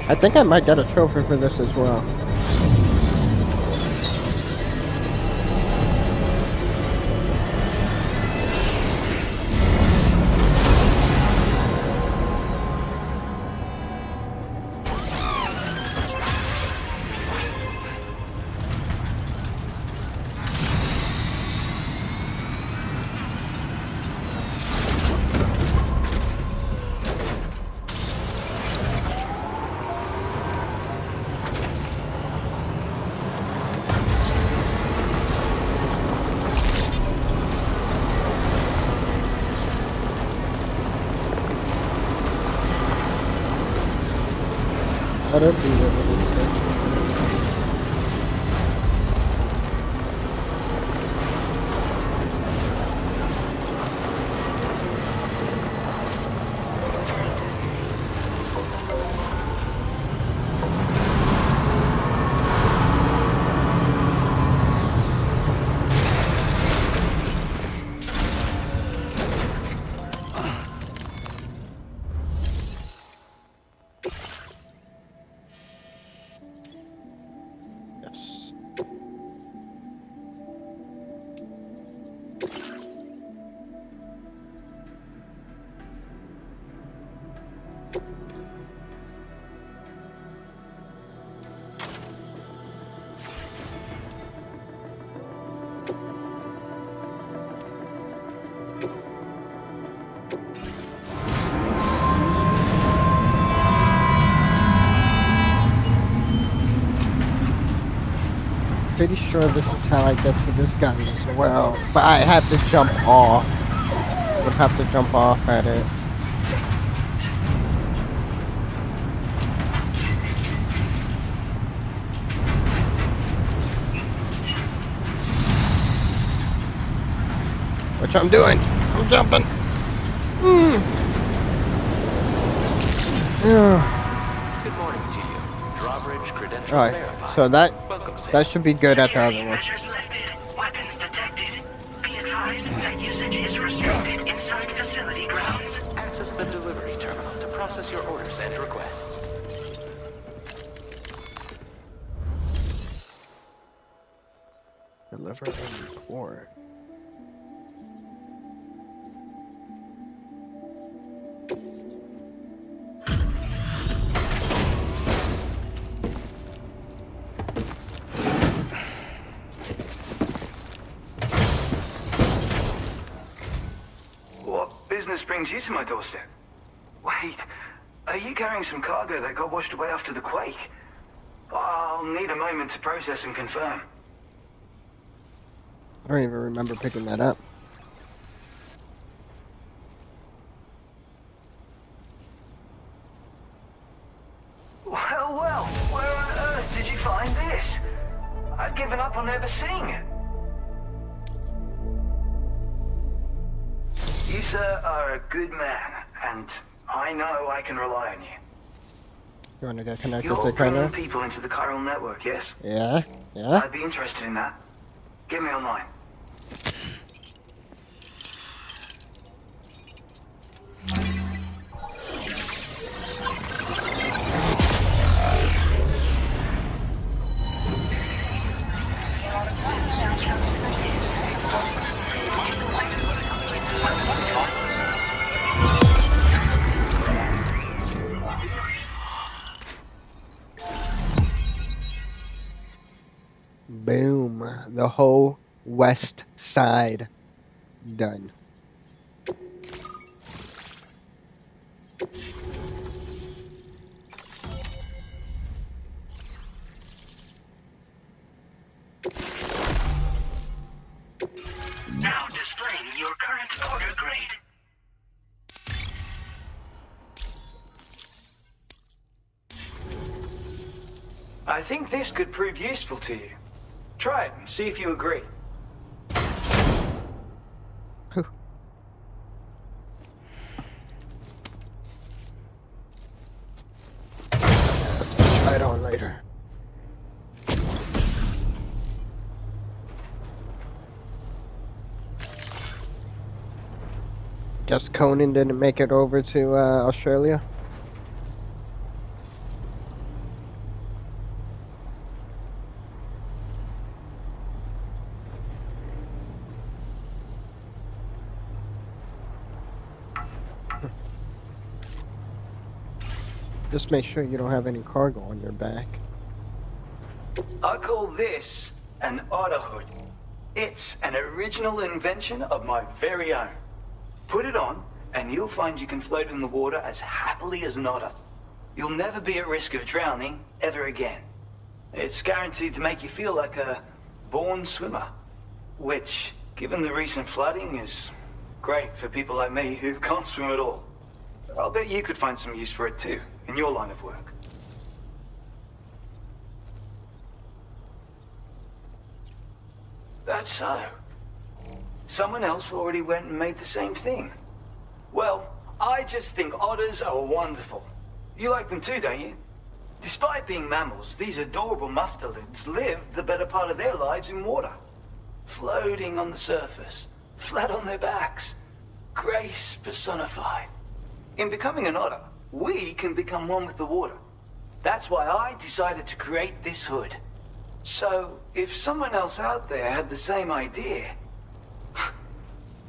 I think I might get a trophy for this as well. Better be able to take. Yes. Pretty sure this is how I get to this guy as well. But I have to jump off. Would have to jump off at it. Which I'm doing. I'm jumping. Yeah.
Good morning to you. Drawbridge credentials
Alright,
verified.
so
Welcome, Sam.
that should be good at the other one.
Measures lifted. Weapons detected. Be advised that usage is restricted inside facility grounds.
Access the delivery terminal to process your orders and requests.
Deliver and report.
What business brings you to my doorstep? Wait, are you carrying some cargo that got washed away after the quake? I'll need a moment to process and confirm.
I don't even remember picking that up.
Well, where on earth did you find this? I'd given up on ever seeing it. You, sir, are a good man, and I know I can rely on you.
You want to get connected
You're
to
bringing
Connor?
people into the chiral network, yes?
Yeah, yeah.
I'd be interested in that. Get me online.
Boom. The whole west side done.
Now displaying your current order grade.
I think this could prove useful to you. Try it and see if you agree.
Try it on later. Guess Conan didn't make it over to Australia. Just make sure you don't have any cargo on your back.
I call this an otter hood. It's an original invention of my very own. Put it on, and you'll find you can float in the water as happily as an otter. You'll never be at risk of drowning ever again. It's guaranteed to make you feel like a born swimmer, which, given the recent flooding, is great for people like me who can't swim at all. I'll bet you could find some use for it too, in your line of work. That's so. Someone else already went and made the same thing. Well, I just think otters are wonderful. You like them too, don't you? Despite being mammals, these adorable mustelids live the better part of their lives in water. Floating on the surface, flat on their backs. Grace personified. In becoming an otter, we can become one with the water. That's why I decided to create this hood. So, if someone else out there had the same idea,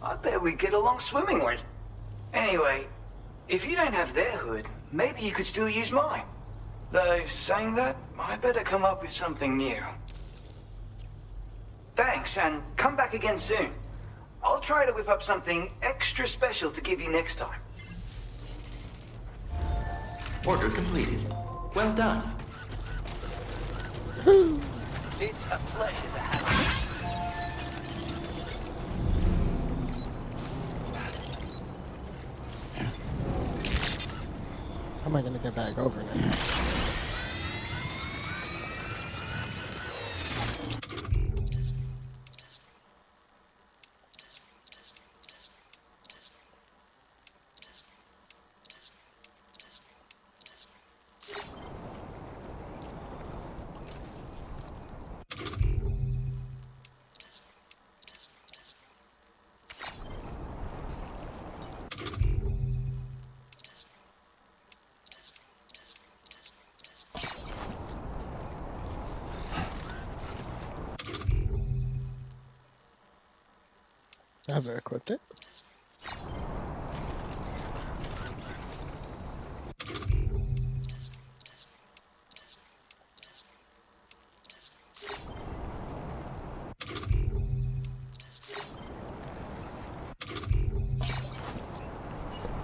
I bet we'd get along swimmingly. Anyway, if you don't have their hood, maybe you could still use mine. Though, saying that, I better come up with something new. Thanks, and come back again soon. I'll try to whip up something extra special to give you next time.
Order completed. Well done.
It's a pleasure to have you.
How am I gonna get back over now? I've equipped it.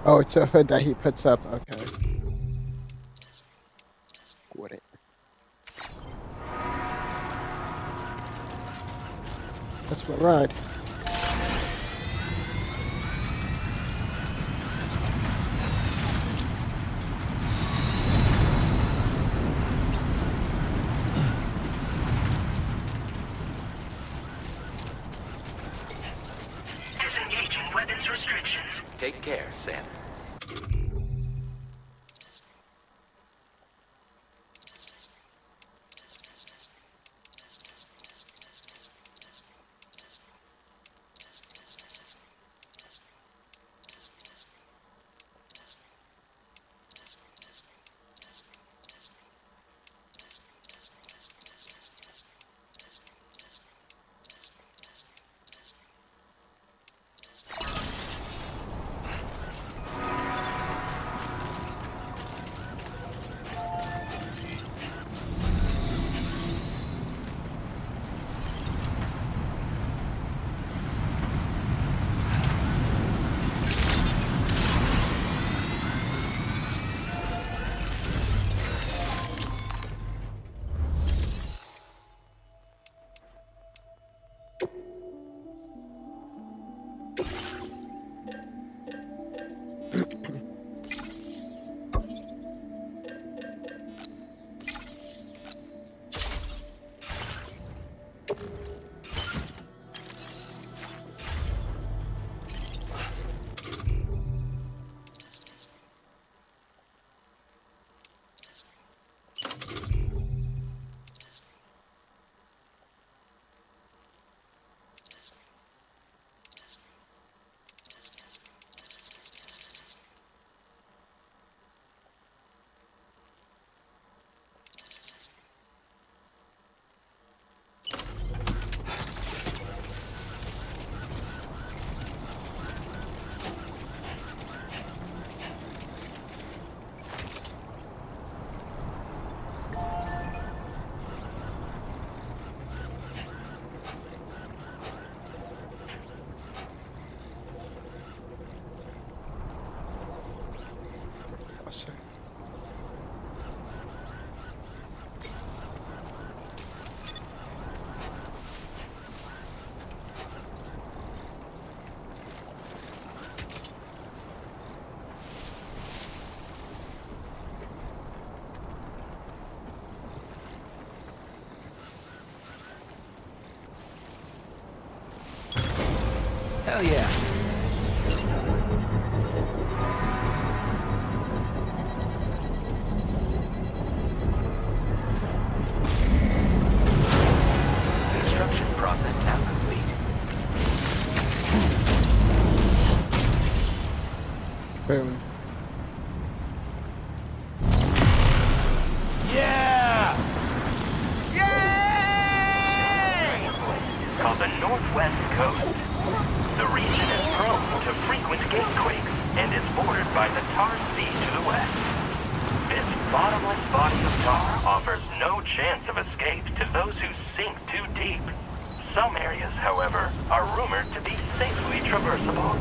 Oh, it's a hood that he puts up. Okay. Got it. That's my ride.
Disengaging weapons restrictions.
Take care, Sam.
Hell yeah.
Construction process now complete.
Boom.
Yeah!
Yay! It's called the Northwest Coast. The region is prone to frequent gatequakes and is bordered by the Tar Sea to the west. This bottomless body of tar offers no chance of escape to those who sink too deep. Some areas, however, are rumored to be safely traversable.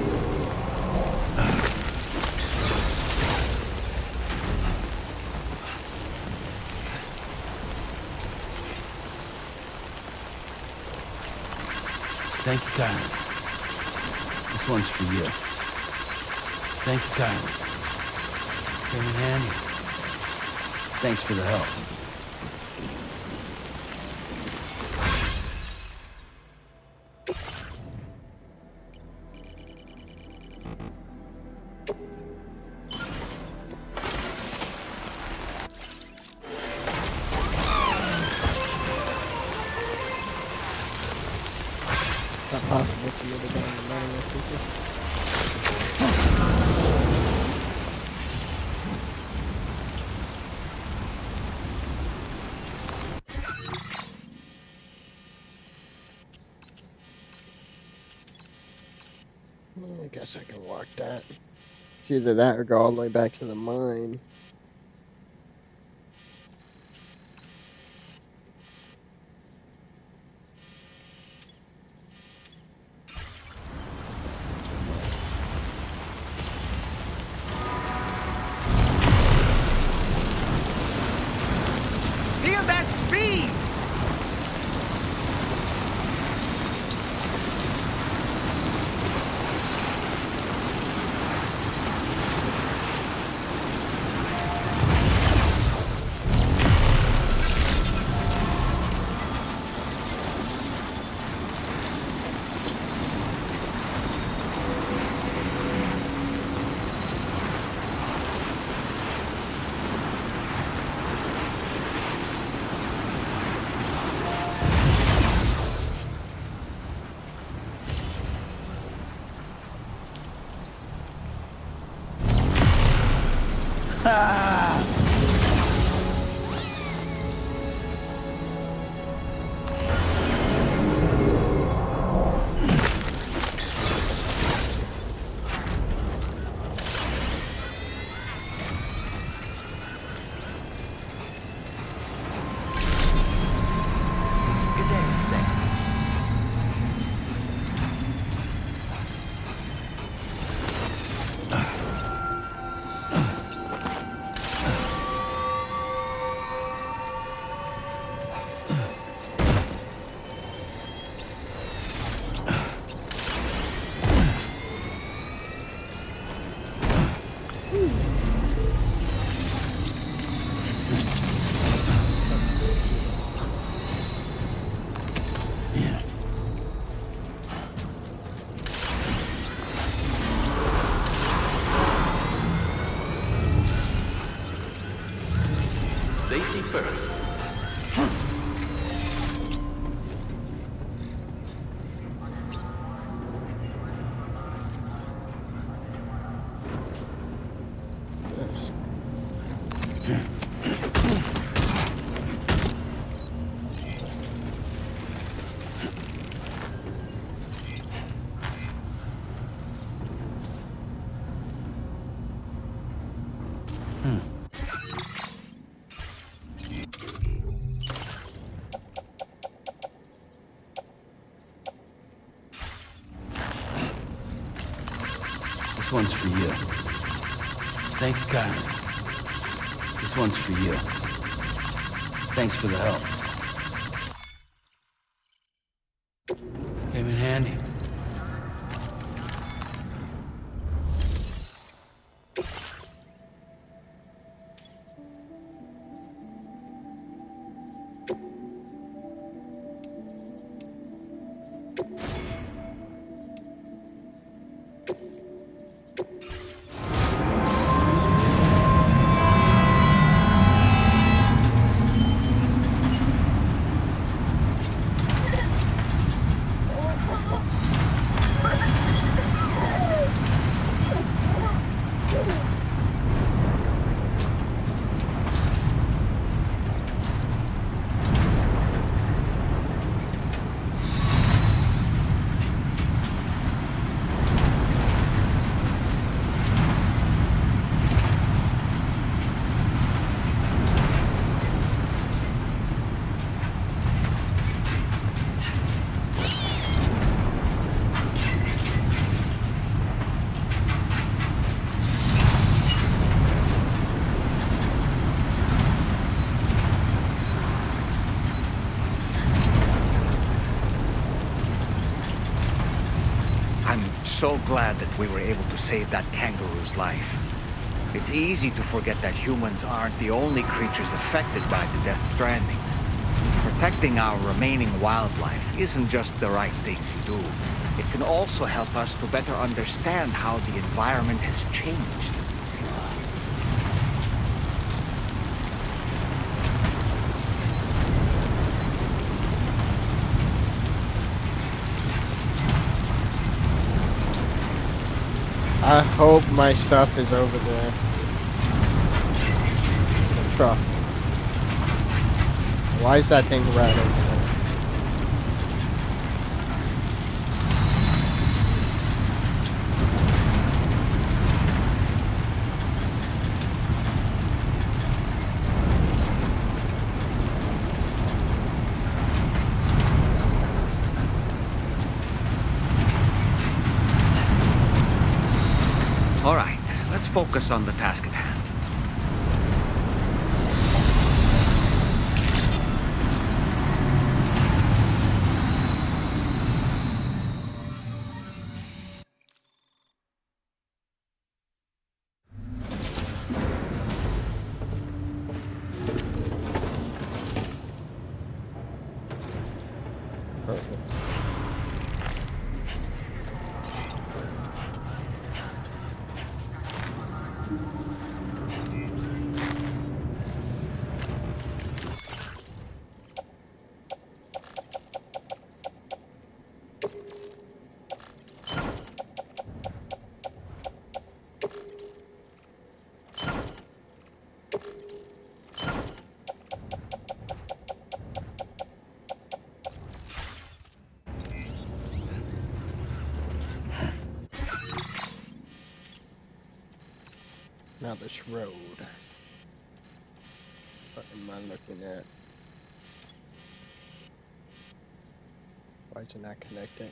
Thank you, Kylie. This one's for you. Thank you, Kylie. Came in handy. Thanks for the help.
Not possible for you to go in the middle of people. I guess I can walk that. It's either that or go all the way back to the mine.
Feel that speed!
Good day, Sam.
Safety first. This one's for you. Thank you, Kylie. This one's for you. Thanks for the help. Came in handy.
so glad that we were able to save that kangaroo's life. It's easy to forget that humans aren't the only creatures affected by the Death Stranding. Protecting our remaining wildlife isn't just the right thing to do. It can also help us to better understand how the environment has changed.
I hope my stuff is over there. The truck. Why is that thing right over there?
All right, let's focus on the task at hand.
Perfect. Now this road. What am I looking at? Why is it not connecting?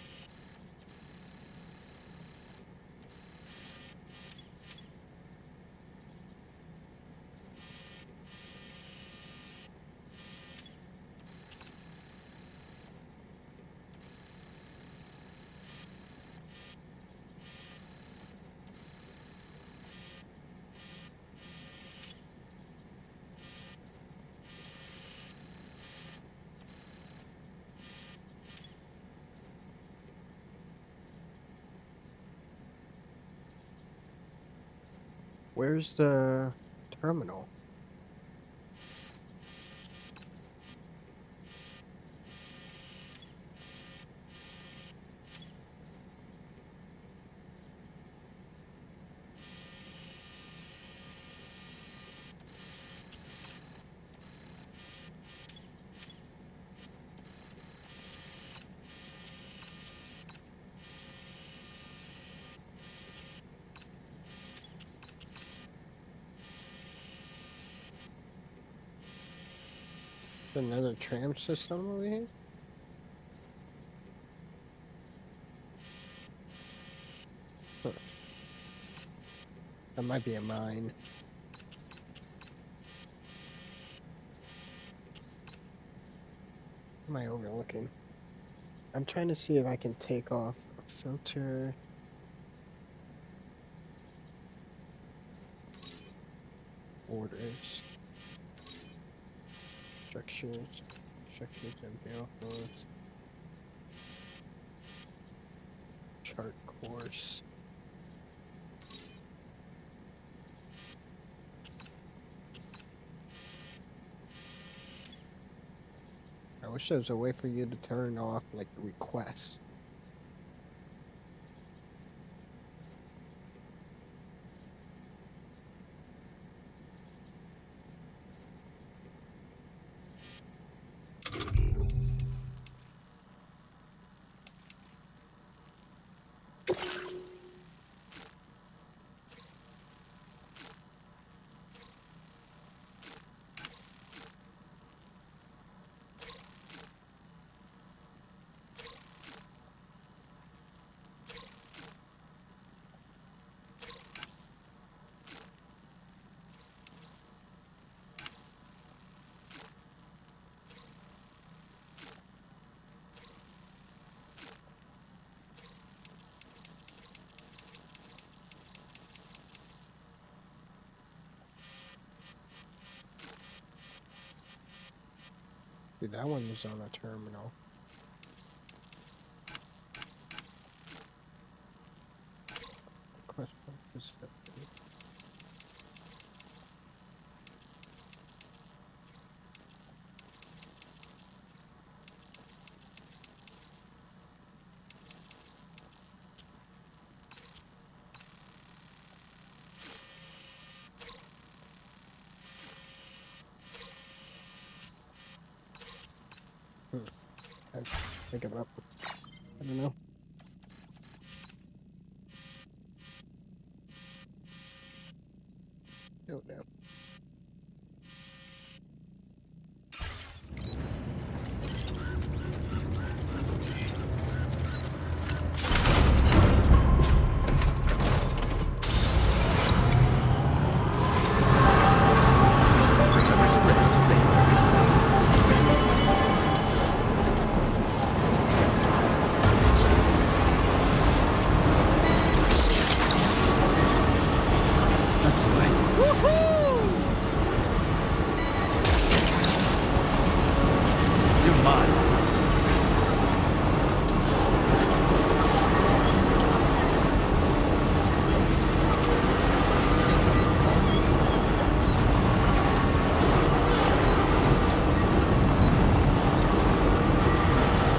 Where's the terminal? Another tram system over here? Huh. That might be a mine. What am I overlooking? I'm trying to see if I can take off a filter. Orders. Structures. Structures and vehicles. Chart course. I wish there was a way for you to turn off like requests. Dude, that one was on a terminal. Question facility. I give up. I don't know. Don't know.
That's the way. You're mine.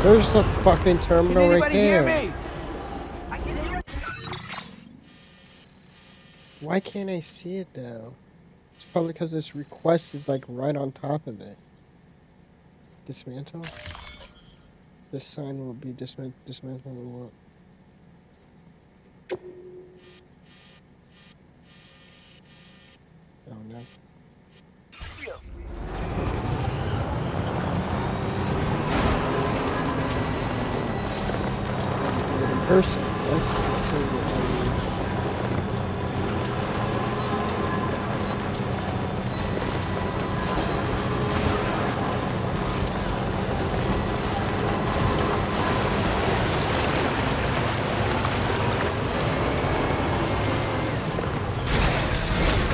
There's a fucking terminal right there.
Hear me?
Why can't I see it though? It's probably because this request is like right on top of it. Dismantle? This sign will be dismantled. Oh no. In person. Let's see what I mean.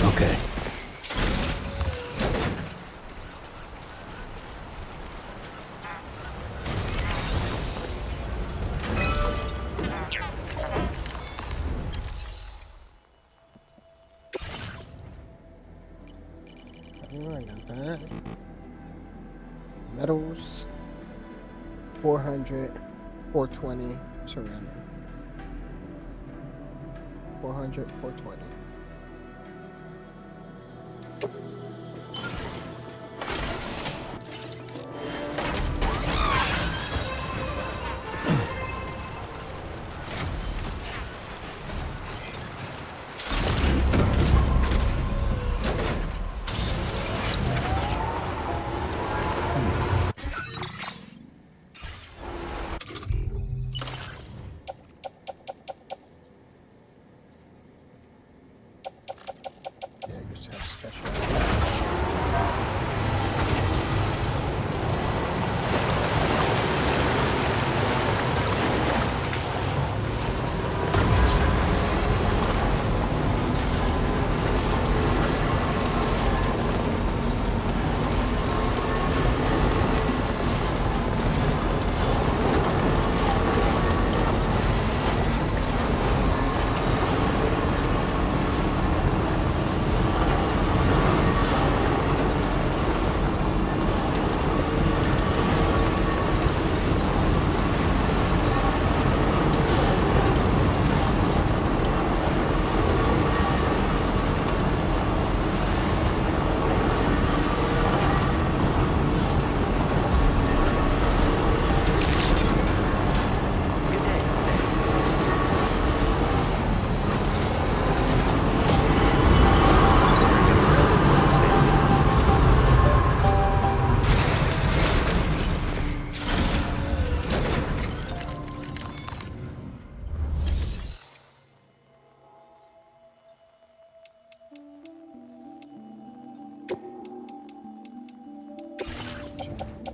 Okay.
Oh, I got that. Metals. 400. 420. Ceramic. 400. 420. Yeah, I just have special.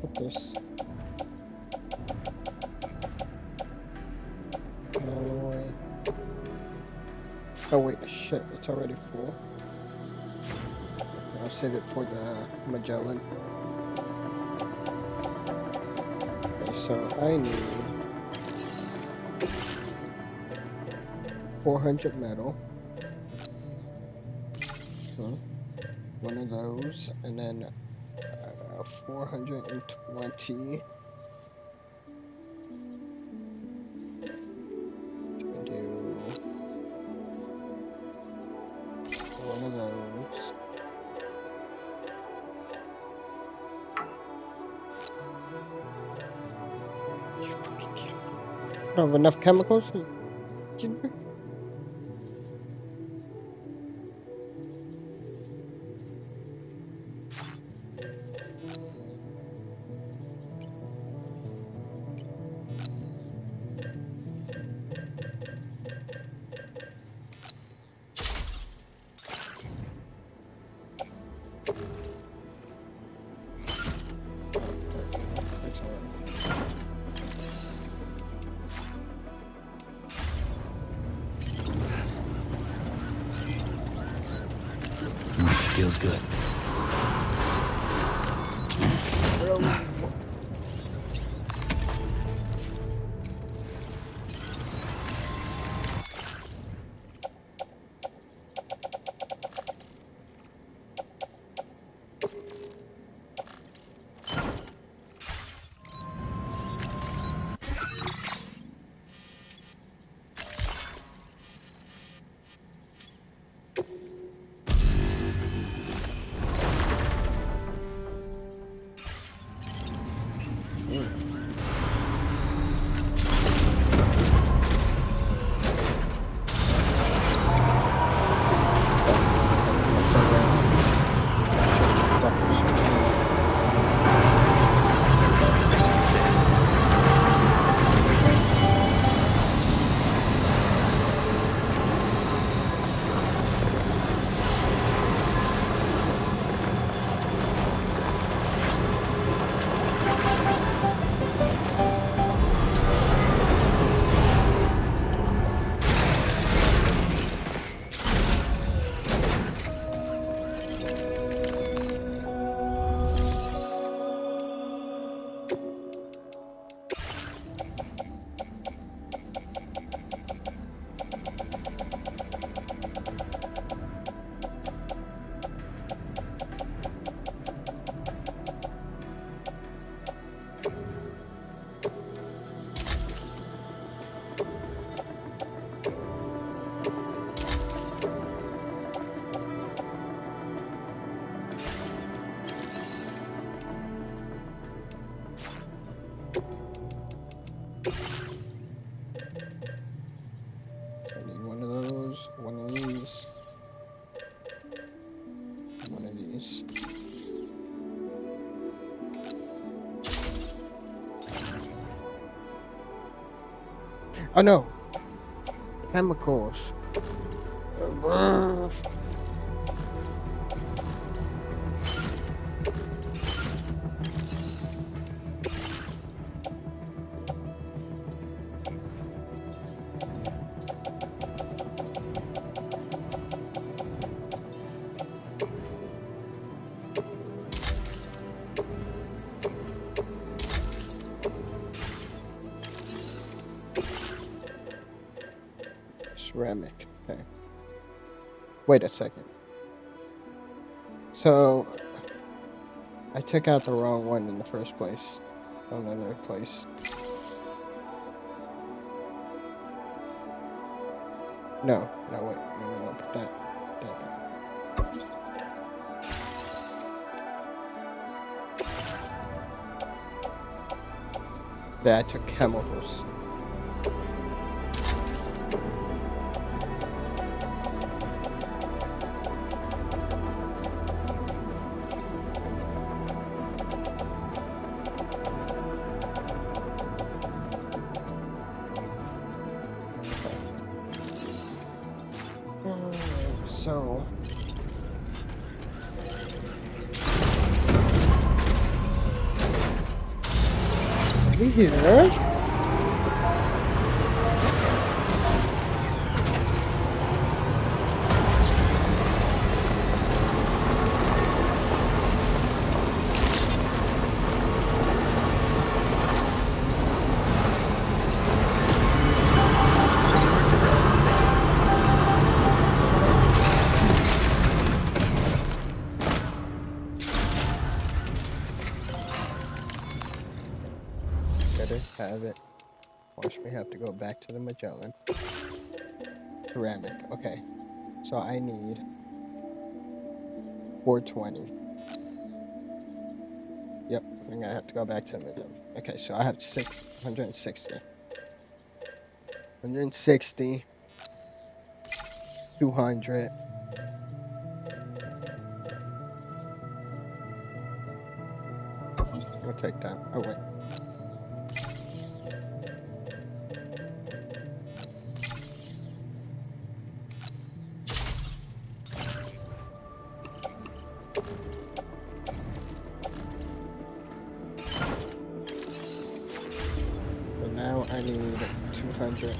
Put this. Alloy. Oh wait, shit, it's already full. I'll save it for the Magellan. So I need 400 metal. One of those, and then 420. Do one of those. You fucking kidding me? I don't have enough chemicals.
Feels good.
Oh no! Chemicals. Ceramic. Okay. Wait a second. So I took out the wrong one in the first place. Another place. No, wait. No, put that back. Yeah, I took chemicals. So right here. First, we have to go back to the Magellan. Ceramic. Okay. So I need 420. Yep, I'm gonna have to go back to the Magellan. Okay, so I have 660. 160. 200. I'll take that. Oh, wait. So now I need 220.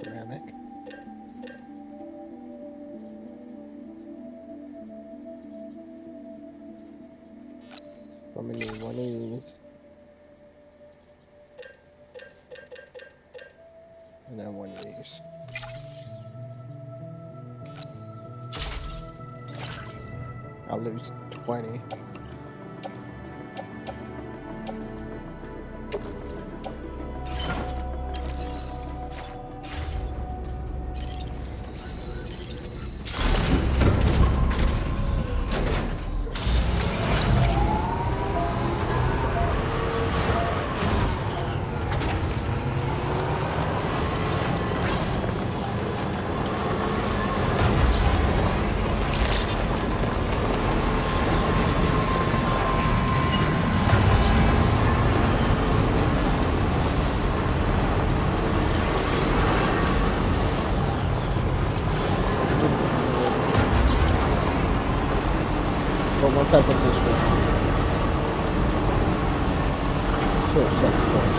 Ceramic. I'm gonna need one of these. And then one of these. I'll lose 20. But once I put this one, so second one.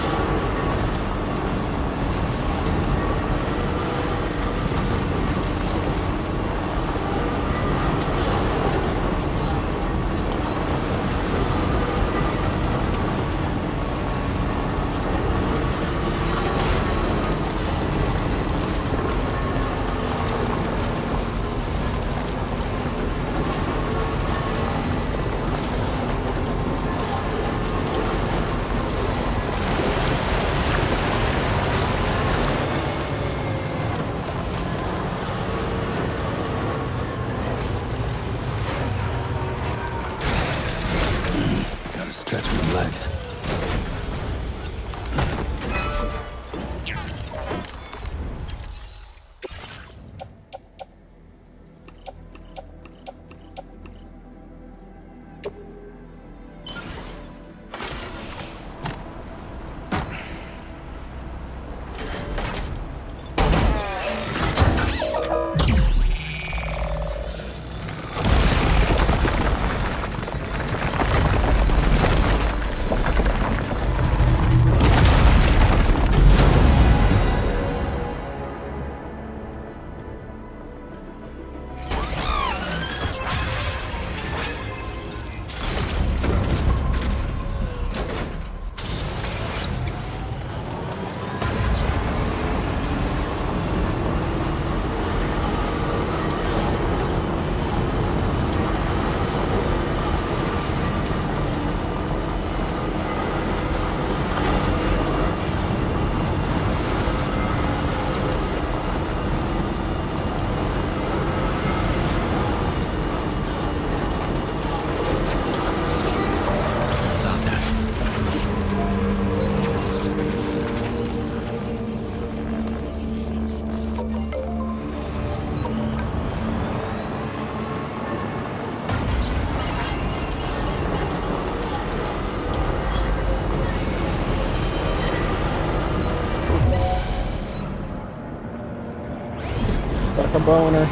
Like a boner.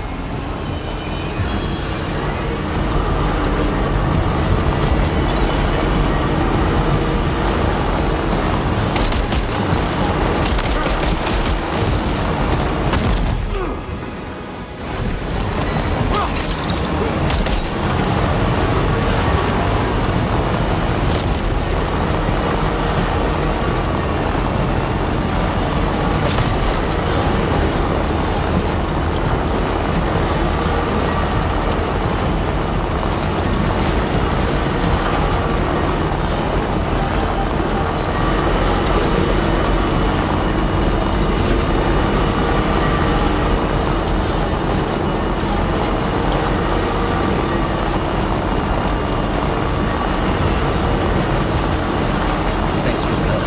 Thanks for the help.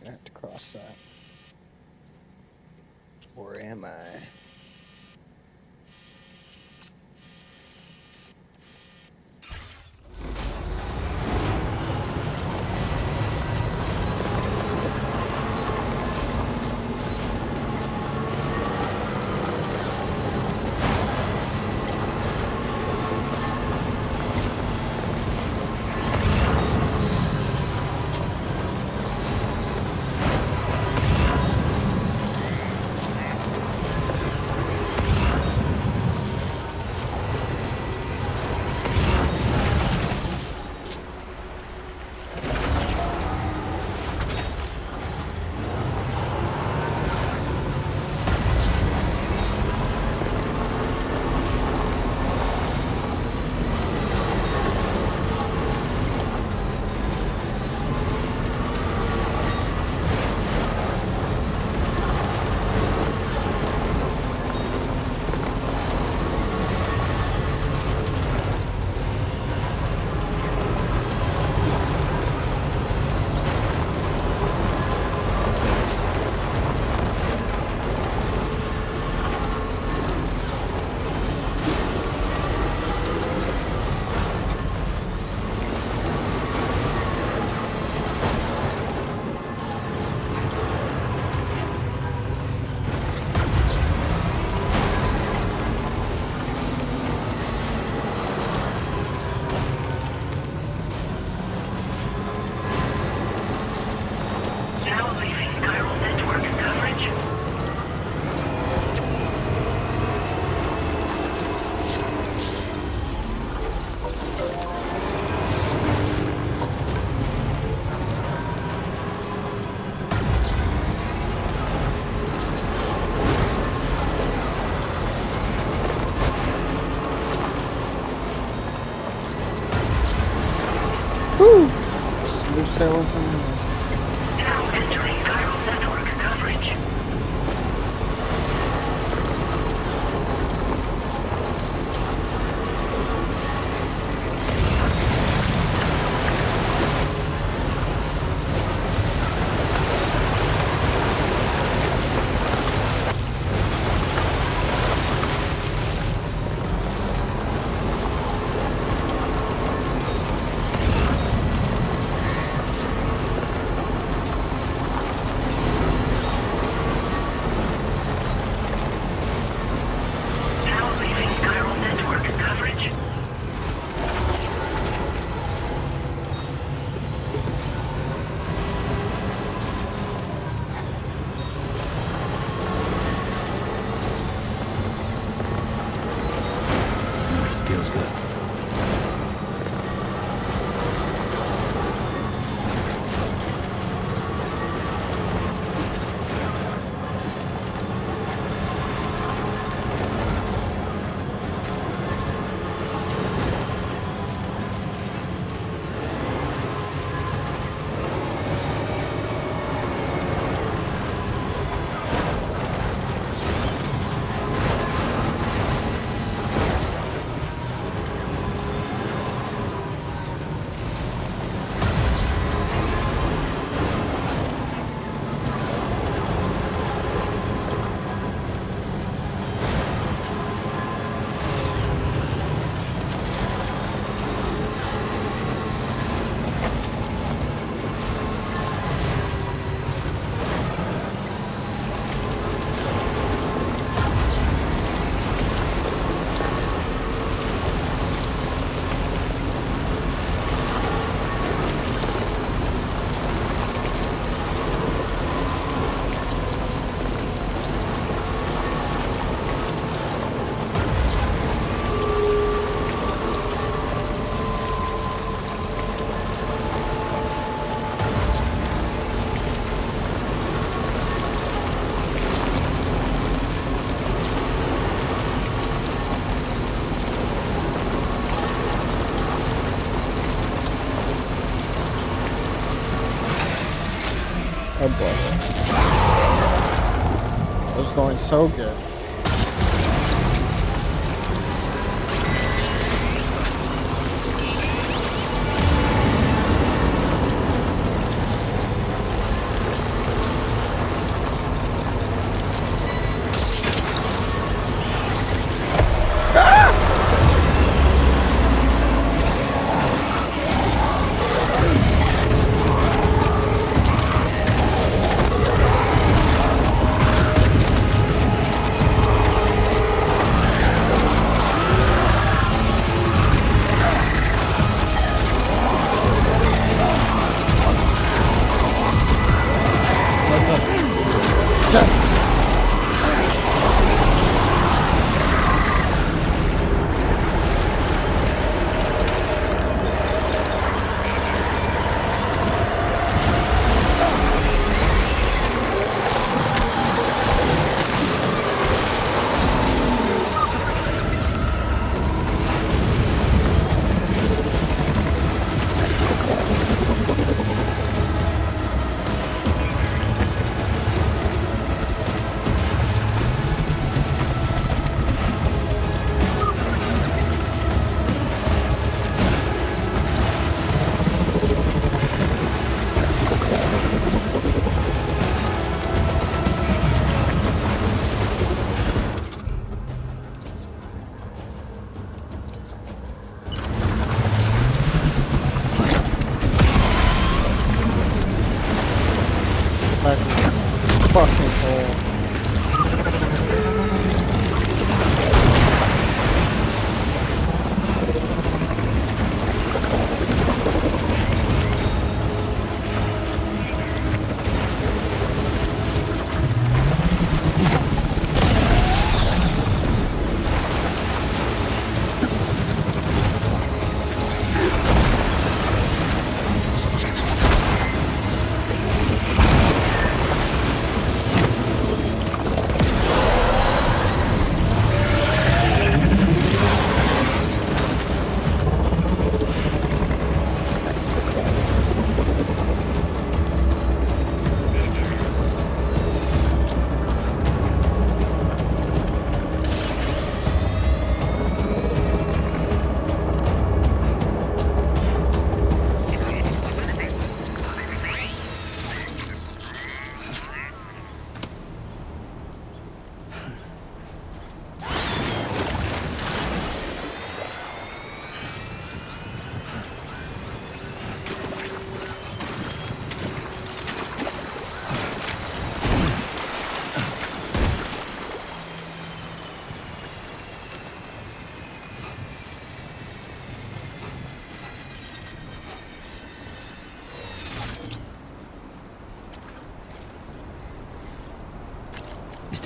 I have to cross that. Where am I? Woo! Smooth sailing from here.
Now entering chiral network coverage. Now leaving chiral network coverage.
Feels good.
Oh boy. It was going so good. Fucking hole.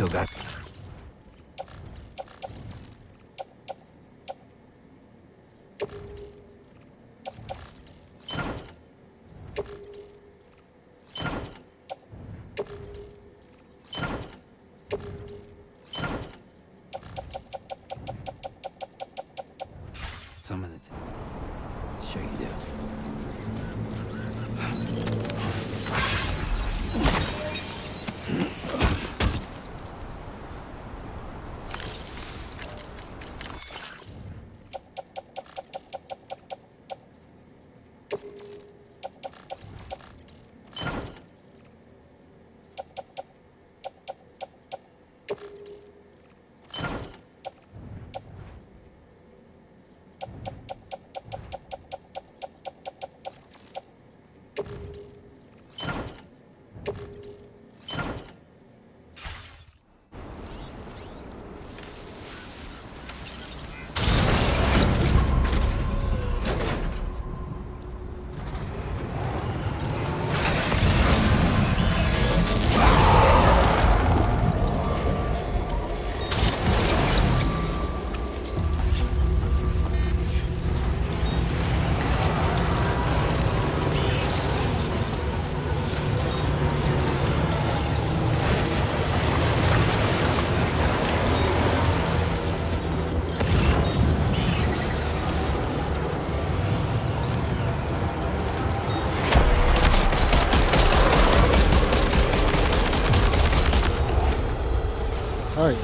still got... some of it. Sure you do.
Oh yeah.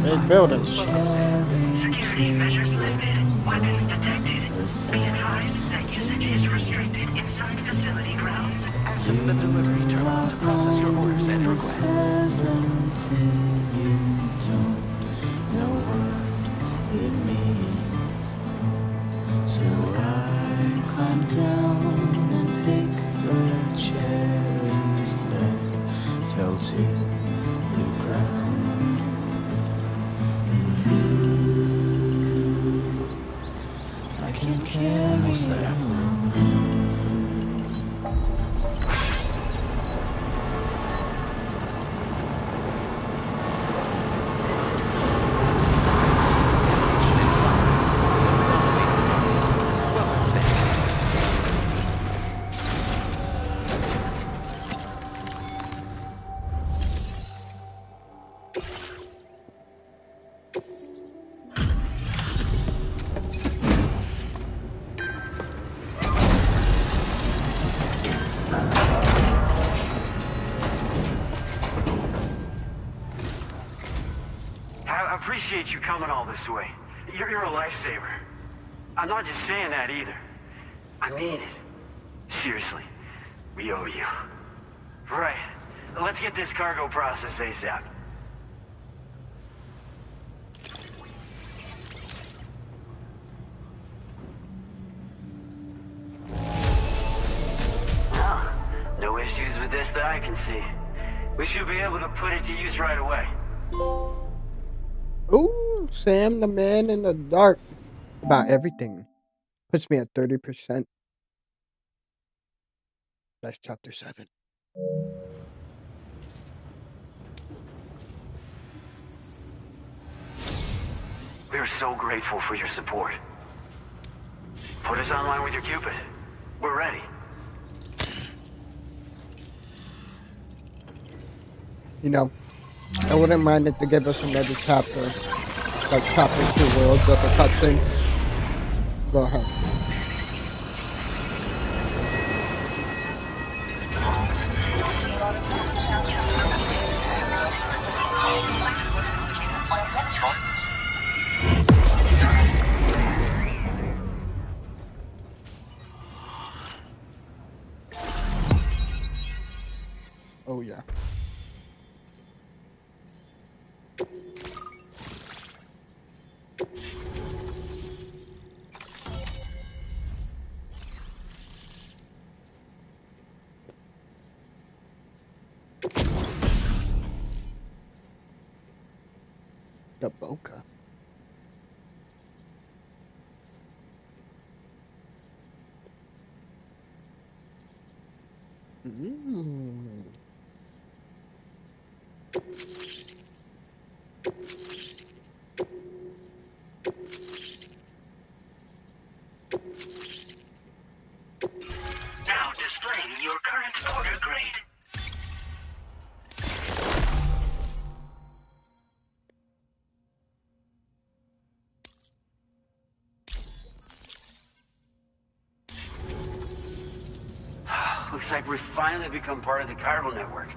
Big buildings.
Security measures lifted. Weapons detected. Be advised that usage is restricted inside facility grounds.
Access the delivery terminal to process your orders and requests.
You don't know what it means. So I climb down and pick the cherries that fell to the ground. I can carry it alone.
I appreciate you coming all this way. You're a lifesaver. I'm not just saying that either. I mean it. Seriously, we owe you. Right. Let's get this cargo processed ASAP. Well, no issues with this that I can see. We should be able to put it to use right away.
Ooh, Sam the Man in the Dark. About everything. Puts me at 30%. That's chapter 7.
We're so grateful for your support. Put us online with your Cupid. We're ready.
You know, I wouldn't mind if they give us another chapter. Like chapter 2 Worlds of a cutscene. Go ahead. Oh yeah. The Boca. Mm.
Now displaying your current order grade.
Looks like we've finally become part of the chiral network.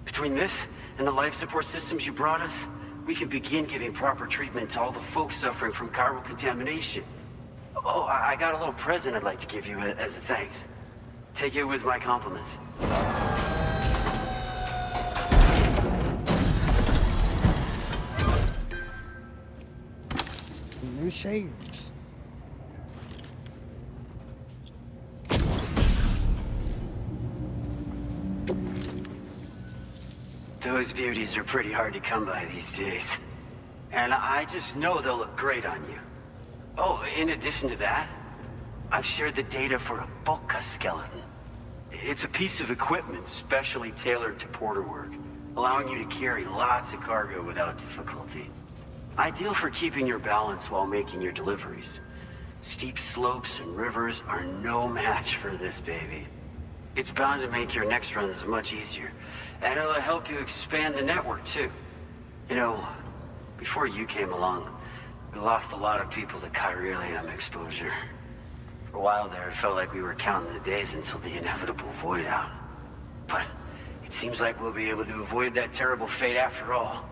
Between this and the life support systems you brought us, we can begin giving proper treatment to all the folks suffering from chiral contamination. Oh, I got a little present I'd like to give you as a thanks. Take it with my compliments.
New shades.
Those beauties are pretty hard to come by these days. And I just know they'll look great on you. Oh, in addition to that, I've shared the data for a Boca skeleton. It's a piece of equipment specially tailored to porter work, allowing you to carry lots of cargo without difficulty. Ideal for keeping your balance while making your deliveries. Steep slopes and rivers are no match for this baby. It's bound to make your next runs much easier, and it'll help you expand the network too. You know, before you came along, we lost a lot of people to chiralium exposure. For a while there, it felt like we were counting the days until the inevitable void out. But it seems like we'll be able to avoid that terrible fate after all.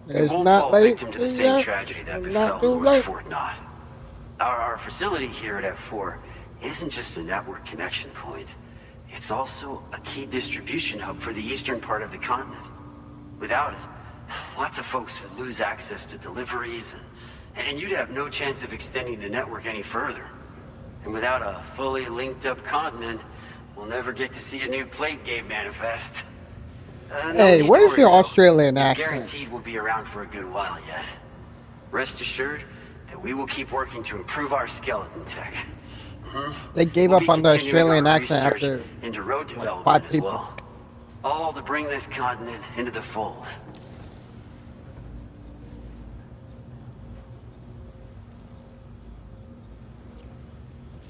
We
It's
won't
not
fall
late
victim to the same
yet.
tragedy that
It's
befell
not too
North
late.
Fort Knot. Our Our facility here at F4 isn't just a network connection point. It's also a key distribution hub for the eastern part of the continent. Without it, lots of folks would lose access to deliveries, and you'd have no chance of extending the network any further. And without a fully linked up continent, we'll never get to see a new plate game manifest. No
Hey,
need to
where's
worry,
your
though.
Australian
You're
accent?
guaranteed we'll be around for a good while yet. Rest assured that we will keep working to improve our skeleton tech.
They gave
We'll
up
be
on the
continuing
Australian
our
accent
research
after
into road
like
development
5
as
people.
well. All to bring this continent into the fold.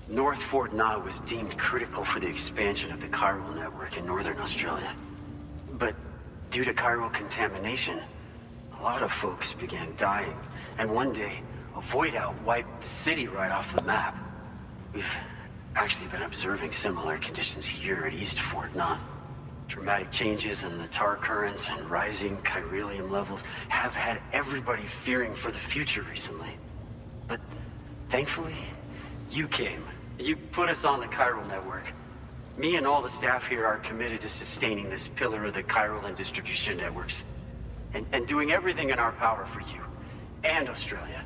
North Fort Na was deemed critical for the expansion of the chiral network in northern Australia. But due to chiral contamination, a lot of folks began dying, and one day, a void out wiped the city right off the map. We've actually been observing similar conditions here at East Fort Na. Dramatic changes in the tar currents and rising chiralium levels have had everybody fearing for the future recently. But thankfully, you came. You put us on the chiral network. Me and all the staff here are committed to sustaining this pillar of the chiral and distribution networks. And doing everything in our power for you and Australia.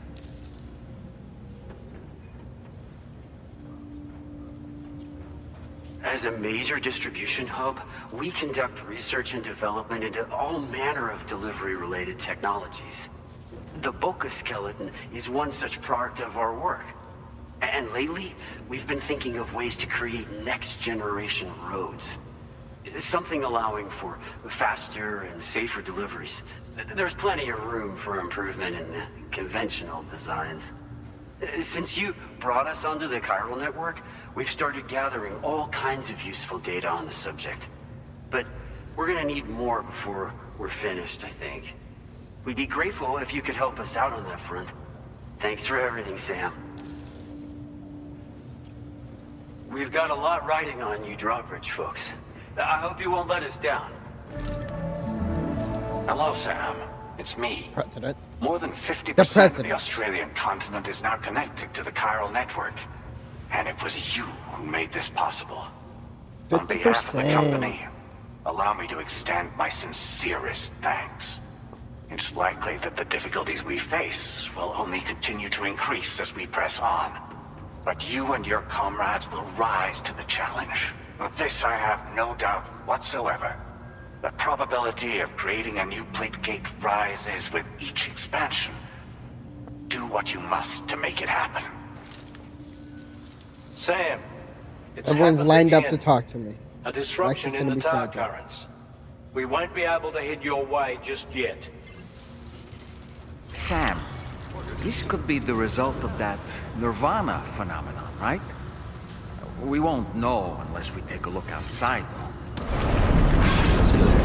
As a major distribution hub, we conduct research and development into all manner of delivery-related technologies. The Boca skeleton is one such product of our work. And lately, we've been thinking of ways to create next-generation roads. Something allowing for faster and safer deliveries. There's plenty of room for improvement in the conventional designs. Since you brought us onto the chiral network, we've started gathering all kinds of useful data on the subject. But we're gonna need more before we're finished, I think. We'd be grateful if you could help us out on that front. Thanks for everything, Sam. We've got a lot riding on you drawbridge folks. I hope you won't let us down.
Hello, Sam. It's me.
President.
More than 50%
The
of
president.
the Australian continent is now connected to the chiral network. And it was you who made this possible. On behalf of the
50%.
company, allow me to extend my sincerest thanks. It's likely that the difficulties we face will only continue to increase as we press on. But you and your comrades will rise to the challenge. Of this I have no doubt whatsoever. The probability of creating a new plate gate rises with each expansion. Do what you must to make it happen.
Sam, it's
Everyone's
happened
lined up
again.
to talk to me.
A disruption
Alexa's
in
gonna
the
be
tar
fragile.
currents. We won't be able to head your way just yet.
Sam, this could be the result of that Nirvana phenomenon, right? We won't know unless we take a look outside, though.
Let's go.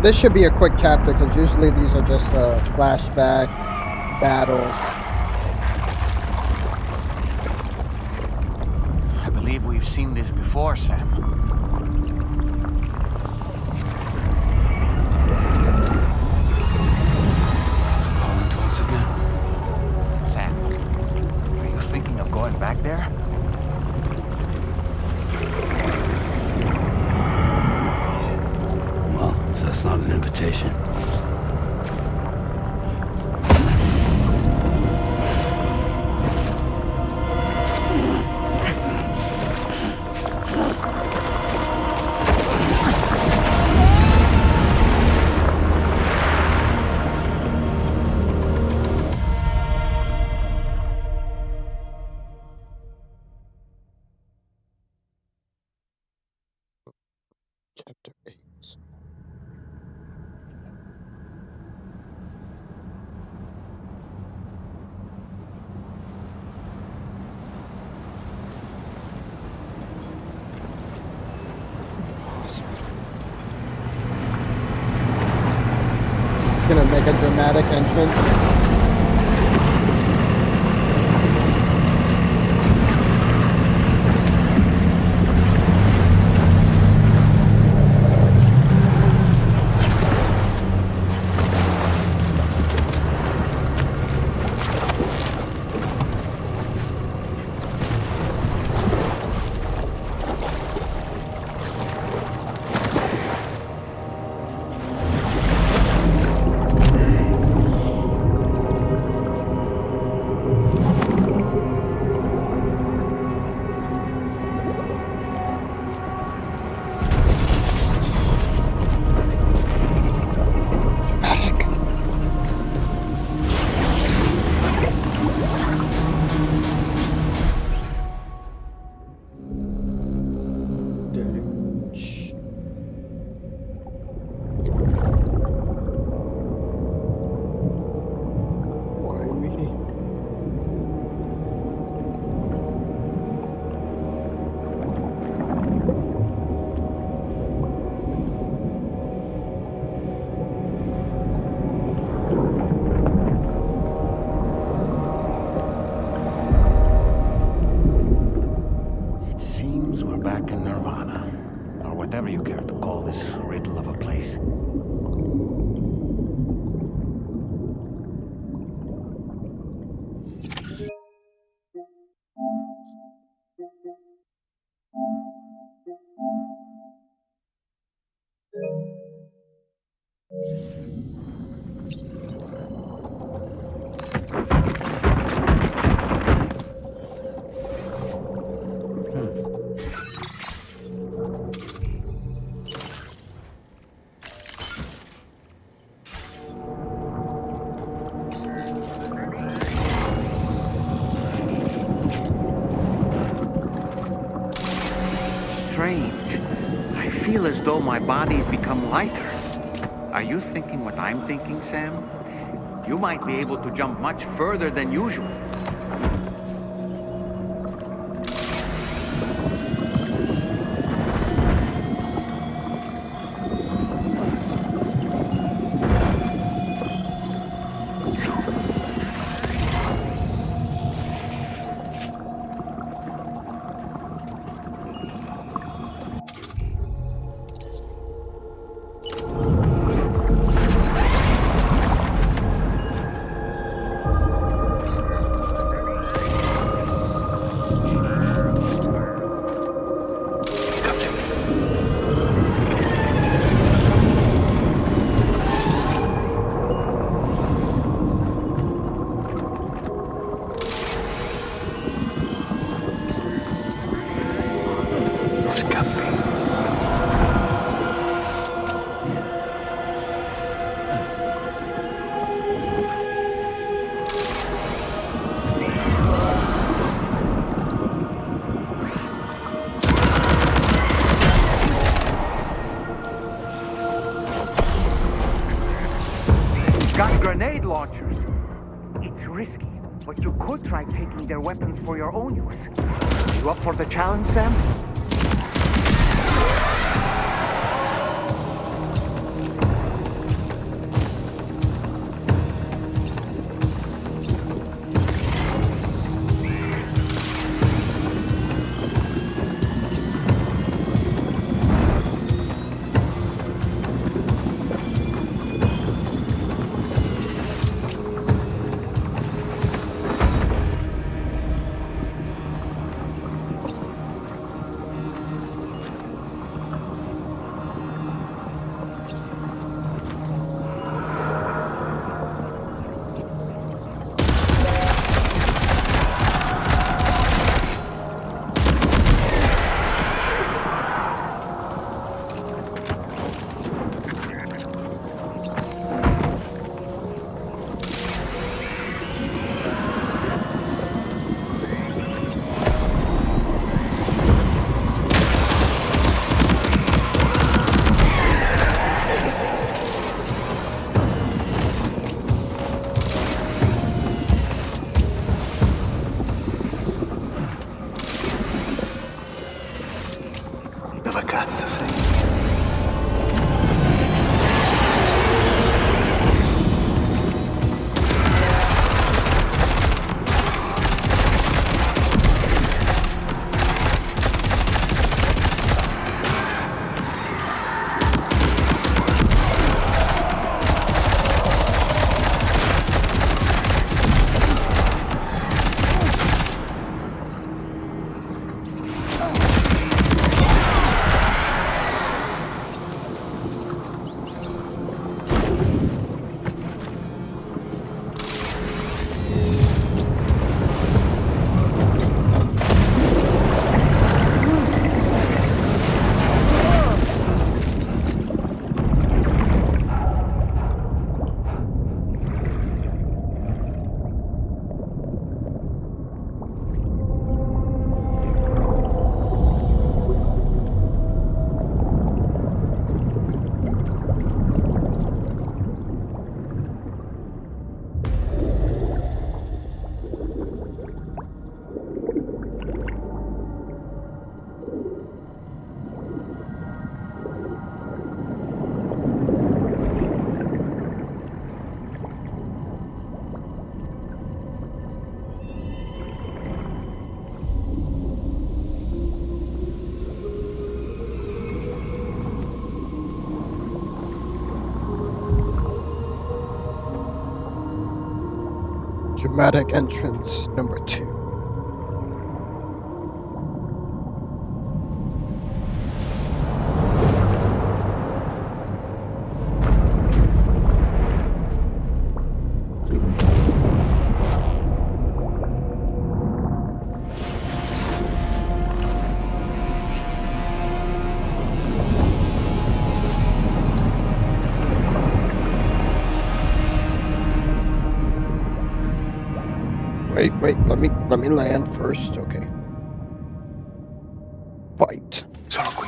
This should be a quick chapter because usually these are just flashback battles.
I believe we've seen this before, Sam.
It's calling to us again.
Sam, are you thinking of going back there?
Well, if that's not an invitation.
Chapter 8. gonna make a dramatic entrance. Deluge. Why me?
It seems we're back in Nirvana, or whatever you care to call this riddle of a place. Strange. I feel as though my body's become lighter. Are you thinking what I'm thinking, Sam? You might be able to jump much further than usual. Got grenade launchers. It's risky, but you could try taking their weapons for your own use. You up for the challenge, Sam?
Dramatic entrance number 2. Wait, let me land first, okay. Fight.
Sono qui.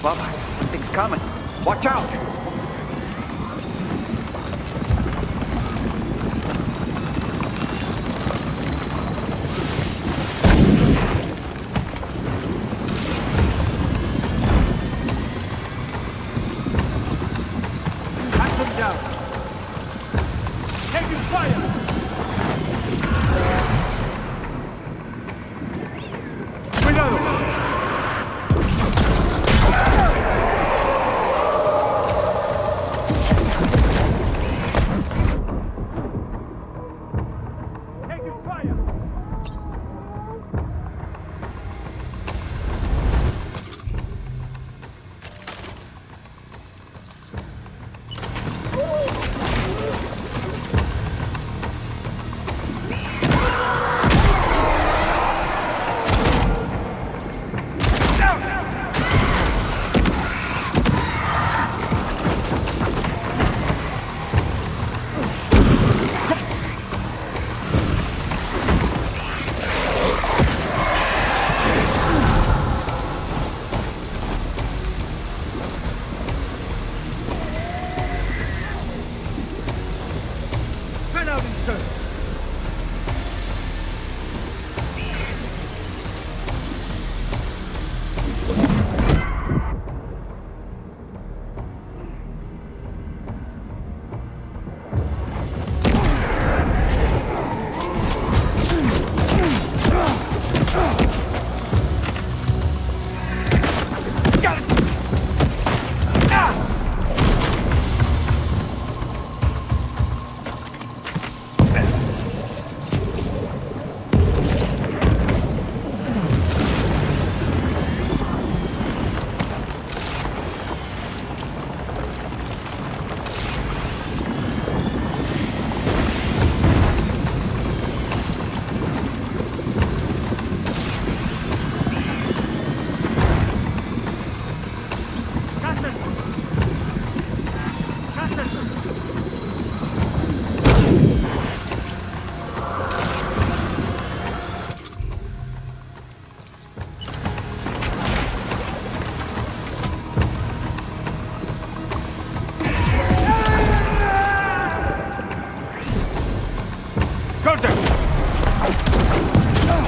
Above us, something's coming. Watch out!
Hunt them down. Taking fire. Cuidado. Taking fire. Turn out and turn. Contact!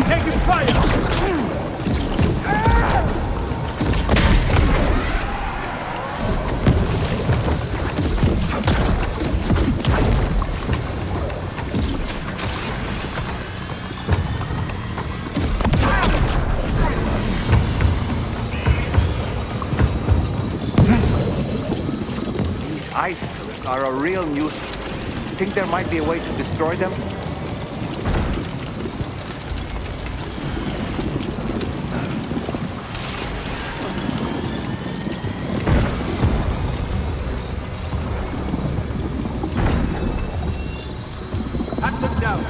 Taking fire!
These ice pillars are a real nuisance. Think there might be a way to destroy them?
Hunt them down.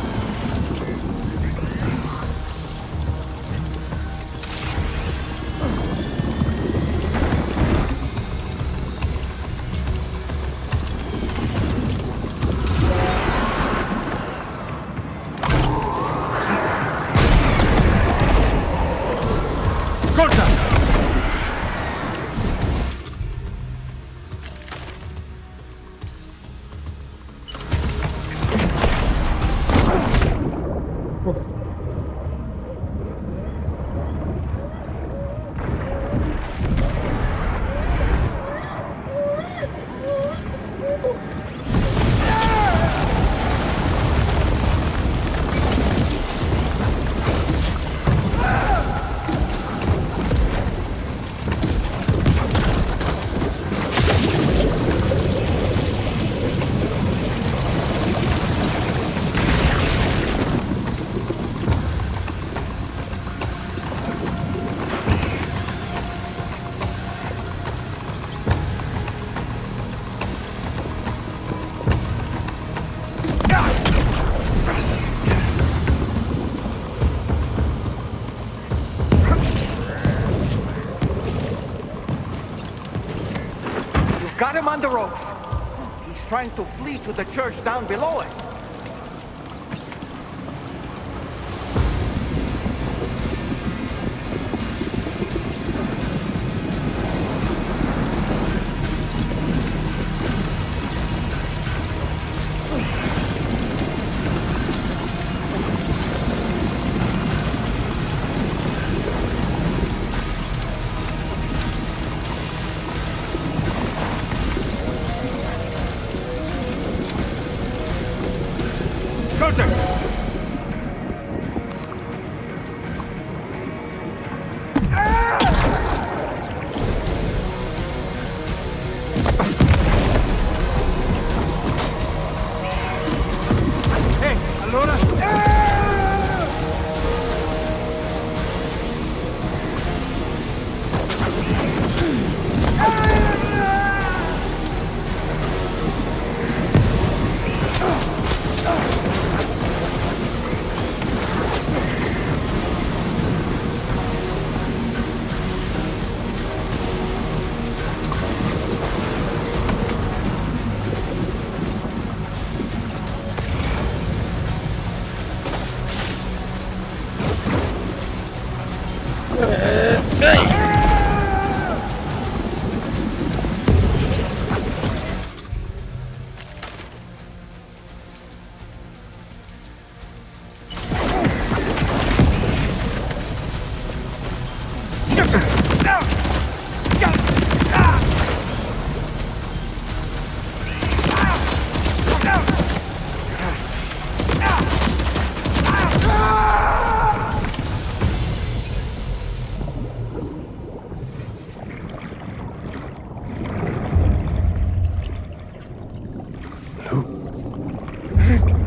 Got him on the ropes. He's trying to flee to the church down below us.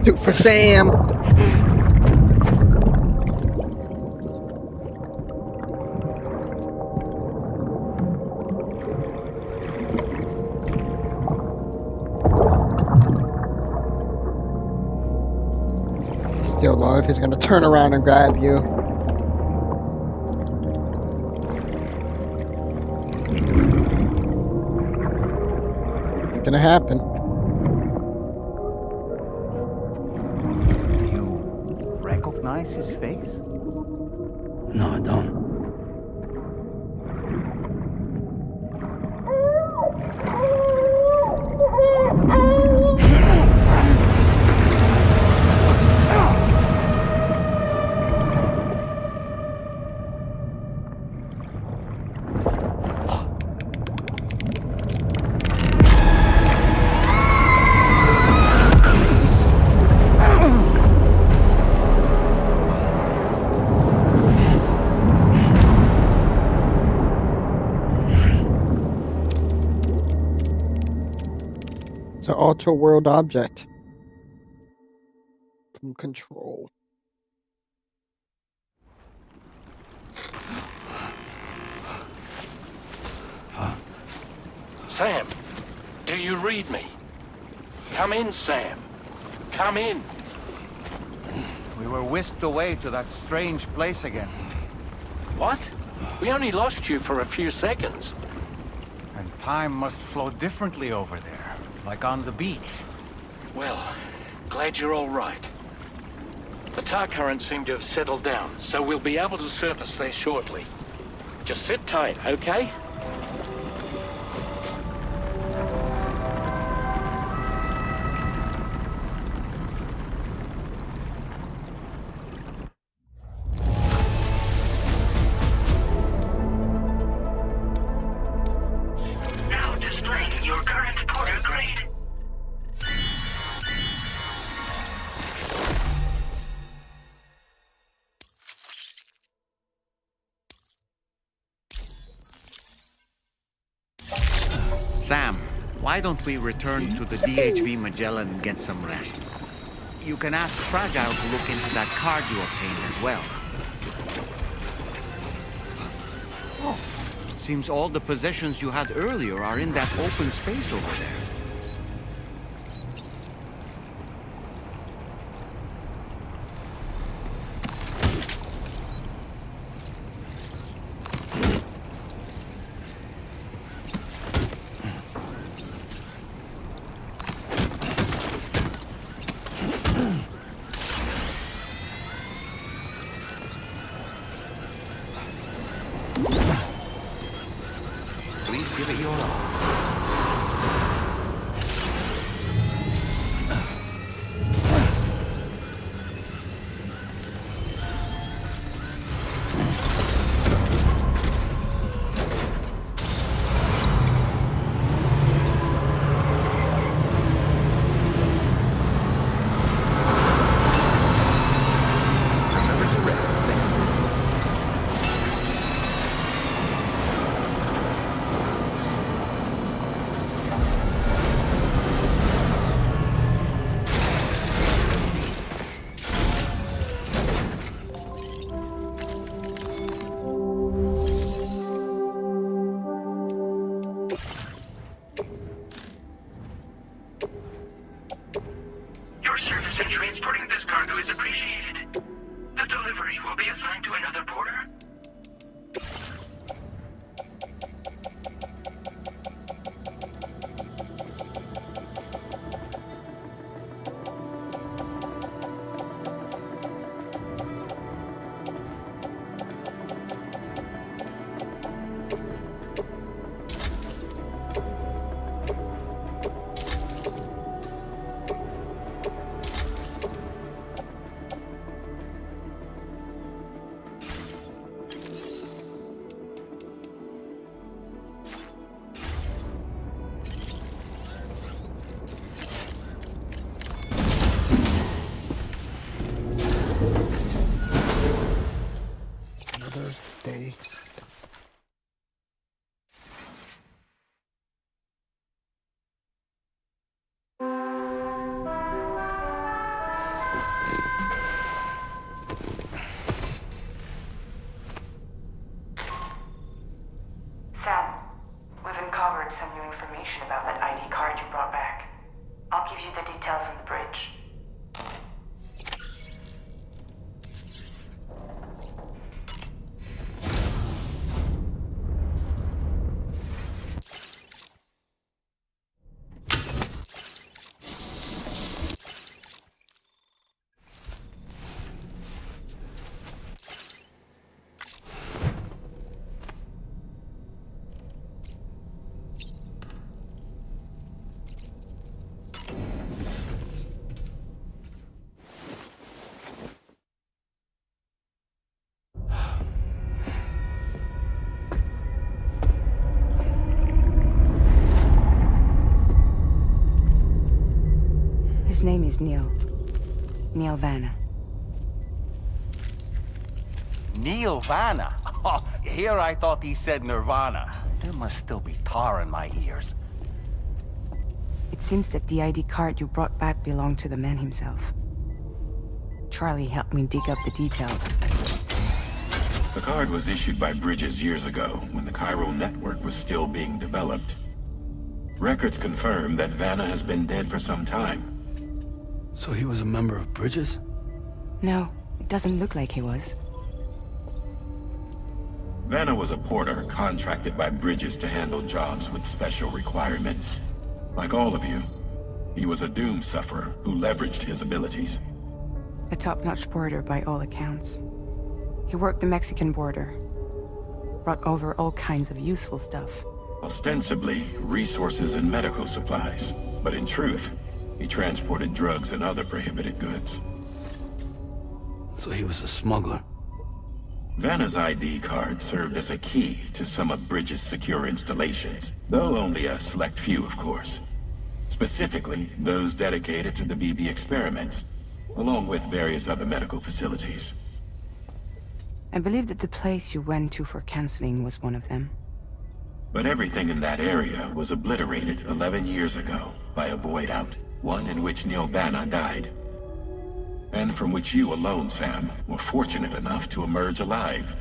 Do for Sam. Still low if he's gonna turn around and grab you. It's gonna happen.
Recognize his face?
No, I don't.
It's an alter world object from Control.
Sam, do you read me? Come in, Sam. Come in.
We were whisked away to that strange place again.
What? We only lost you for a few seconds.
And time must flow differently over there, like on the beach.
Well, glad you're all right. The tar currents seem to have settled down, so we'll be able to surface there shortly. Just sit tight, okay?
Now displaying your current porter grade.
Sam, why don't we return to the DHV Magellan and get some rest? You can ask Fragile to look into that card you obtained as well. Oh, it seems all the possessions you had earlier are in that open space over there. Please give it your all.
Your service in transporting this cargo is appreciated. The delivery will be assigned to another porter.
Another day.
Sam, we've uncovered some new information about that ID card you brought back. I'll give you the details on the bridge.
His name is Neil. Neil Vanna.
Neil Vanna? Oh, here I thought he said Nirvana. There must still be tar in my ears.
It seems that the ID card you brought back belonged to the man himself. Charlie helped me dig up the details.
The card was issued by Bridges years ago, when the chiral network was still being developed. Records confirm that Vanna has been dead for some time.
So he was a member of Bridges?
No, it doesn't look like he was.
Vanna was a porter contracted by Bridges to handle jobs with special requirements. Like all of you, he was a doom sufferer who leveraged his abilities.
A top-notch porter by all accounts. He worked the Mexican border. Brought over all kinds of useful stuff.
Ostensibly, resources and medical supplies. But in truth, he transported drugs and other prohibited goods.
So he was a smuggler.
Vanna's ID card served as a key to some of Bridges' secure installations, though only a select few, of course. Specifically, those dedicated to the BB experiments, along with various other medical facilities.
I believe that the place you went to for counseling was one of them.
But everything in that area was obliterated 11 years ago by a void out, one in which Neil Vanna died. And from which you alone, Sam, were fortunate enough to emerge alive.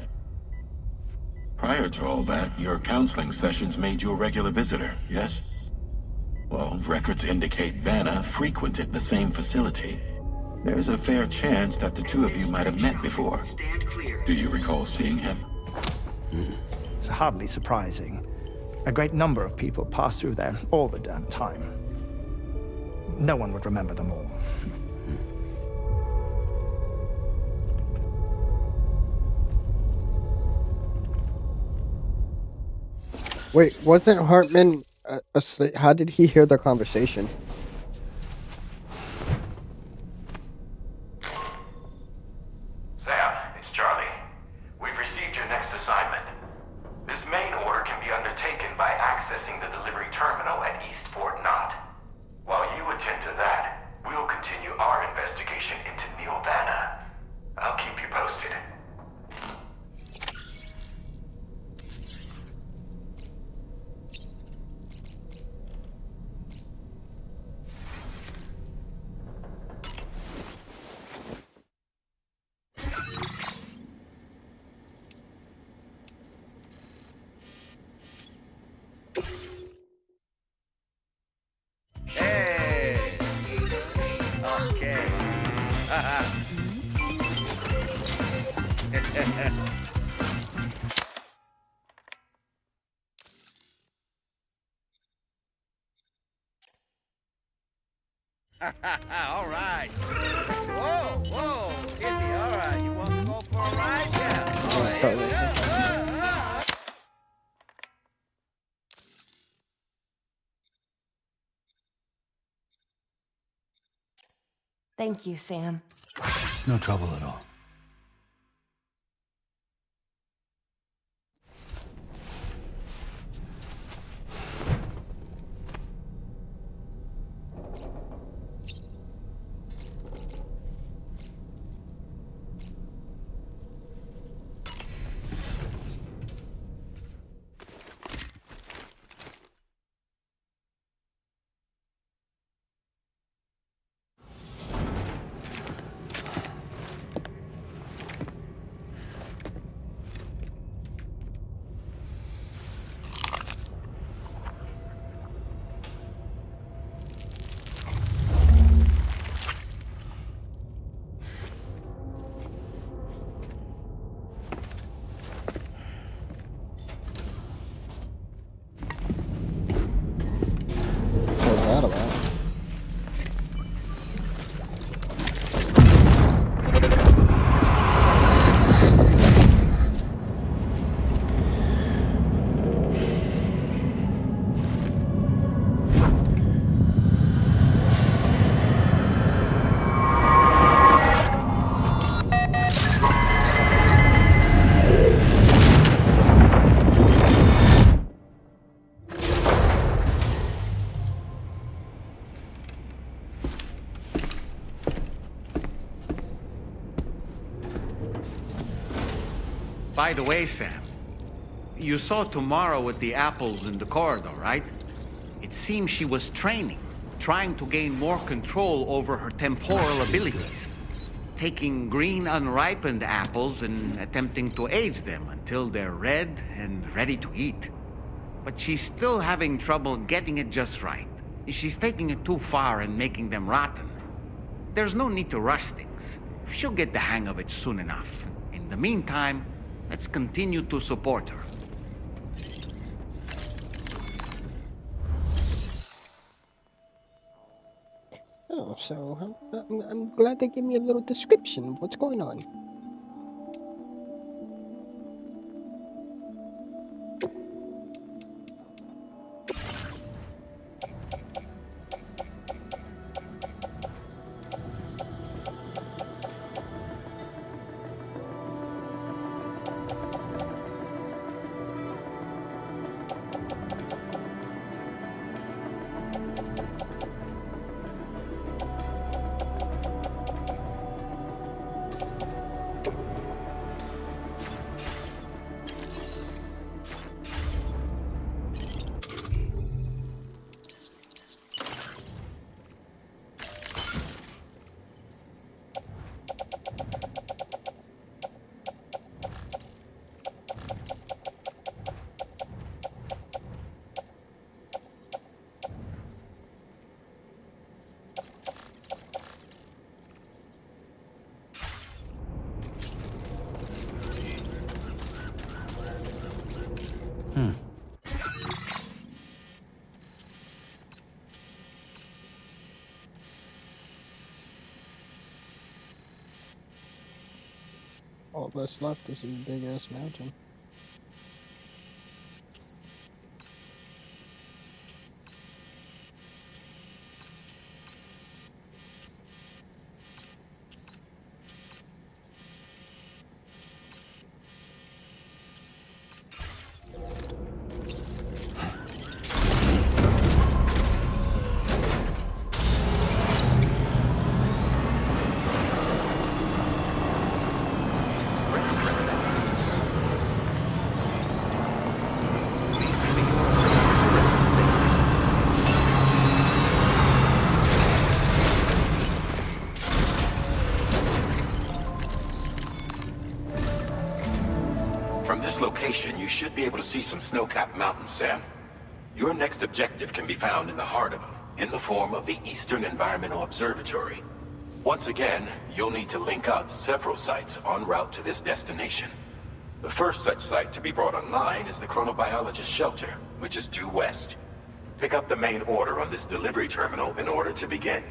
Prior to all that, your counseling sessions made you a regular visitor, yes? Well, records indicate Vanna frequented the same facility. There's a fair chance that the two of you might have met before. Do you recall seeing him?
It's hardly surprising. A great number of people pass through there all the damn time. No one would remember them all.
Wait, wasn't Hartman asleep? How did he hear the conversation?
Sam, it's Charlie. We've received your next assignment. This main order can be undertaken by accessing the delivery terminal at East Fort Knott. While you attend to that, we'll continue our investigation into Neil Vanna. I'll keep you posted.
Hey! Okay. All right. Whoa, whoa, Kitty, all right. You want to go for a ride? Yeah. All right, here we go.
Thank you, Sam.
It's no trouble at all.
What's that about?
By the way, Sam, you saw Tamara with the apples in the corridor, right? It seems she was training, trying to gain more control over her temporal abilities, taking green unripened apples and attempting to age them until they're red and ready to eat. But she's still having trouble getting it just right. She's taking it too far and making them rotten. There's no need to rush things. She'll get the hang of it soon enough. In the meantime, let's continue to support her.
Oh, so I'm glad they gave me a little description of what's going on. All that's left is a big ass mountain.
From this location, you should be able to see some snow-capped mountains, Sam. Your next objective can be found in the heart of them, in the form of the Eastern Environmental Observatory. Once again, you'll need to link up several sites en route to this destination. The first such site to be brought online is the Chronobiologist Shelter, which is due west. Pick up the main order on this delivery terminal in order to begin.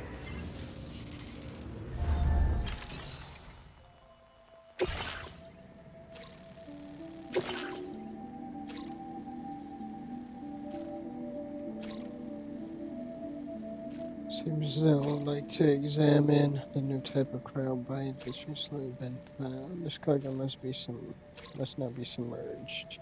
Seems they'll like to examine the new type of cryobite that's recently been found. This cargo must not be submerged.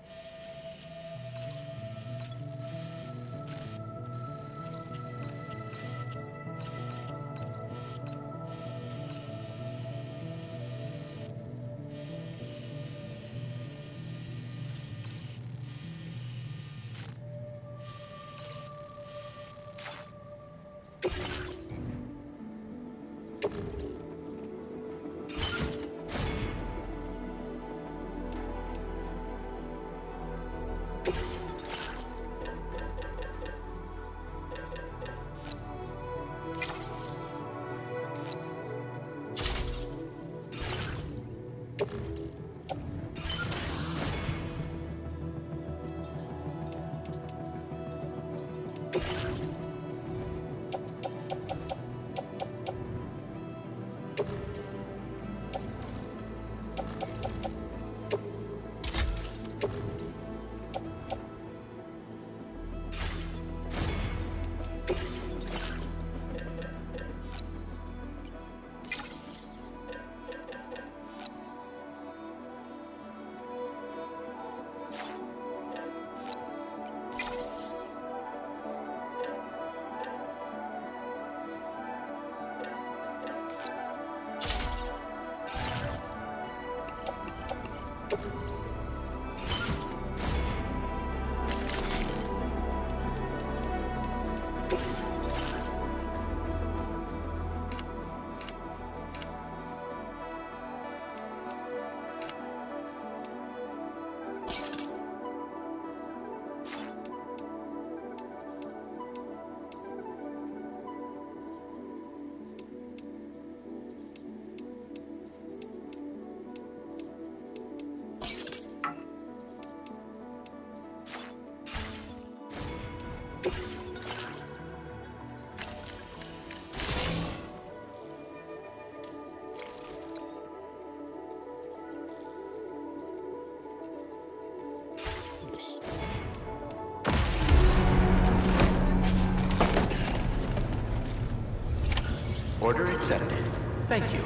Order accepted. Thank you.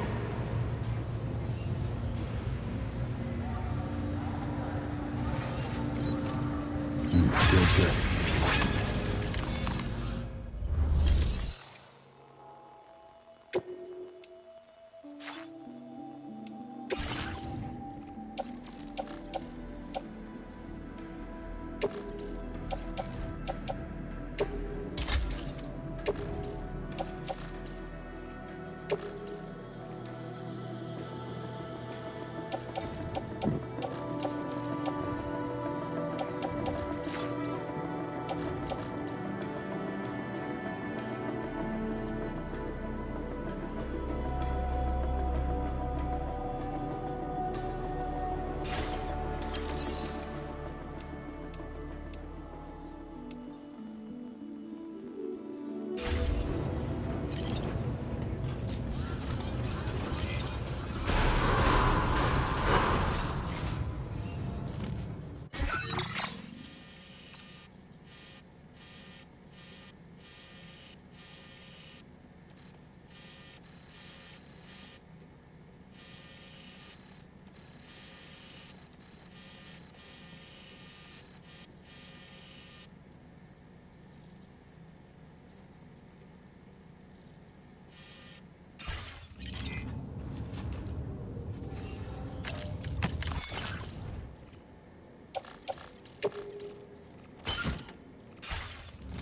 Feels good.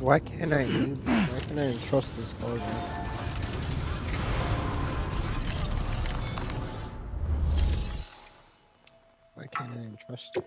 Why can't I why can't I entrust this cargo? Why can't I entrust it?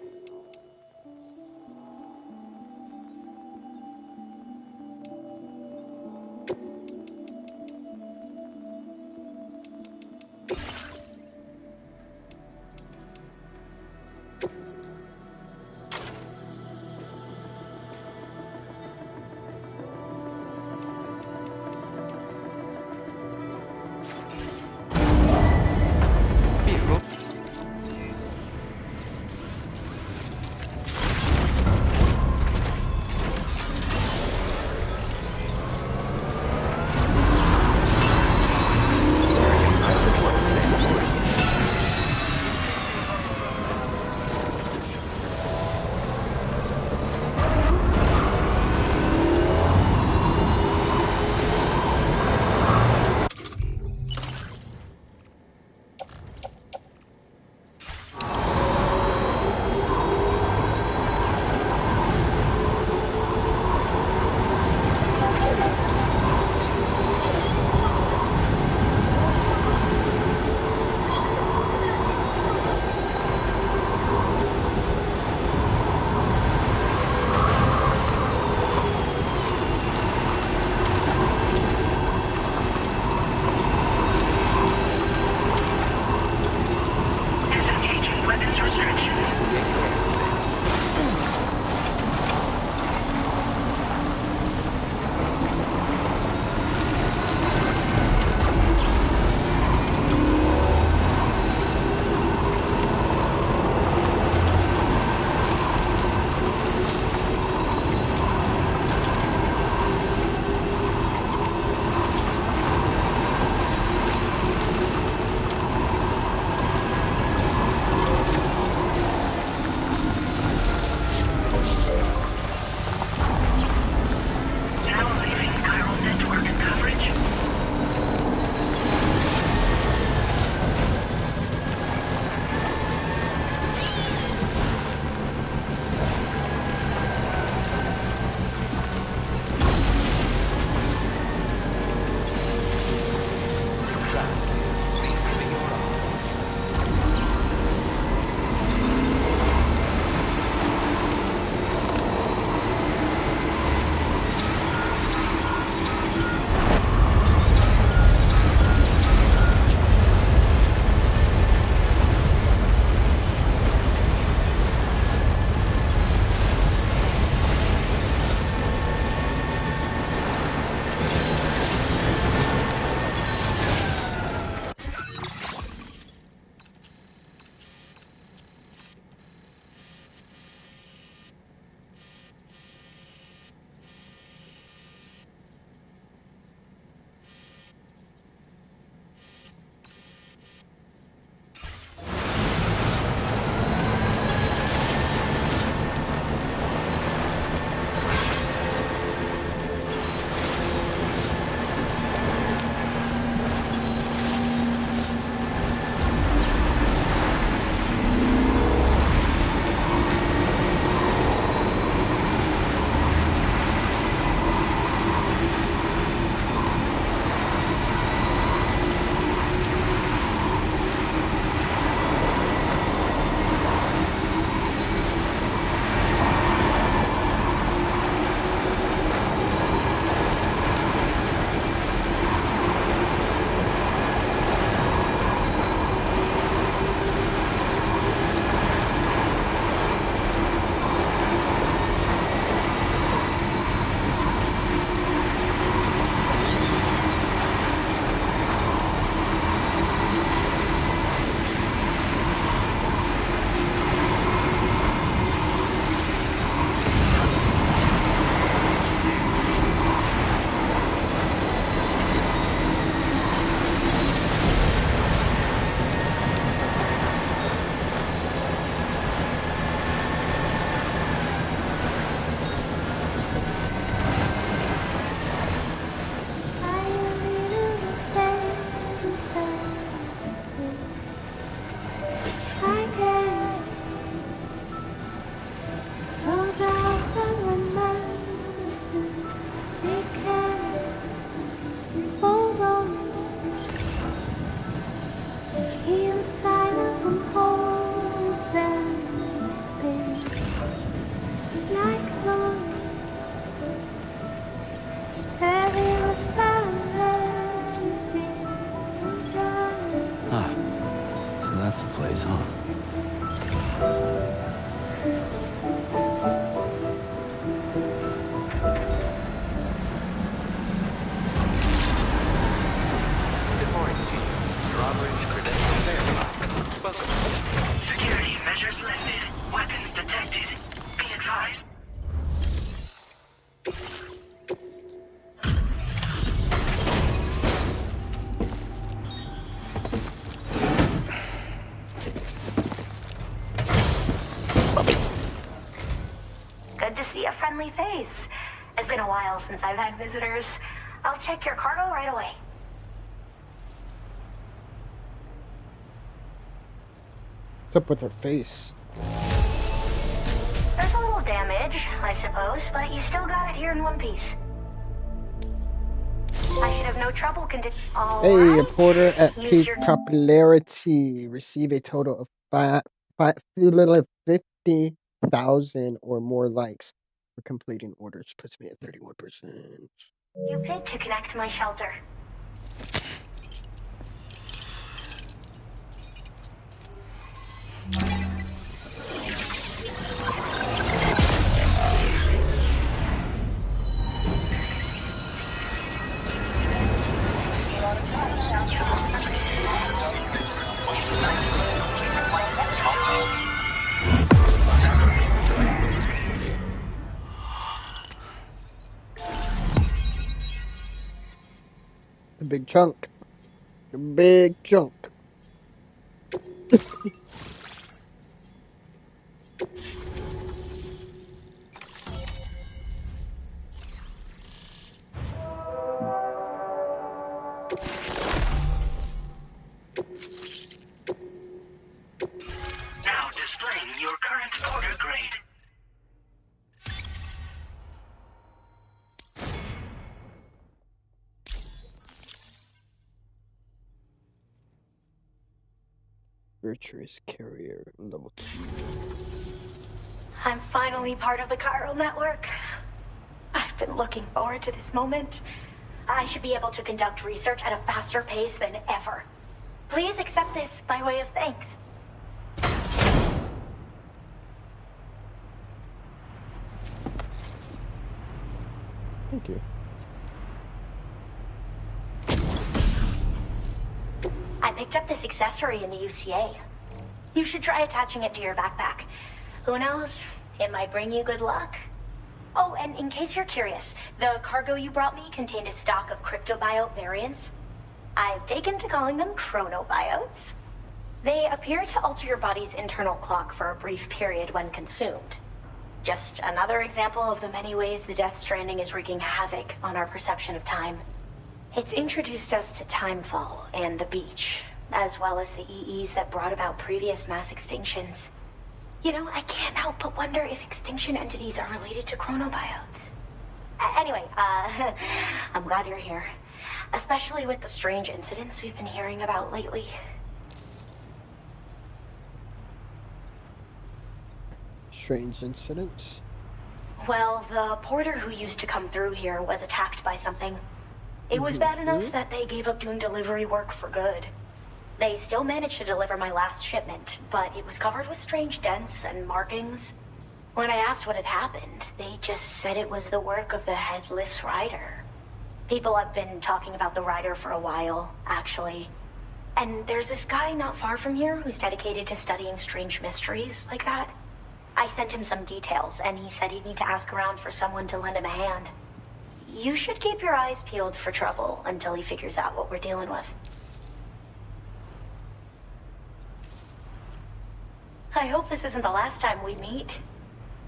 since I've had visitors. I'll check your cargo right away.
What's up with her face?
There's a little damage, I suppose, but you still got it here in one piece. I should have no trouble
Hey, a porter at peak popularity. Receive a total of 50,000 or more likes for completing orders. Puts me at 31%.
You paid to connect to my shelter.
A big chunk. A big chunk.
Now displaying your current order grade.
Virtuous carrier level 2.
I'm finally part of the chiral network. I've been looking forward to this moment. I should be able to conduct research at a faster pace than ever. Please accept this by way of thanks.
Thank you.
I picked up this accessory in the UCA. You should try attaching it to your backpack. Who knows? It might bring you good luck. Oh, and in case you're curious, the cargo you brought me contained a stock of cryptobiote variants. I've taken to calling them chronobiotes. They appear to alter your body's internal clock for a brief period when consumed. Just another example of the many ways the Death Stranding is wreaking havoc on our perception of time. It's introduced us to Timefall and the beach, as well as the EEs that brought about previous mass extinctions. You know, I can't help but wonder if extinction entities are related to chronobiotes. Anyway, I'm glad you're here. Especially with the strange incidents we've been hearing about lately.
Strange incidents?
Well, the porter who used to come through here was attacked by something. It was bad enough that they gave up doing delivery work for good. They still managed to deliver my last shipment, but it was covered with strange dents and markings. When I asked what had happened, they just said it was the work of the Headless Rider. People have been talking about the Rider for a while, actually. And there's this guy not far from here who's dedicated to studying strange mysteries like that. I sent him some details, and he said he'd need to ask around for someone to lend him a hand. You should keep your eyes peeled for trouble until he figures out what we're dealing with. I hope this isn't the last time we meet.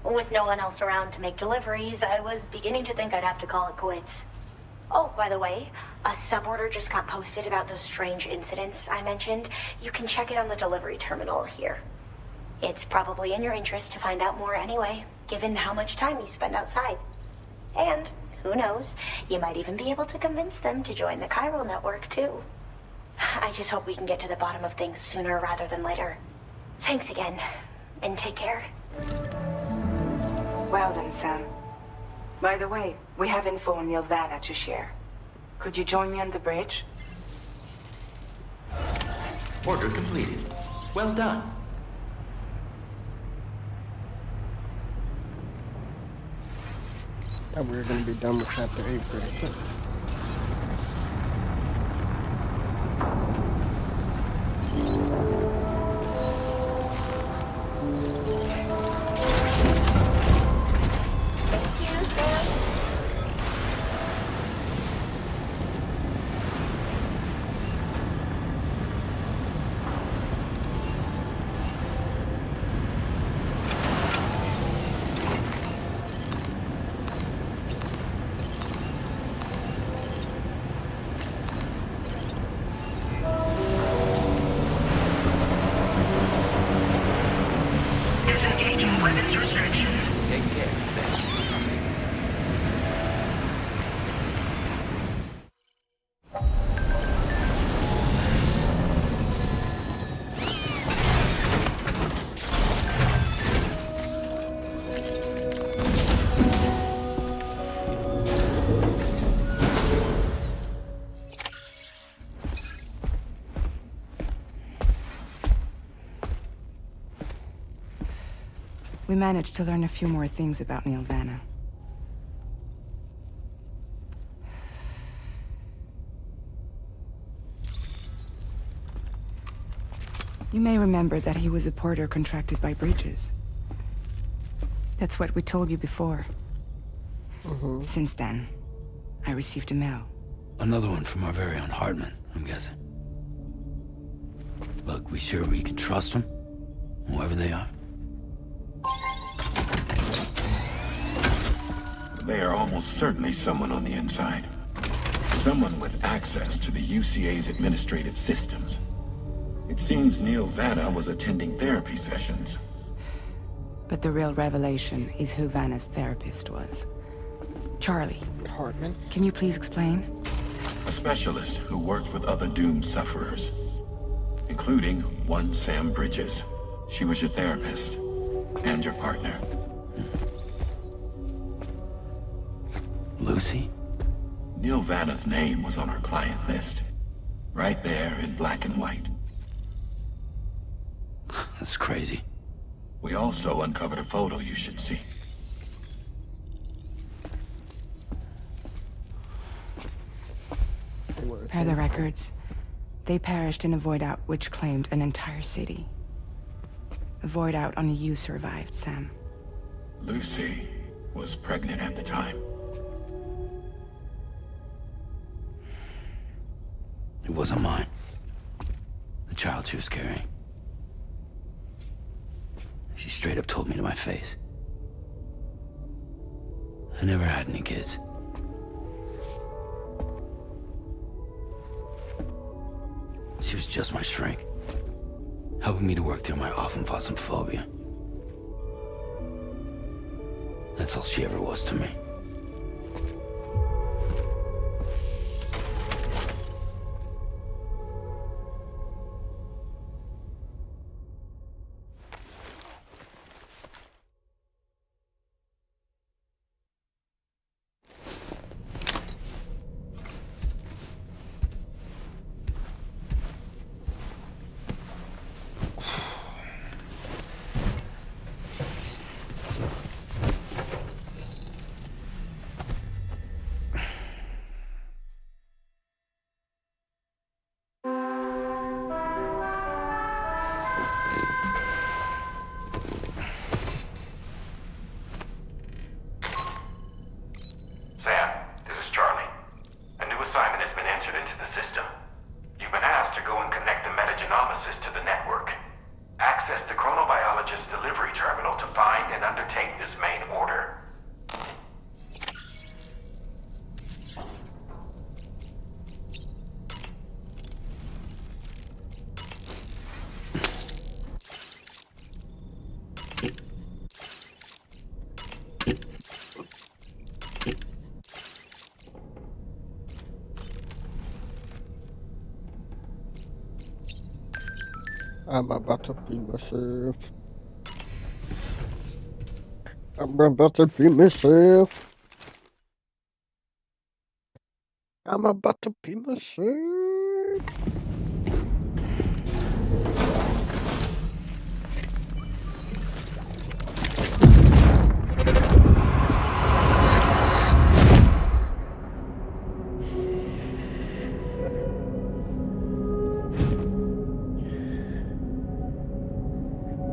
With no one else around to make deliveries, I was beginning to think I'd have to call it quits. Oh, by the way, a suborder just got posted about those strange incidents I mentioned. You can check it on the delivery terminal here. It's probably in your interest to find out more anyway, given how much time you spend outside. And, who knows, you might even be able to convince them to join the chiral network, too. I just hope we can get to the bottom of things sooner rather than later. Thanks again, and take care.
Well then, Sam. By the way, we have info on Nilvana to share. Could you join me on the bridge?
Order completed. Well done.
Thought we were going to be done with chapter 8 pretty quick.
We managed to learn a few more things about Neil Vanna. You may remember that he was a porter contracted by Bridges. That's what we told you before. Since then, I received a mail.
Another one from our very own Hartman, I'm guessing. Look, we sure we can trust them? Whoever they are?
They are almost certainly someone on the inside. Someone with access to the UCA's administrative systems. It seems Neil Vanna was attending therapy sessions.
But the real revelation is who Vanna's therapist was. Charlie.
Hartman?
Can you please explain?
A specialist who worked with other doomed sufferers, including one Sam Bridges. She was your therapist and your partner.
Lucy?
Neil Vanna's name was on her client list. Right there in black and white.
That's crazy.
We also uncovered a photo you should see.
Per the records, they perished in a void out which claimed an entire city. A void out only you survived, Sam.
Lucy was pregnant at the time.
It wasn't mine. The child she was carrying. She straight up told me to my face. I never had any kids. She was just my shrink, helping me to work through my phobia. That's all she ever was to me.
Sam, this is Charlie. A new assignment has been entered into the system. You've been asked to go and connect the metagenomicist to the network. Access the chronobiologist's delivery terminal to find and undertake this main order.
I'm about to pee myself. I'm about to pee myself. I'm about to pee myself.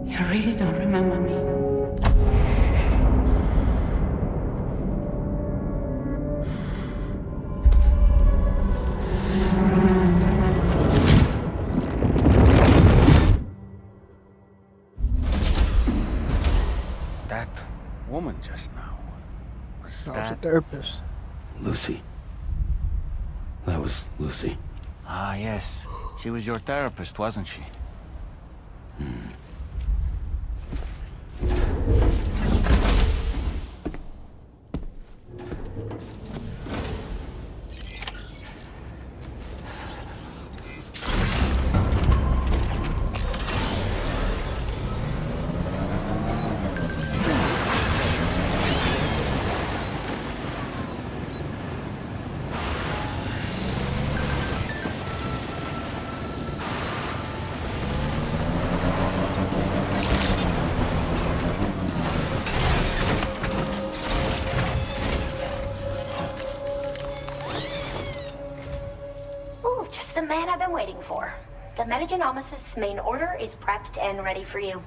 You really don't remember me.
That woman just now, was
I was a
that...
therapist.
Lucy. That was Lucy.
Ah, yes. She was your therapist, wasn't she?
the man I've been waiting for. The Metagenomicist's main order is prepped and ready for you.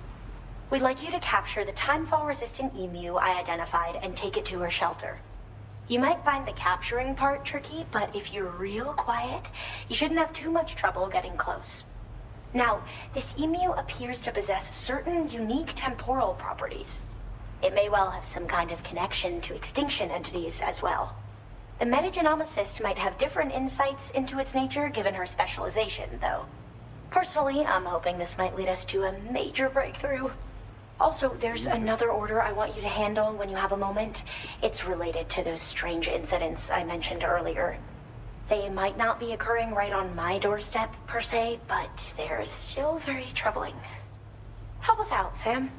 We'd like you to capture the timefall-resistant emu I identified and take it to her shelter. You might find the capturing part tricky, but if you're real quiet, you shouldn't have too much trouble getting close. Now, this emu appears to possess certain unique temporal properties. It may well have some kind of connection to extinction entities as well. The metagenomicist might have different insights into its nature given her specialization, though. Personally, I'm hoping this might lead us to a major breakthrough. Also, there's another order I want you to handle when you have a moment. It's related to those strange incidents I mentioned earlier. They might not be occurring right on my doorstep, per se, but they're still very troubling. Help us out, Sam.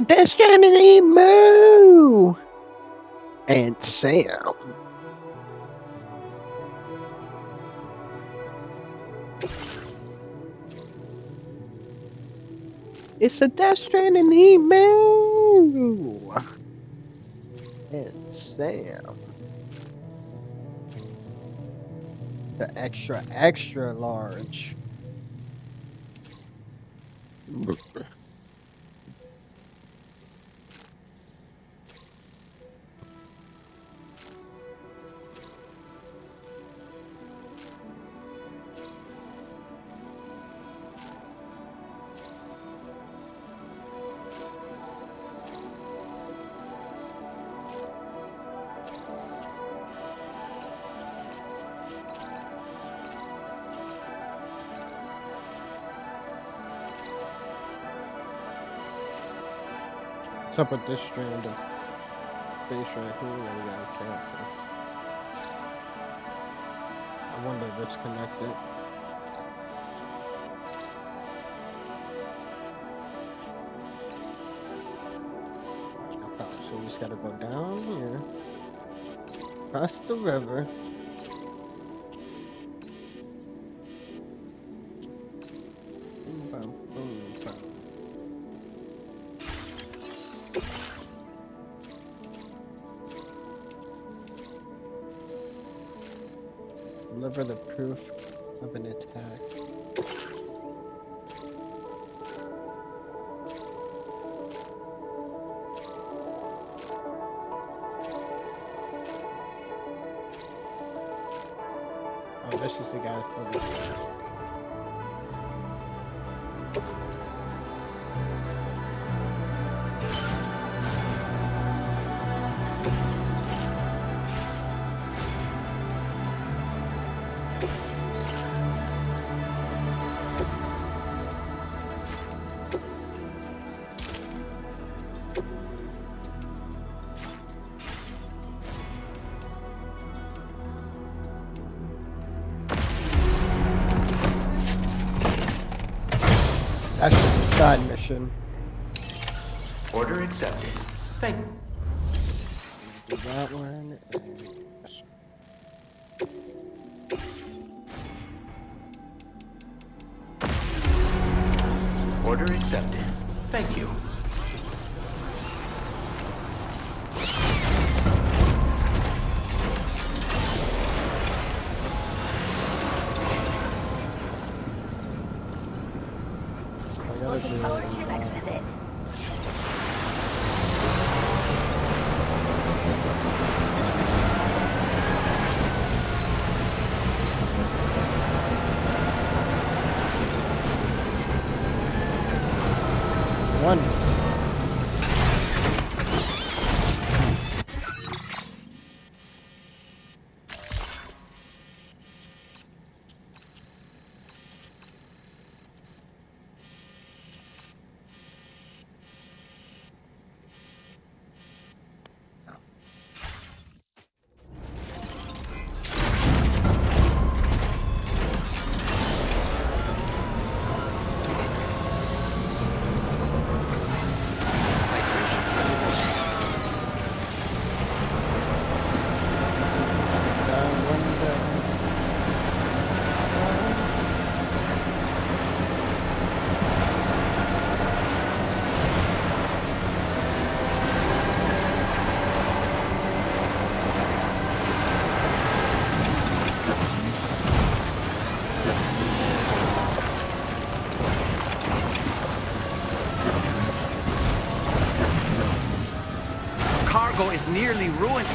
That's Johnny Moo and Sam. It's a Death Stranding emu and Sam. The extra large. What's up with this strand of space right here that we gotta capture? I wonder if it's connected. Okay, so we just gotta go down here, across the river. Boom, boom, boom, boom. Deliver the proof of an attack. Oh, this is the guy for the... That's just a side mission.
Order accepted. Thank you.
Do that one.
Order accepted. Thank you.
Looking forward to your next visit.
One.
cargo is nearly ruined.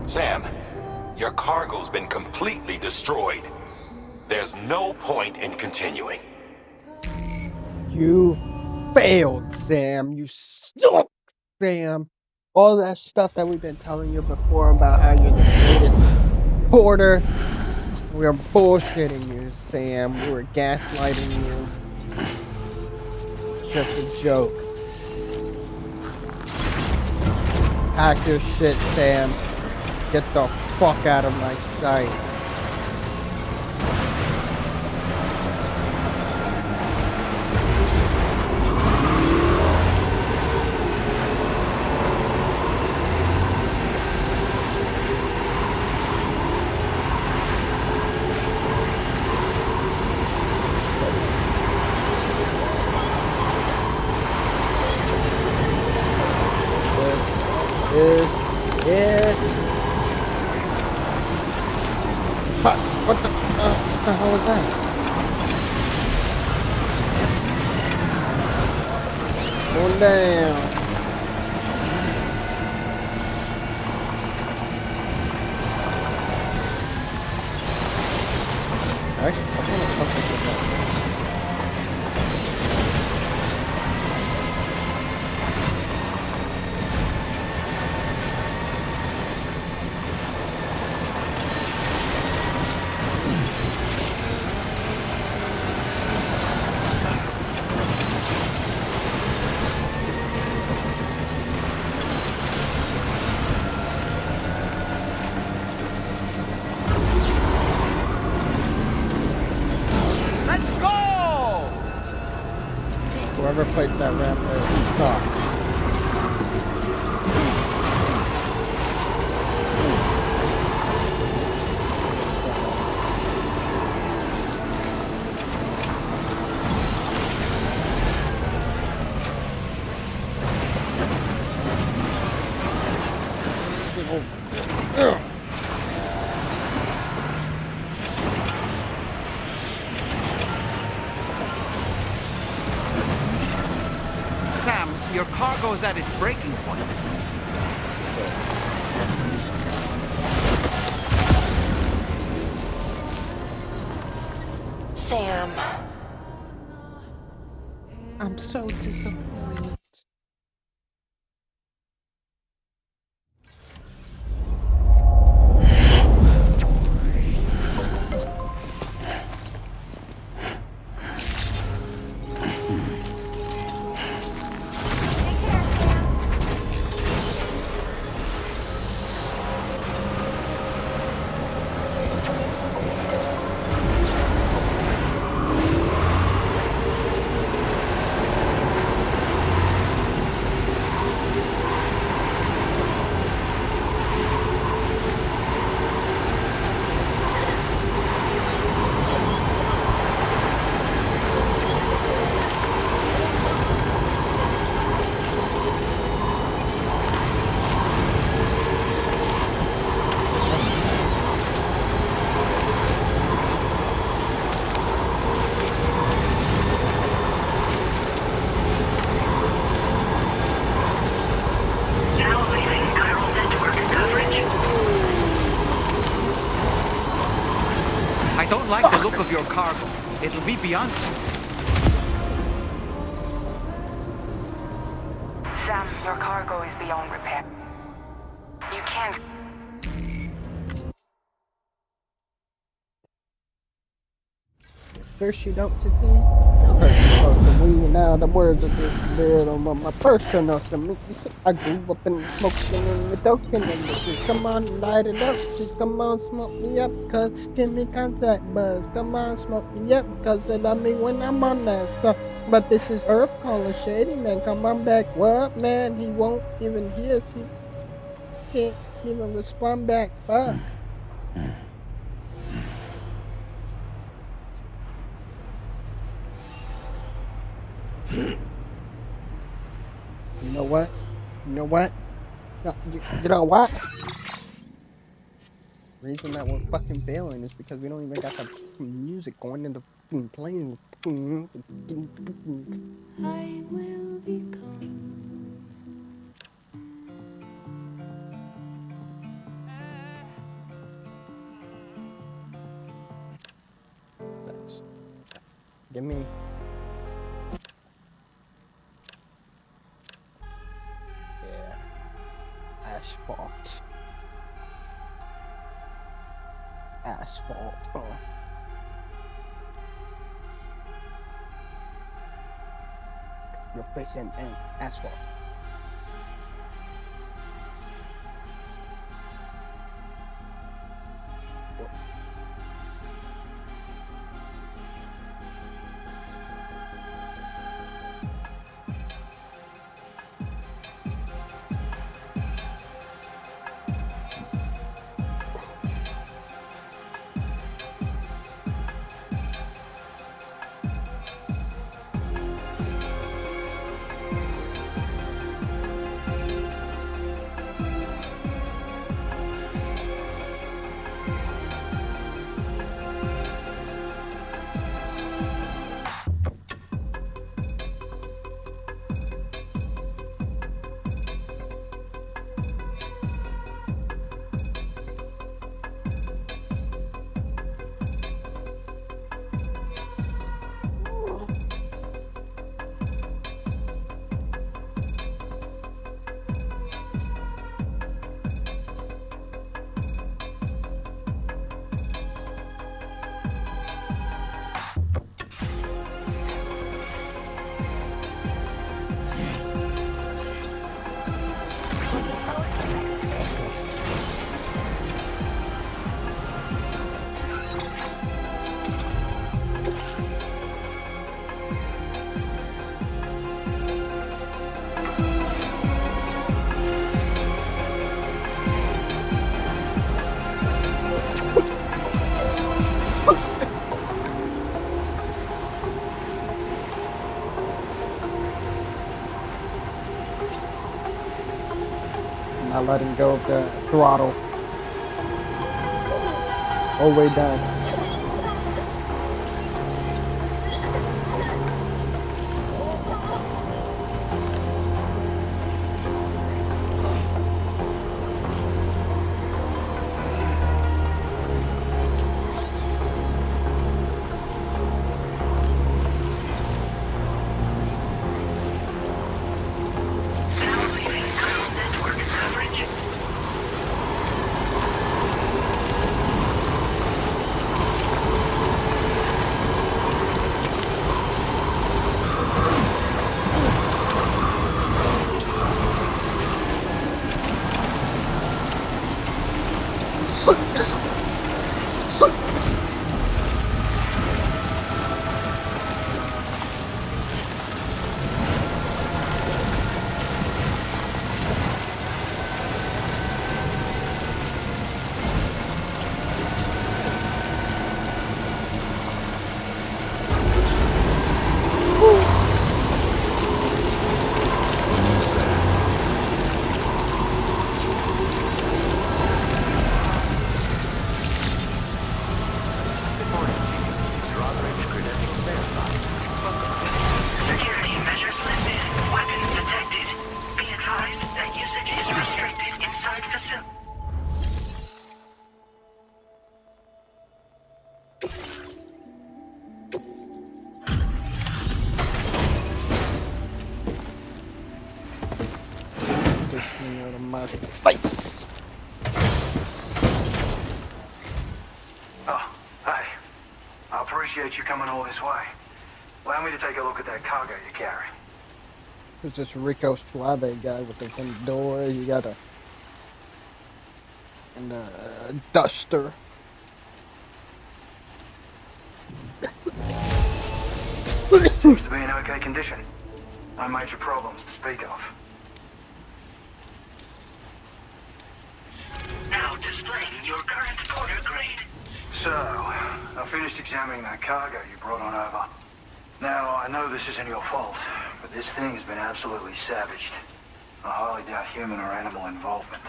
Sam, your cargo's been completely destroyed. There's no point in continuing.
You failed, Sam. You suck, Sam. All that stuff that we've been telling you before about how you're the greatest porter. We were bullshitting you, Sam. We were gaslighting you. It's just a joke. Pack your shit, Sam. Get the fuck out of my sight. This is it. Fuck. What the hell was that? Going down. Actually, I want to fuck with that. Whoever placed that ramp there sucks.
Sam, your cargo's at its breaking point.
Sam.
I'm so disappointed.
I don't like the look of your cargo. It'll be beyond.
Sam, your cargo is beyond repair. You can't...
First you don't to see. First supposed to we now the words of this little my personal submission. I grew up in the smoking and the token and the shit. Come on, light it up. Just come on, smoke me up, cause give me contact buzz. Come on, smoke me up, cause they love me when I'm on that stuff. But this is Earth calling Shady Man. Come on back. What man? He won't even hear. He can't even respond back. Fuck. You know what? You know what? You know what? Reason that we're fucking failing is because we don't even got the music going into playing.
I will be
asphalt. Oh. Your face in asphalt. Not letting go of the throttle. All the way down.
Security measures lifted. Weapons detected. Be advised that usage is restricted inside facility.
This thing out of my face.
Oh, hey. I appreciate you coming all this way. Allow me to take a look at that cargo you carry.
There's this Rico Suave guy with the front door. You got a duster.
Seems to be in okay condition. No major problems to speak of.
Now displaying your current porter grade.
So, I finished examining that cargo you brought on over. Now, I know this isn't your fault, but this thing has been absolutely savaged. I highly doubt human or animal involvement.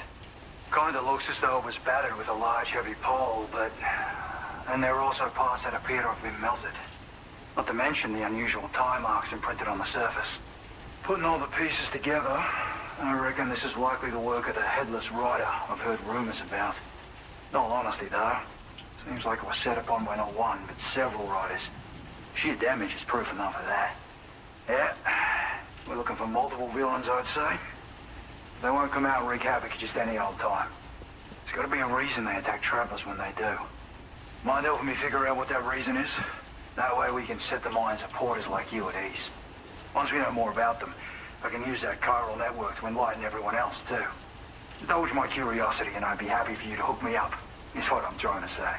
Kinda looks as though it was battered with a large heavy pole, but... And there are also parts that appear to have been melted. Not to mention the unusual tie marks imprinted on the surface. Putting all the pieces together, I reckon this is likely the work of the headless rider I've heard rumors about. In all honesty, though, seems like it was set upon by not one, but several riders. Sheer damage is proof enough of that. Yeah, we're looking for multiple villains, I'd say. They won't come out and wreak havoc at just any old time. There's got to be a reason they attack travelers when they do. Mind helping me figure out what that reason is? That way we can set the minds of porters like you at ease. Once we know more about them, I can use that chiral network to enlighten everyone else, too. Indulge my curiosity and I'd be happy for you to hook me up, is what I'm trying to say.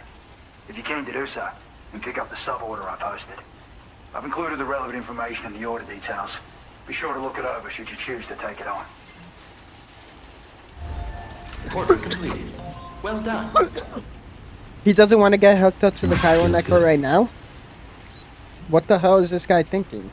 If you're keen to do so, then pick up the sub-order I posted. I've included the relevant information in the order details. Be sure to look it over should you choose to take it on.
Order completed. Well done.
He doesn't want to get hooked up to the chiral network right now? What the hell is this guy thinking?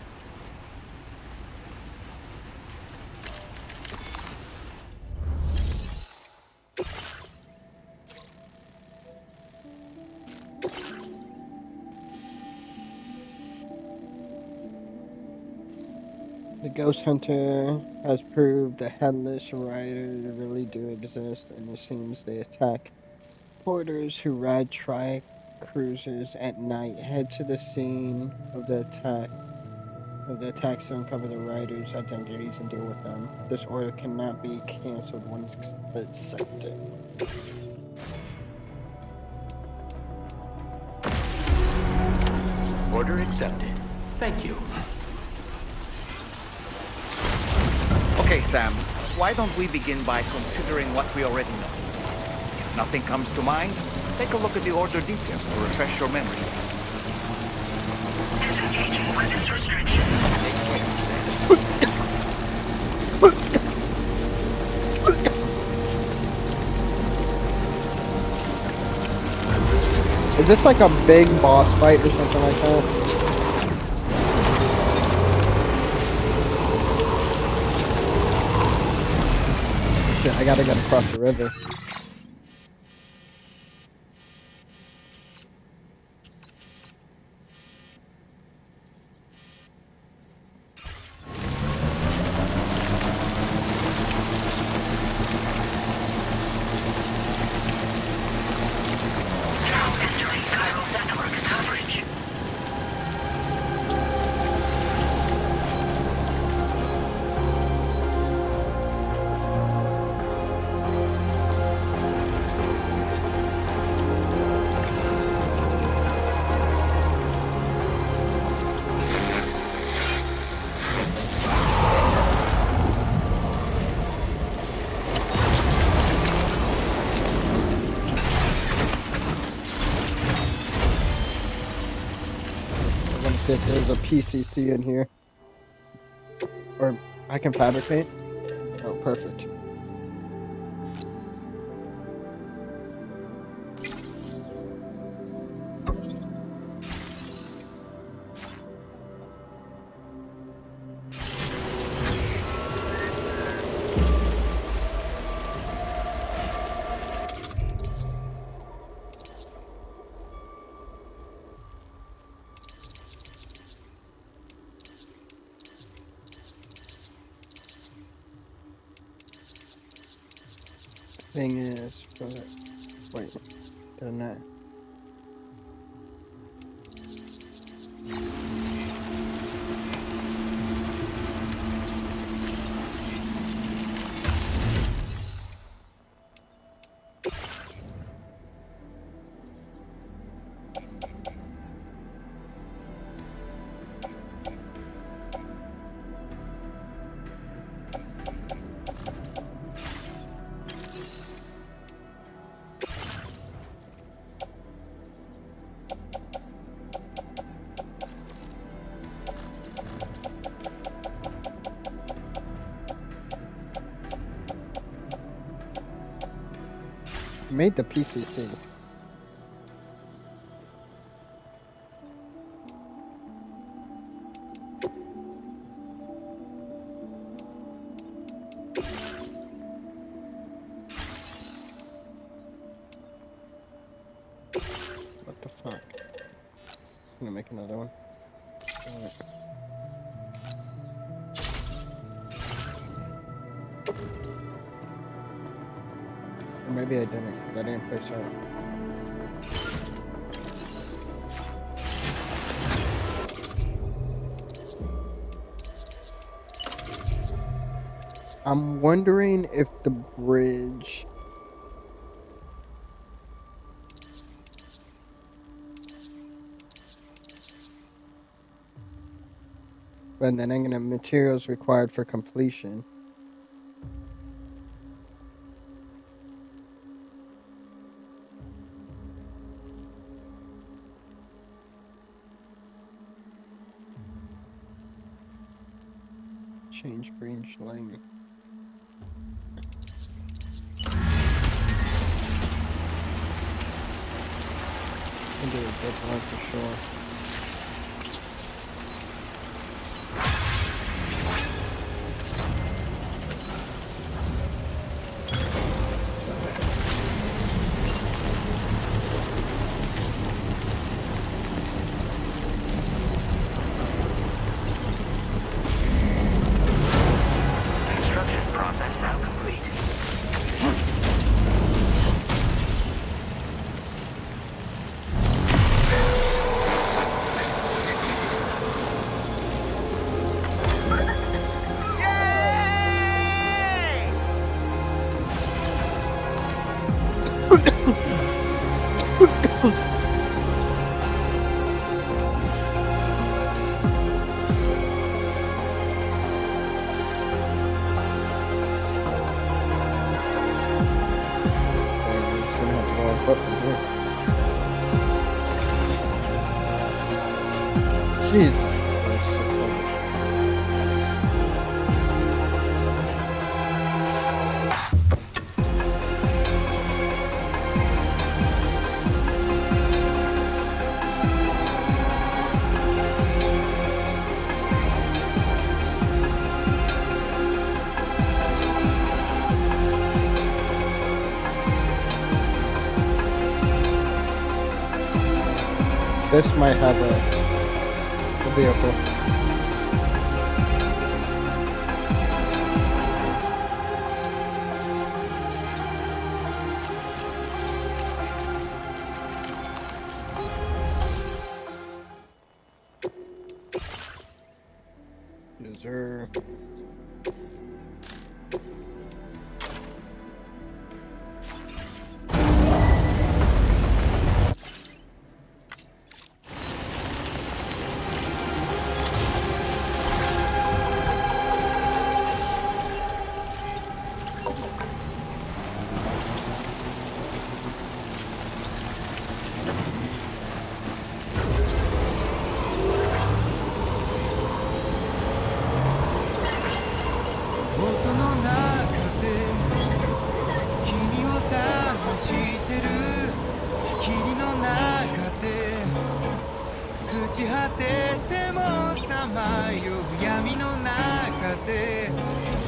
The ghost hunter has proved the headless riders really do exist, and it seems they attack porters who ride cruisers at night. Head to the scene of the attacks to uncover the riders' identities and deal with them. This order cannot be cancelled once accepted.
Order accepted. Thank you.
Okay, Sam, why don't we begin by considering what we already know? If nothing comes to mind, take a look at the order details to refresh your memory.
Disengaging weapons restriction.
Is this like a big boss fight or something like that? Shit, I gotta get across the river. If there's a PCC in here. Or I can fabricate. Oh, perfect. Thing is, wait, did I not? Made the PCC. What the fuck? I'm gonna make another one. Or maybe I didn't. I didn't push out. I'm wondering if the bridge And then I'm gonna materials required for completion. Change range length. I'll do a zip line for sure.
Construction process now complete.
Jesus. This might have a vehicle. User.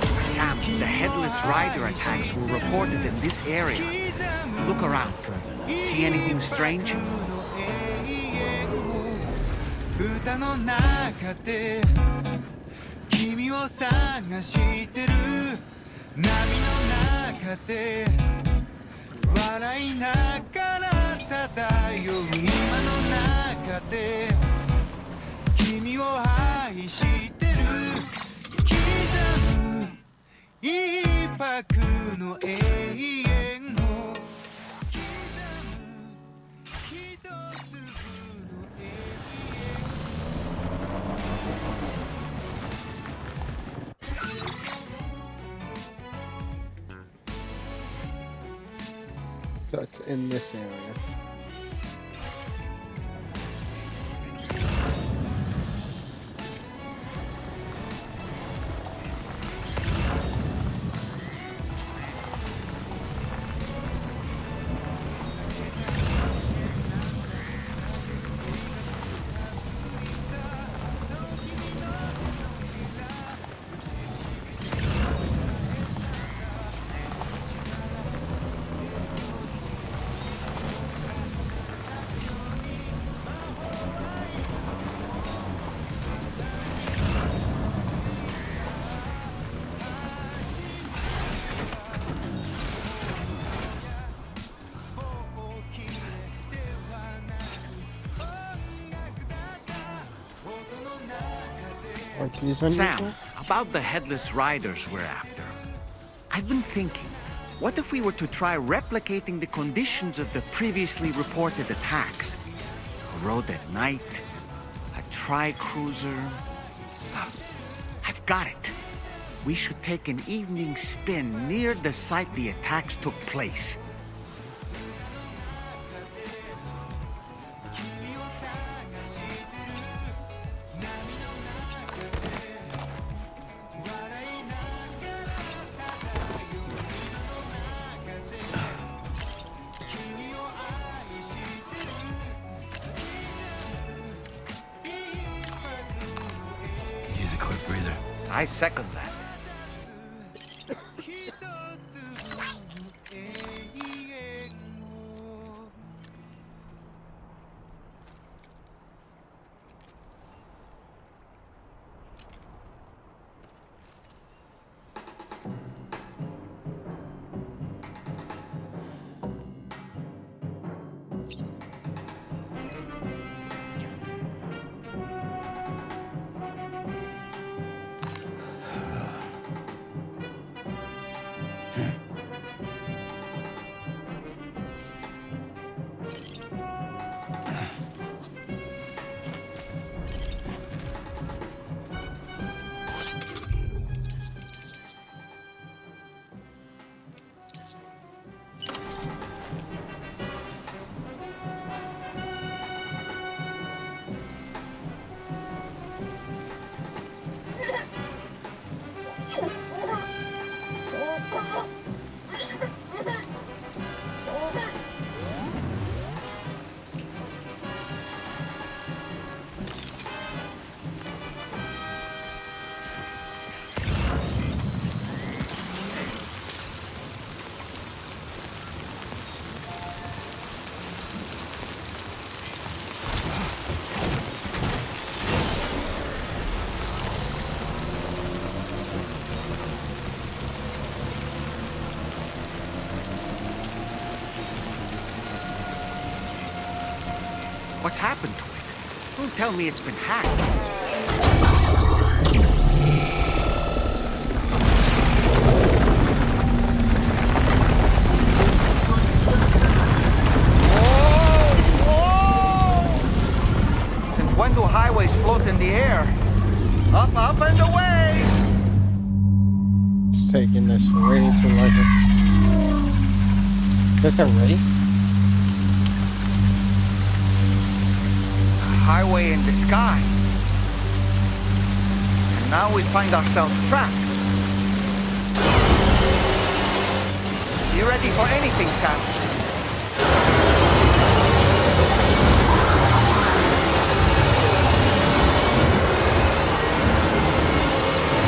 Sam, the headless rider attacks were reported in this area. Look around. See anything strange?
歌の中で君を探してる波の中で笑いながら漂う今の中で君を愛してる刻む一拍の永遠を刻む一粒の永遠
So it's in this area.
Sam, about the headless riders we're after. I've been thinking, what if we were to try replicating the conditions of the previously reported attacks? A road at night, a tri-cruiser. got it. We should take an evening spin near the site the attacks took place.
Use a quick breather.
I second that. What's happened to it? Don't tell me it's been hacked. Since when do highways float in the air? Up, up, and away!
Just taking this way too long. Is this a race?
Highway in the sky. And now we find ourselves trapped. You ready for anything, Sam?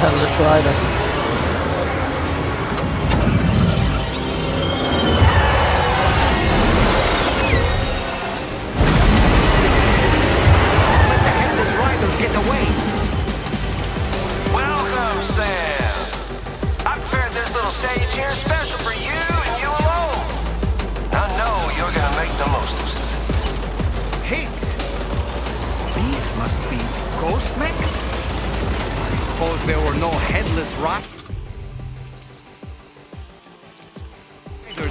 Headless rider.
Get away!
Welcome, Sam! I prepared this little stage here special for you and you alone. I know you're gonna make the most of it.
Pigs? These must be ghost mechs? I suppose there were no headless riders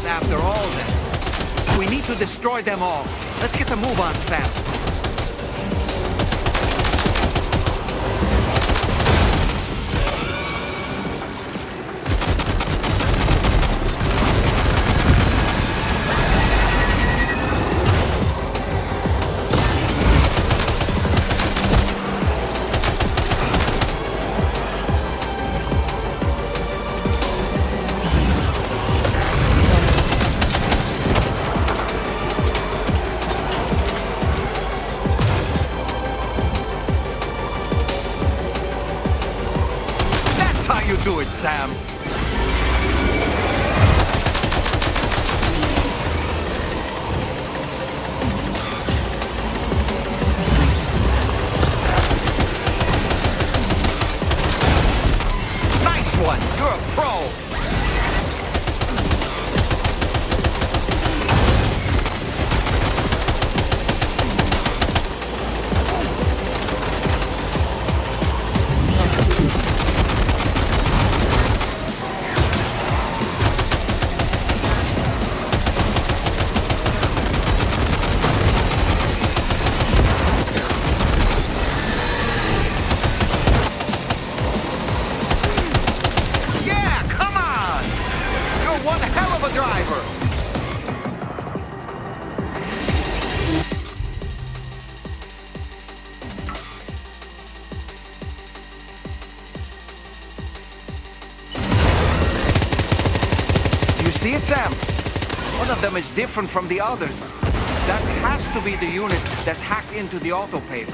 after all then. We need to destroy them all. Let's get a move on, Sam. Do it, Sam. Nice one. You're a pro. see it, Sam? One of them is different from the others. That has to be the unit that's hacked into the autopaver.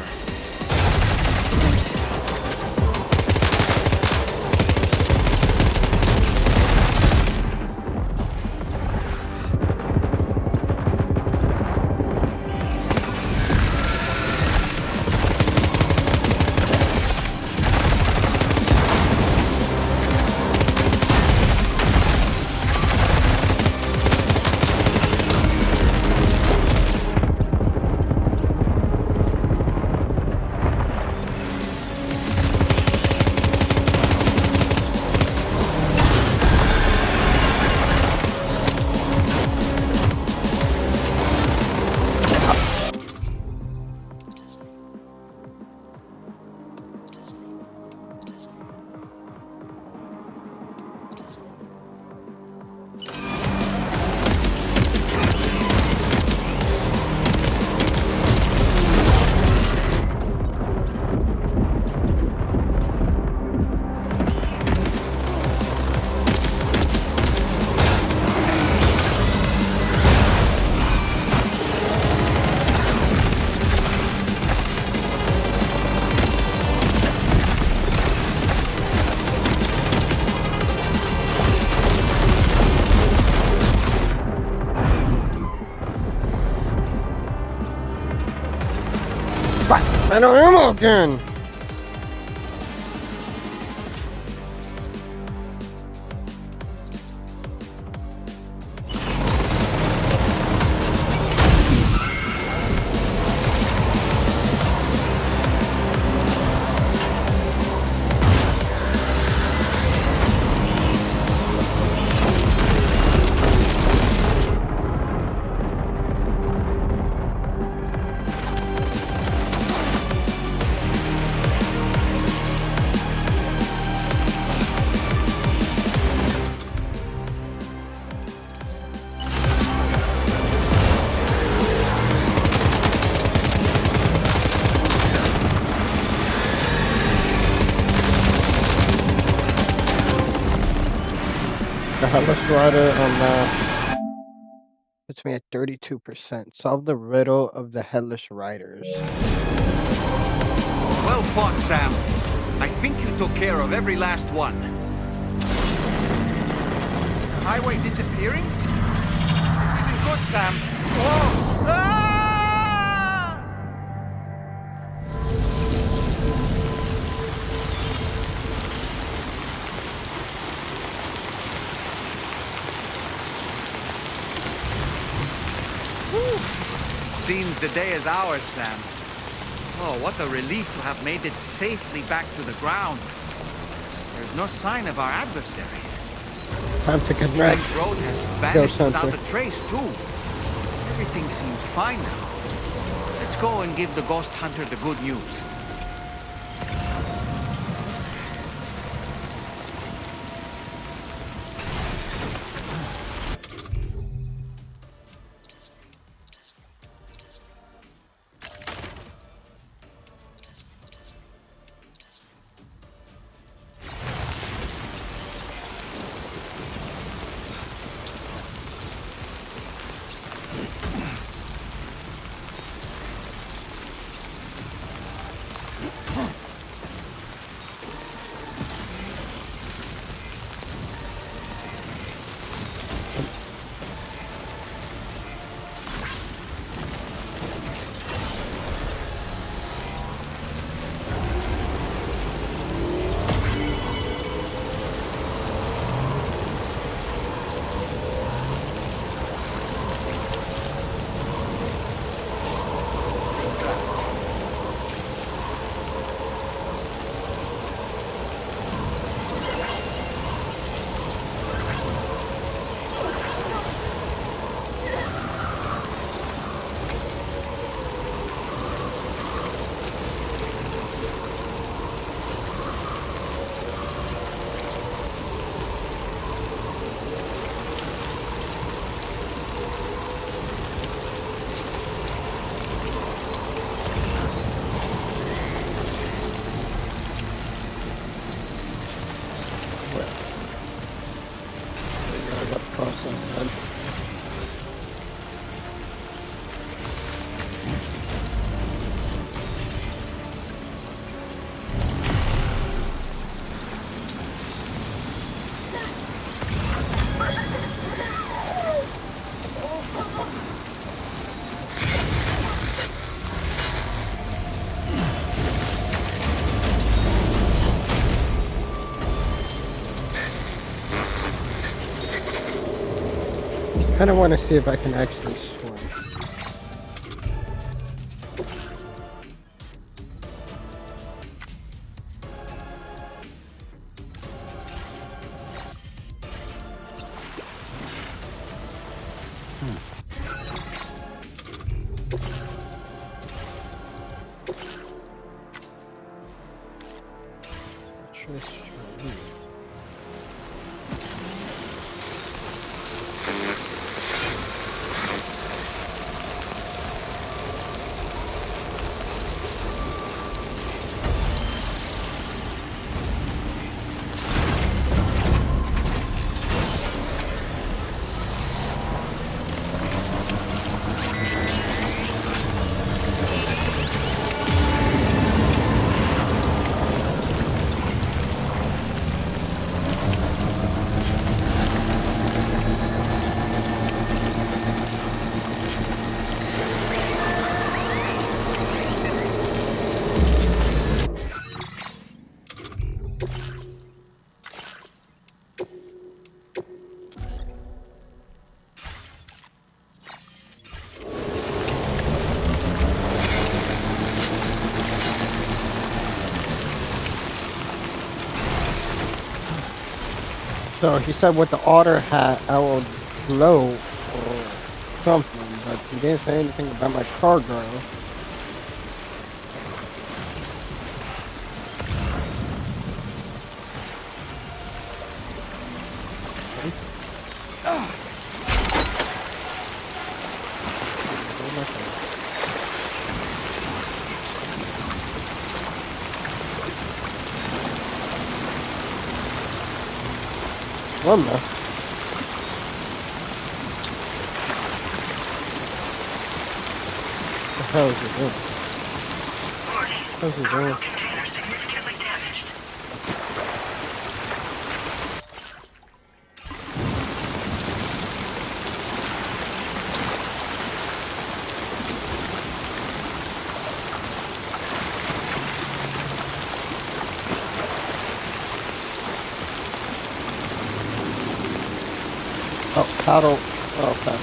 I don't ammo again! The Headless Rider unlocked. Puts me at 32%. Solve the riddle of the Headless Riders.
Well fought, Sam. I think you took care of every last one. Highway disappearing? This isn't good, Sam. Oh! Ah! Seems the day is ours, Sam. Oh, what a relief to have made it safely back to the ground. There's no sign of our adversaries.
Time to get back.
The road has vanished without a trace, too. Everything seems fine now. Let's go and give the ghost hunter the good news.
So sad. I don't want to see if I can actually swim. So he said with the otter hat I will float or something, but he didn't say anything about my cargo. One more. What the hell is he doing? What's he doing?
Container significantly damaged.
Oh, paddle. Oh, okay.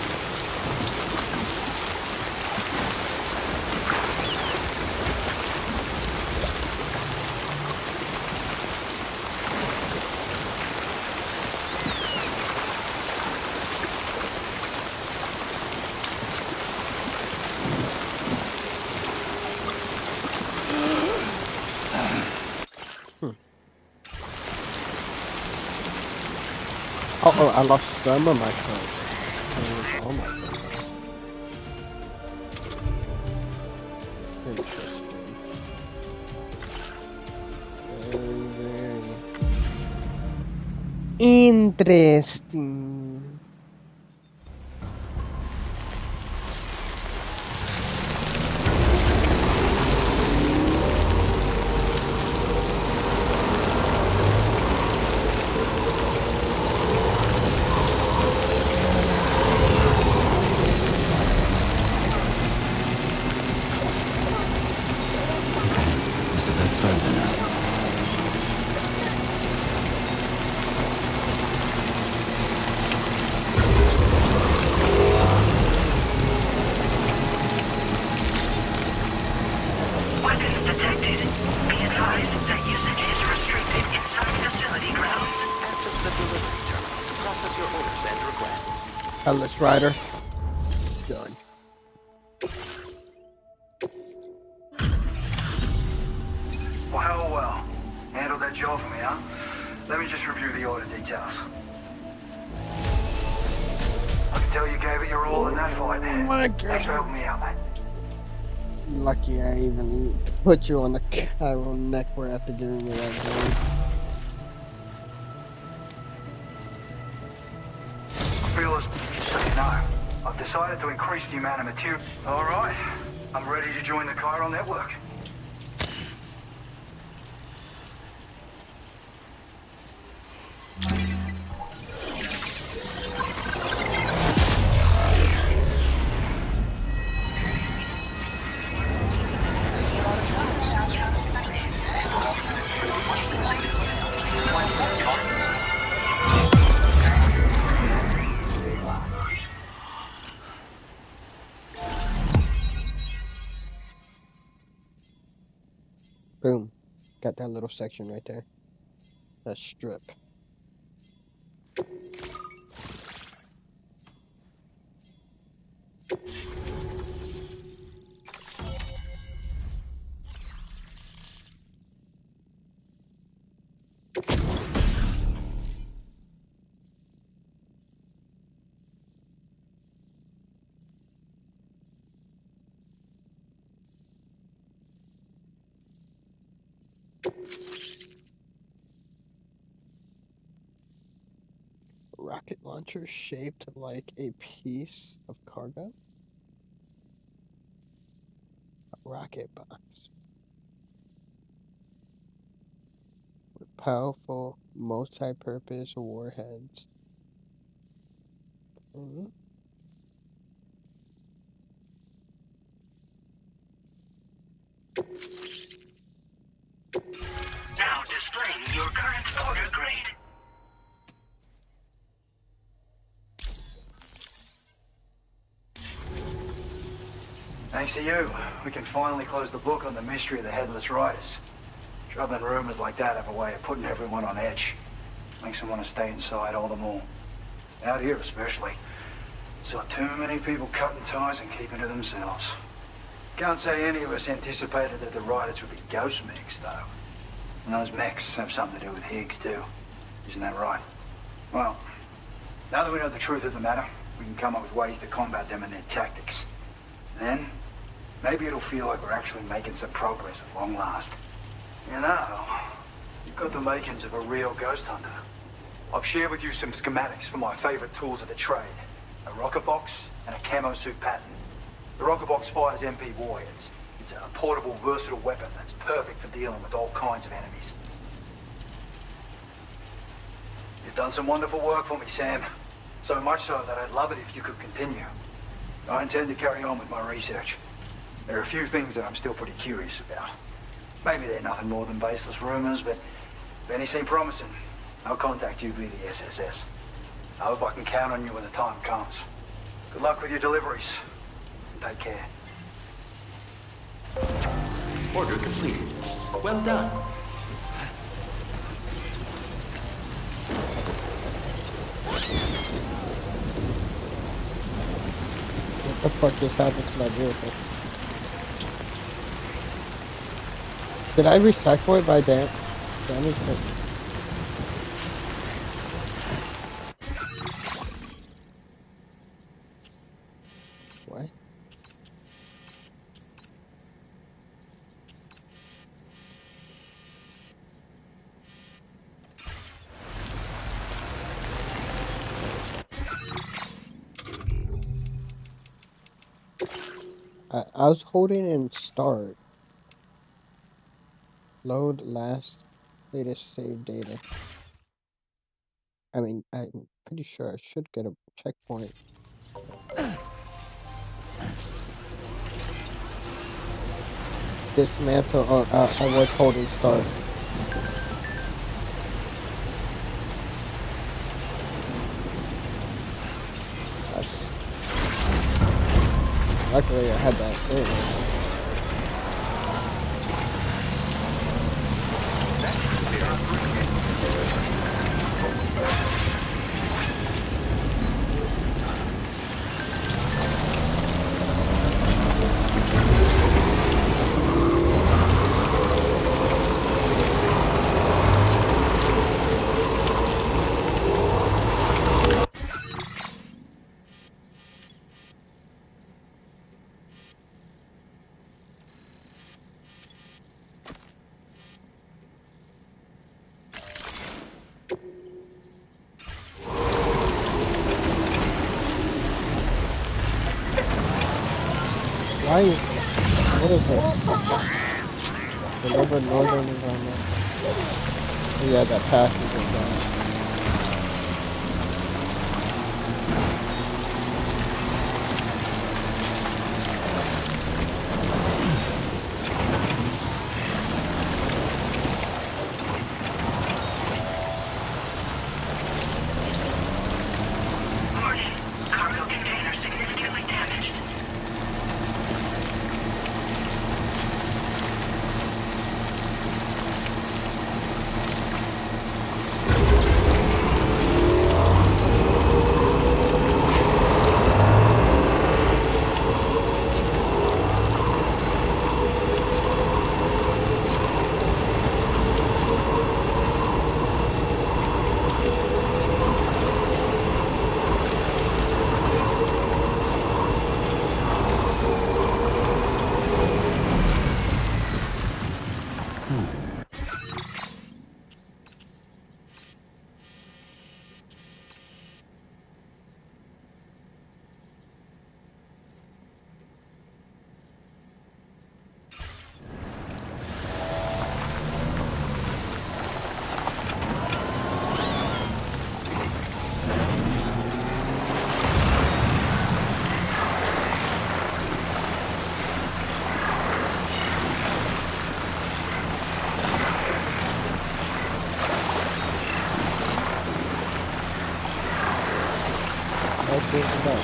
Oh, I lost some of my clothes. Oh my god. Interesting. Very interesting.
Weapons detected. Be advised that usage is restricted inside facility grounds.
Access the delivery terminal. Process your orders and requests.
Headless Rider. Done.
Well, well. Handled that job for me, huh? Let me just review the order details. I can tell you gave it your all in that fight.
Oh my god.
Thanks for helping me out, mate.
Lucky I even put you on the chiral neck where after giving you that game.
I feel decided to increase the amount of material. All right, I'm ready to join the chiral network.
Boom. Got that little section right there. That strip. Rocket launcher shaped like a piece of cargo. A rocket box. With powerful multi-purpose warheads. Okay.
Now displaying your current order grade.
Thanks to you, we can finally close the book on the mystery of the Headless Riders. Troubling rumors like that have a way of putting everyone on edge. Makes them want to stay inside all the more. Out here especially. Saw too many people cutting ties and keeping to themselves. Can't say any of us anticipated that the Riders would be ghost mechs, though. And those mechs have something to do with Higgs, too. Isn't that right? Well, now that we know the truth of the matter, we can come up with ways to combat them and their tactics. Then, maybe it'll feel like we're actually making some progress at long last. You know, you've got the makings of a real ghost hunter. I've shared with you some schematics for my favorite tools of the trade. A rocket box and a camo suit pattern. The rocket box fires MP warheads. It's a portable, versatile weapon that's perfect for dealing with all kinds of enemies. You've done some wonderful work for me, Sam. So much so that I'd love it if you could continue. I intend to carry on with my research. There are a few things that I'm still pretty curious about. Maybe they're nothing more than baseless rumors, but if any seem promising, I'll contact you via the SSS. I hope I can count on you when the time comes. Good luck with your deliveries. Take care.
Order completed. Well done.
What the fuck just happened to my vehicle? Did I recycle it by damage? What? I was holding in start. Load latest save data. I mean, I'm pretty sure I should get a checkpoint. Dismantle. Oh, I was holding start. Luckily, I had that thing. Why? What is it? Deliver northern Nirvana. Oh, yeah, that passenger guy.
Warning. Cargo container significantly damaged.
That's what it's about.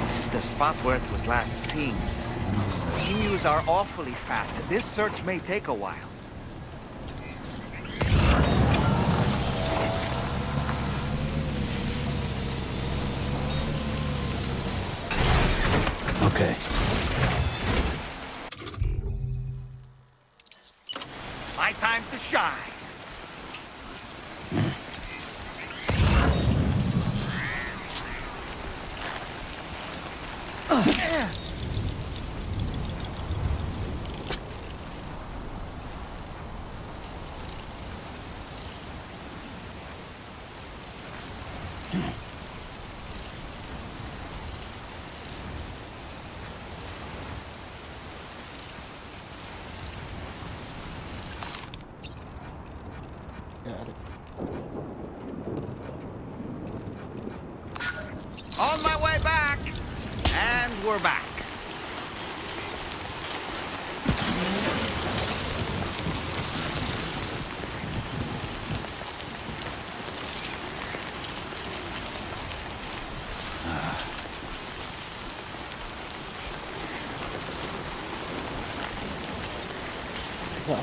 This is the spot where it was last seen. Emus are awfully fast. This search may take a while.
Okay.
My time to shine.
Got it.
On my way back. And we're back.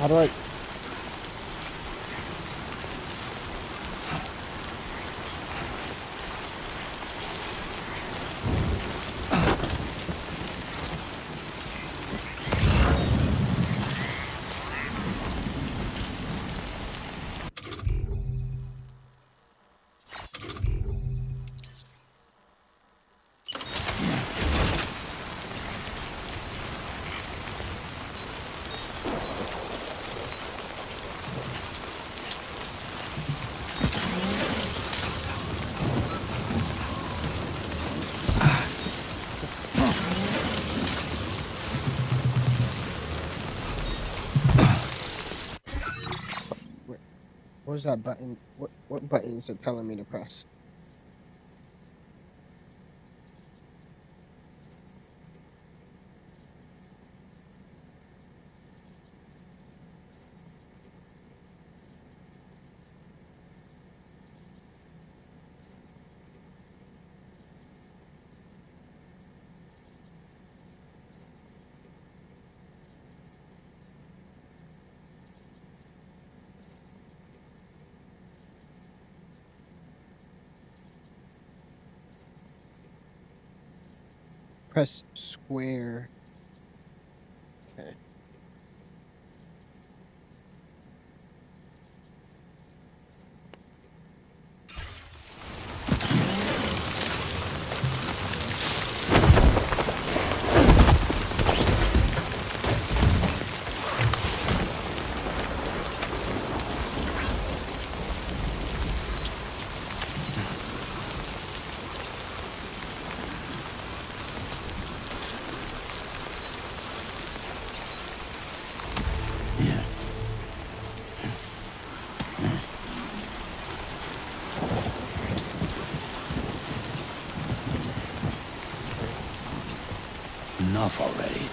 How do I? What was that button? What button is it telling me to press? Press square. Okay.
enough already.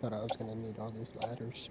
Thought I was gonna need all these ladders.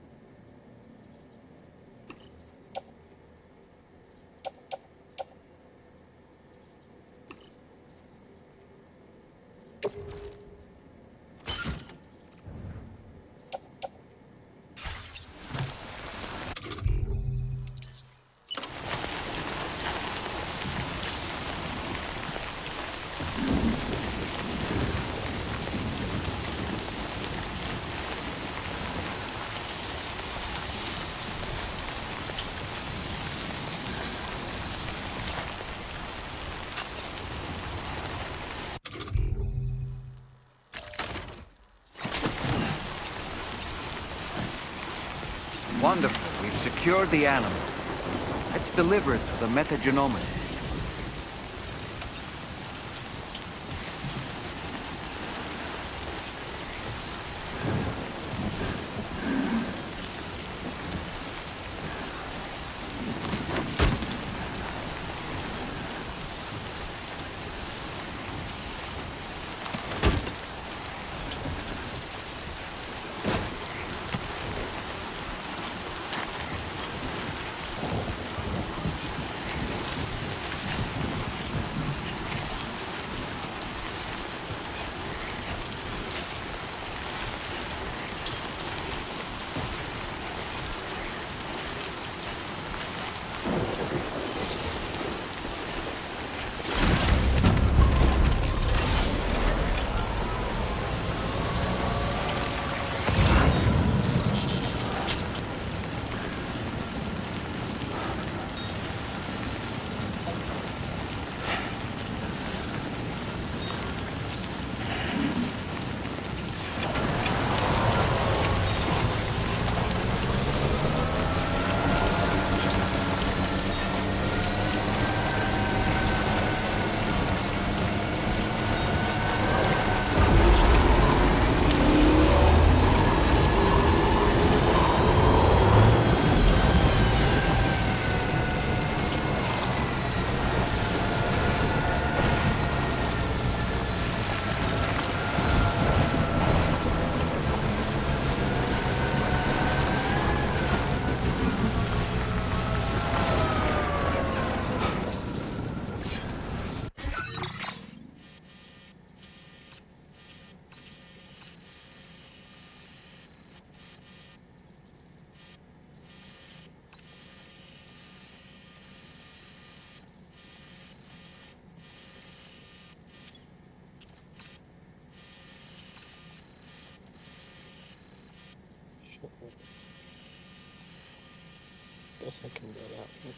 Wonderful. We've secured the animal. Let's deliver it to the metagenomicist. Guess I can go that way.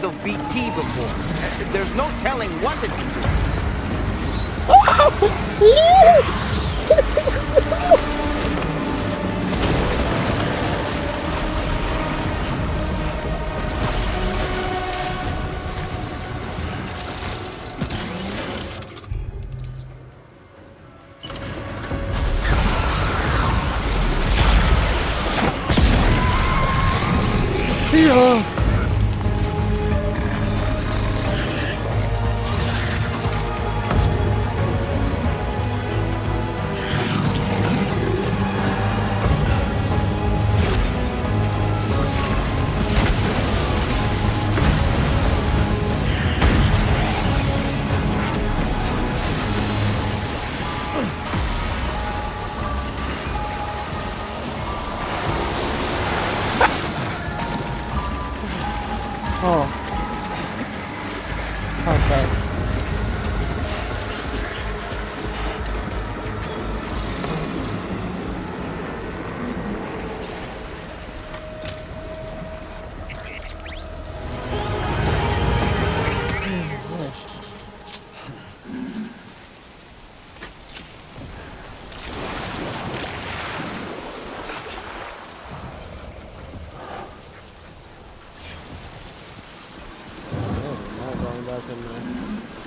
handled BT before. There's no telling what it can do.
Yeah. Oh. Okay.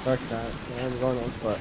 Fuck that. I'm going on foot.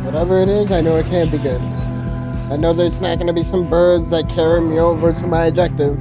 Whatever it is, I know it can't be good. I know there's not going to be some birds that carry me over to my objective.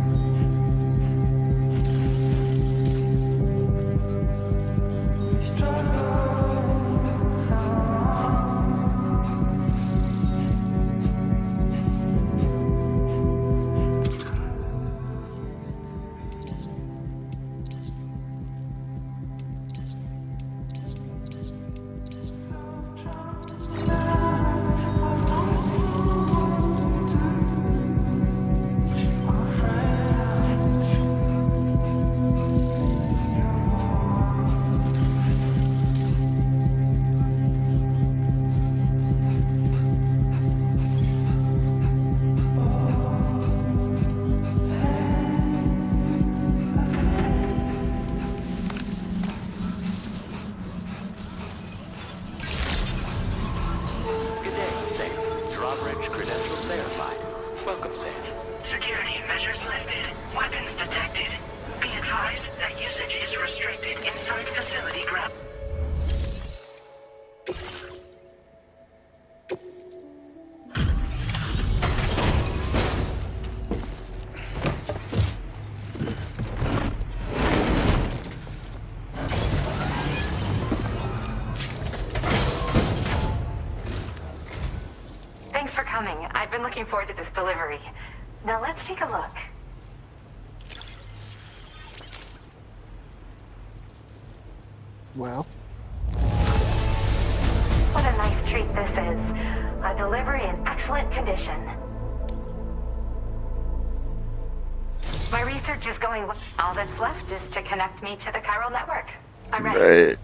looking forward to this delivery. Now let's take a look.
Well.
What a nice treat this is. A delivery in excellent condition. My research is going well. All that's left is to connect me to the chiral network. I'm ready.
Right.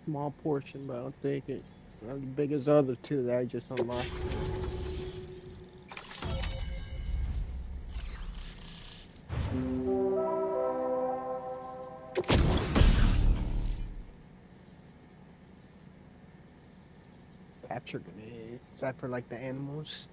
Small portion, but I'll take it. Not as big as the other two that I just unlocked. Capture grenade. Is that for like the animals?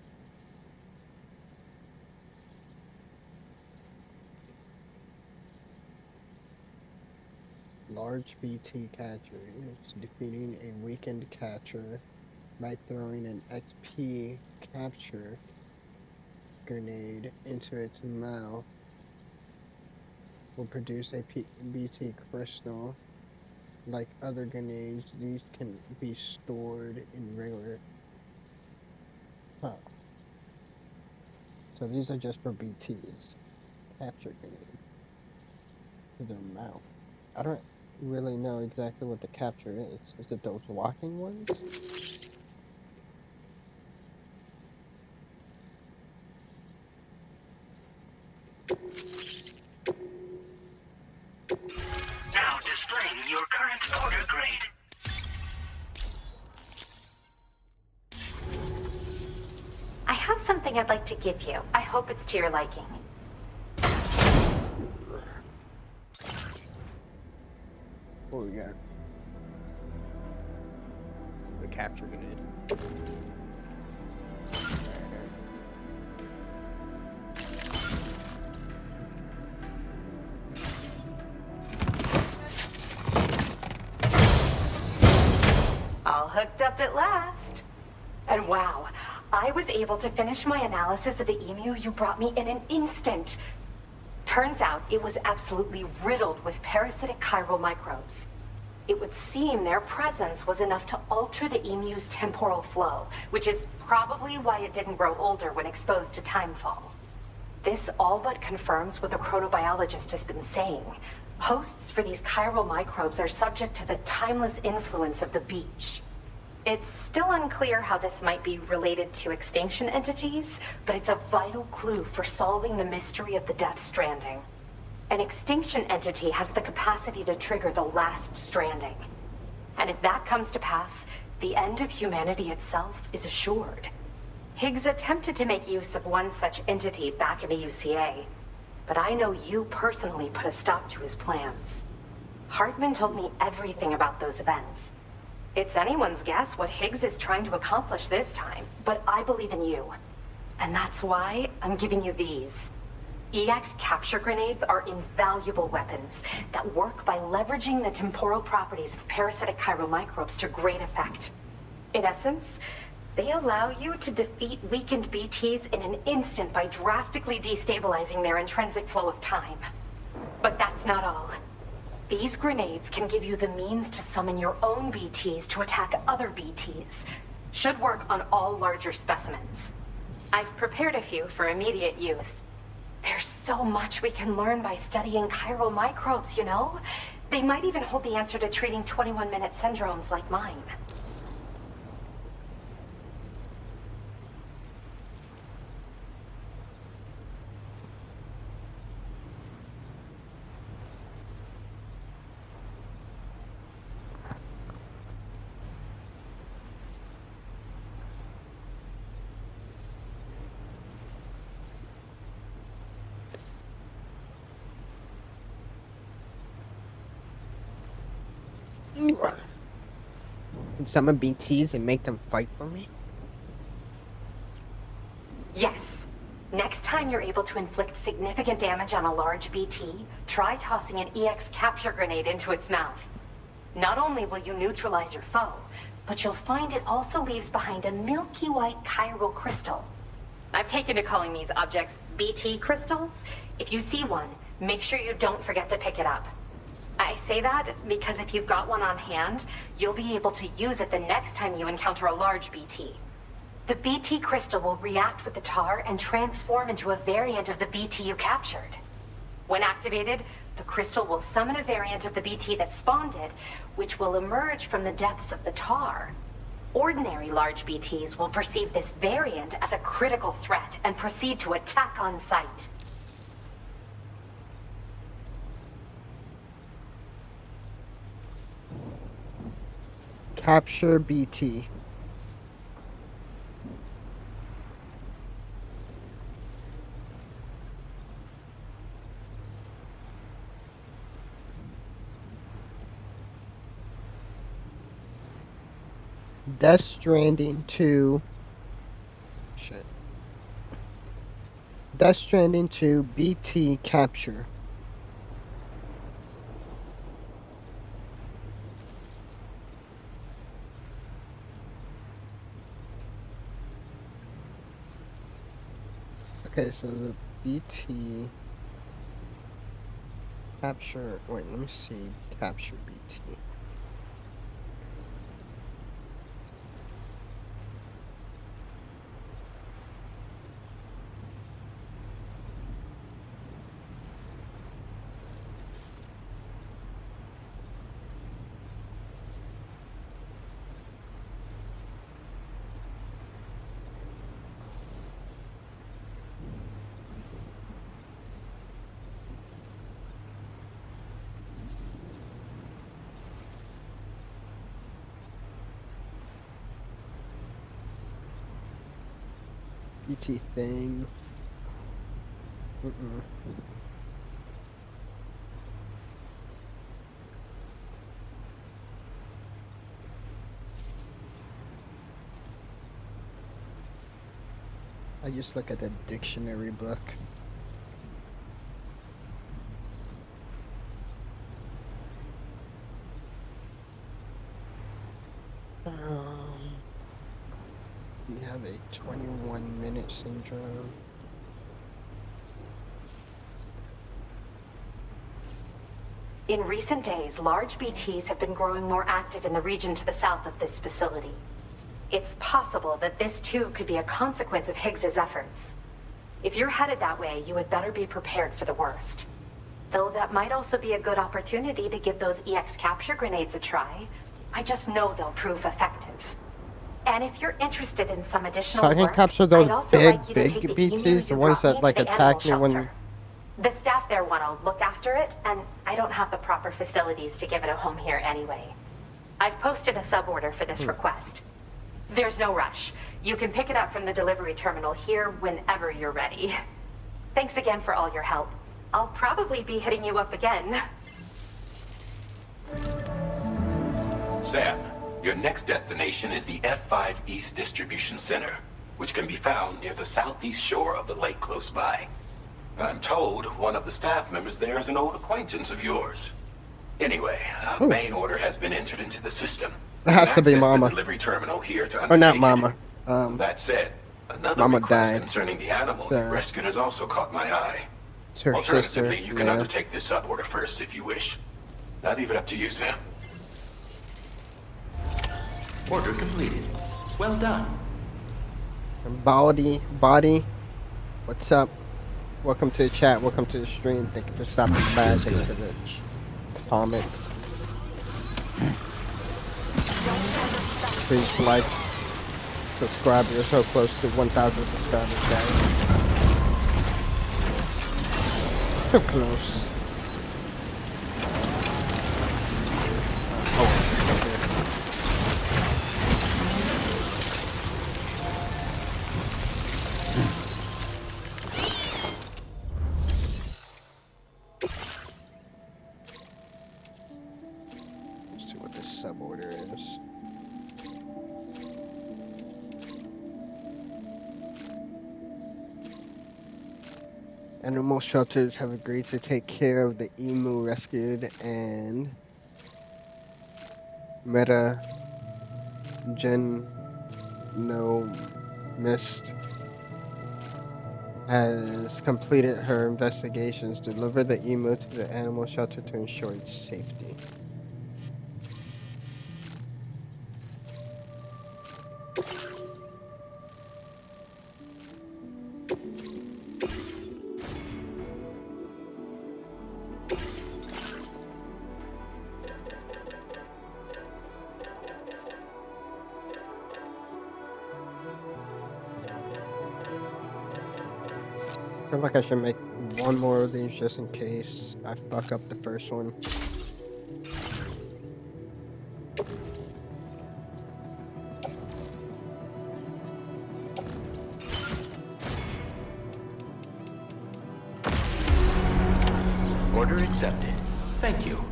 Large BT catcher is defeating a weakened catcher by throwing an XP capture grenade into its mouth. Will produce a BT crystal. Like other grenades, these can be stored in regular. Huh. So these are just for BTs. Capture grenade. To their mouth. I don't really know exactly what the capture is. Is it those walking ones?
Now displaying your current order grade.
I have something I'd like to give you. I hope it's to your liking.
What we got? The capture grenade.
All hooked up at last. And wow, I was able to finish my analysis of the emu you brought me in an instant. Turns out it was absolutely riddled with parasitic chiral microbes. It would seem their presence was enough to alter the emu's temporal flow, which is probably why it didn't grow older when exposed to timefall. This all but confirms what the chronobiologist has been saying. Hosts for these chiral microbes are subject to the timeless influence of the beach. It's still unclear how this might be related to extinction entities, but it's a vital clue for solving the mystery of the Death Stranding. An extinction entity has the capacity to trigger the last stranding. And if that comes to pass, the end of humanity itself is assured. Higgs attempted to make use of one such entity back in the UCA, but I know you personally put a stop to his plans. Hartman told me everything about those events. It's anyone's guess what Higgs is trying to accomplish this time, but I believe in you. And that's why I'm giving you these. EX capture grenades are invaluable weapons that work by leveraging the temporal properties of parasitic chiral microbes to great effect. In essence, they allow you to defeat weakened BTs in an instant by drastically destabilizing their intrinsic flow of time. But that's not all. These grenades can give you the means to summon your own BTs to attack other BTs. Should work on all larger specimens. I've prepared a few for immediate use. There's so much we can learn by studying chiral microbes, you know? They might even hold the answer to treating 21-minute syndromes like mine.
Can summon BTs and make them fight for me?
Yes. Next time you're able to inflict significant damage on a large BT, try tossing an EX capture grenade into its mouth. Not only will you neutralize your foe, but you'll find it also leaves behind a milky white chiral crystal. I've taken to calling these objects BT crystals. If you see one, make sure you don't forget to pick it up. I say that because if you've got one on hand, you'll be able to use it the next time you encounter a large BT. The BT crystal will react with the tar and transform into a variant of the BT you captured. When activated, the crystal will summon a variant of the BT that spawned it, which will emerge from the depths of the tar. Ordinary large BTs will perceive this variant as a critical threat and proceed to attack on sight.
Capture BT. Death Stranding 2. Shit. Death Stranding 2 BT capture. Okay, so the BT capture. Wait, let me see. Capture BT. BT thing. I just look at the dictionary book. We have a 21-minute syndrome.
In recent days, large BTs have been growing more active in the region to the south of this facility. It's possible that this too could be a consequence of Higgs's efforts. If you're headed that way, you had better be prepared for the worst. Though that might also be a good opportunity to give those EX capture grenades a try. I just know they'll prove effective. And if you're interested in some additional
So I can
work,
capture those
I'd also
big,
like you to
big
take the
BTs,
emu
the
you
ones
brought
that
me
like
to the
attack me
animal
when.
shelter. The staff there want to look after it, and I don't have the proper facilities to give it a home here anyway. I've posted a sub-order for this request. There's no rush. You can pick it up from the delivery terminal here whenever you're ready. Thanks again for all your help. I'll probably be hitting you up again.
Sam, your next destination is the F5 East Distribution Center, which can be found near the southeast shore of the lake close by. I'm told one of the staff members there is an old acquaintance of yours. Anyway, a main order has been entered into the system.
It has to be
Access
Mama.
the delivery terminal here to
Or not
undertake
Mama.
it. That said, another
Mama
request
died.
concerning the animal you rescued has also caught my eye.
It's her
Alternatively,
sister.
you can
Yeah.
undertake this sub-order first if you wish. I'll leave it up to you, Sam.
Order completed. Well done.
Body. What's up? Welcome to the chat. Welcome to the stream. Thank you for stopping by. Thank you for the comment. Please like, subscribe. We're so close to 1,000 subscribers, guys. So close. Let's see what this Animal shelters have agreed to take care of the emu rescued, and Meta Genomist has completed her investigations, delivered the emu to the animal shelter to ensure its safety. I feel like I should make one more of these just in case I fuck up the first one.
Order accepted. Thank you.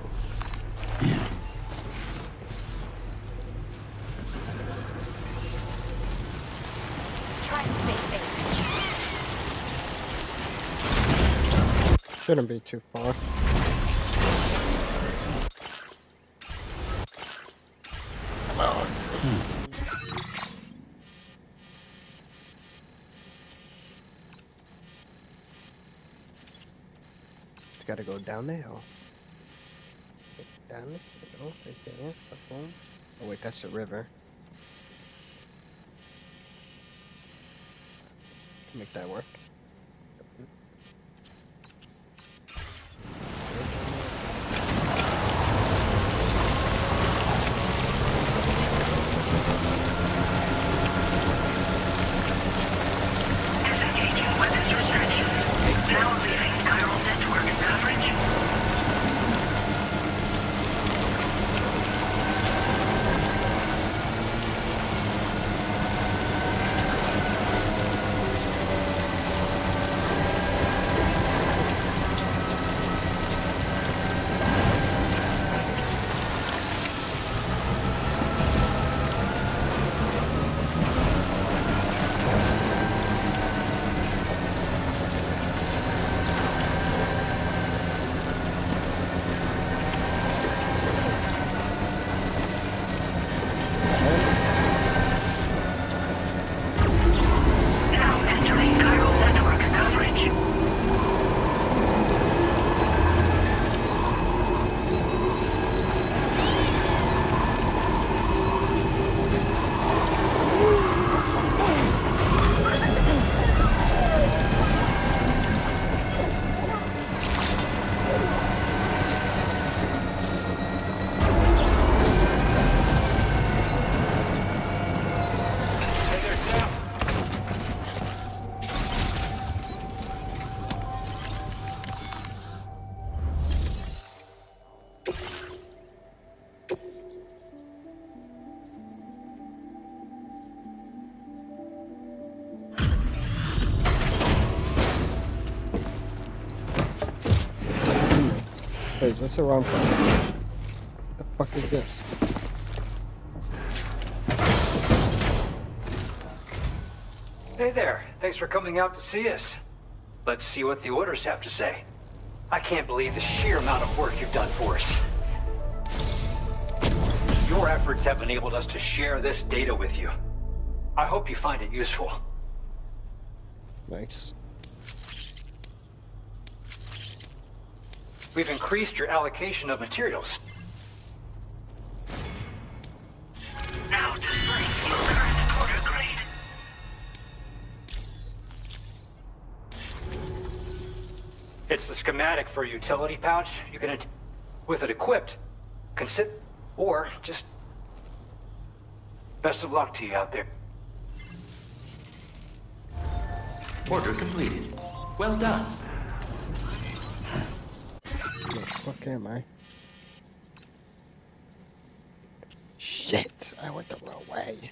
Try and stay safe.
Shouldn't be too far. Come on. It's gotta go down the hill. Down the hill, right there. Boom. Oh wait, that's the river. Can make that work.
Disengaging weapons restrictions. Now leaving chiral network coverage. Now entering chiral network coverage.
Wait, is this the wrong place? What the fuck is this?
Hey there. Thanks for coming out to see us. Let's see what the orders have to say. I can't believe the sheer amount of work you've done for us. Your efforts have enabled us to share this data with you. I hope you find it useful.
Nice.
We've increased your allocation of materials.
Now displaying your current order grade.
It's the schematic for a utility pouch. You can, with it equipped, or just best of luck to you out there.
Order completed. Well done.
Where the fuck am I? Shit, I went the wrong way.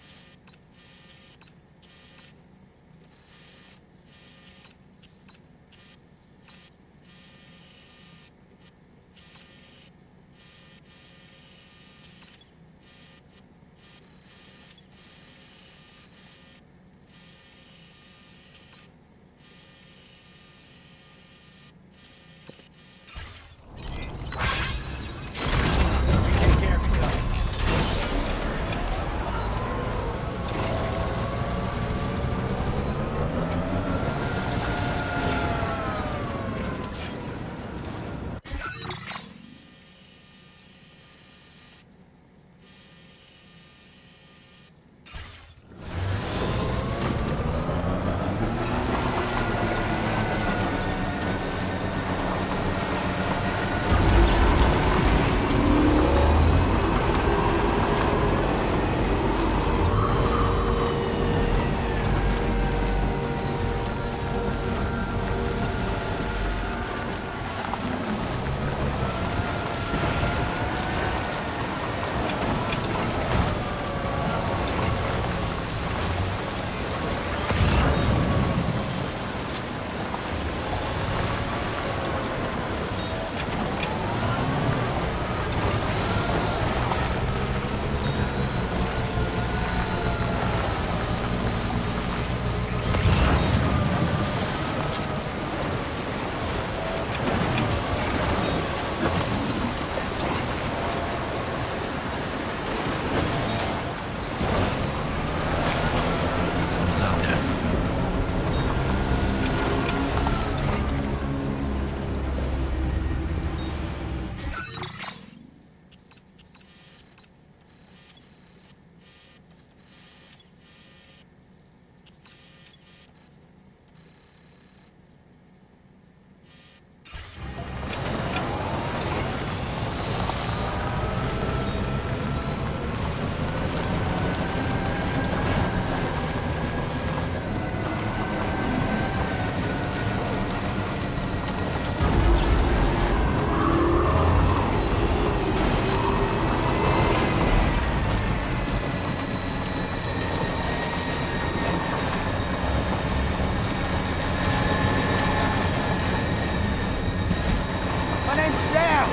down!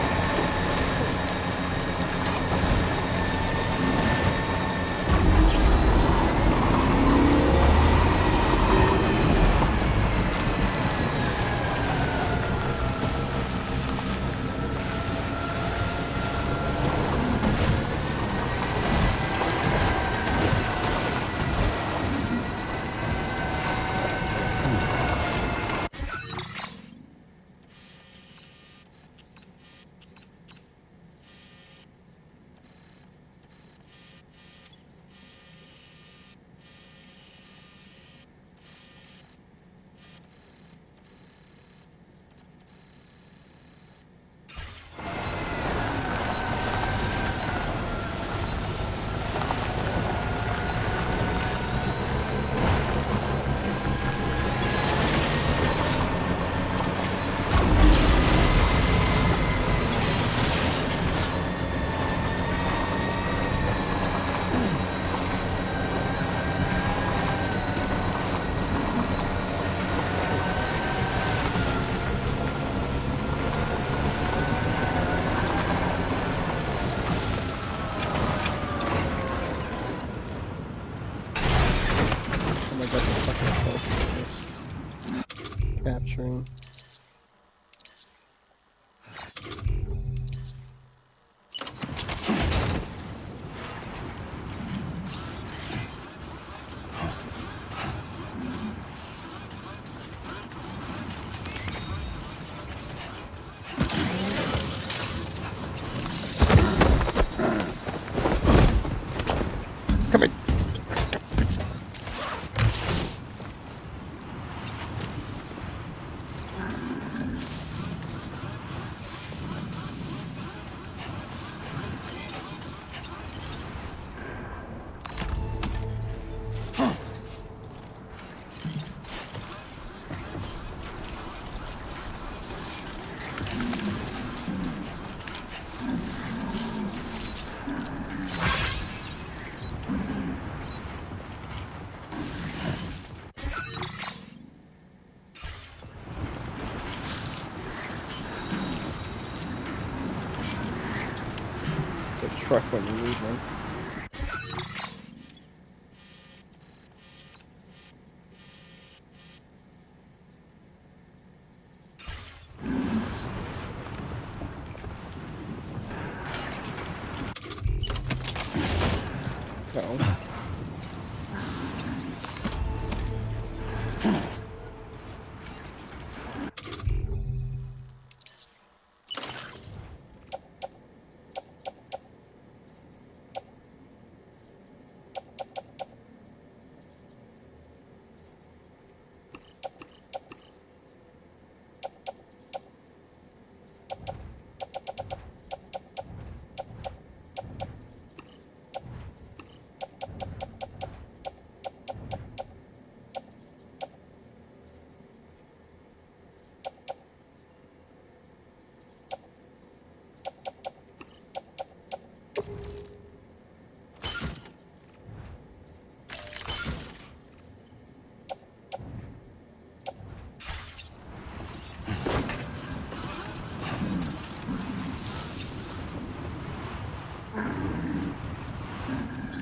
Oh my god, the fucking focus is capturing. Come in. The truck when you need one. No.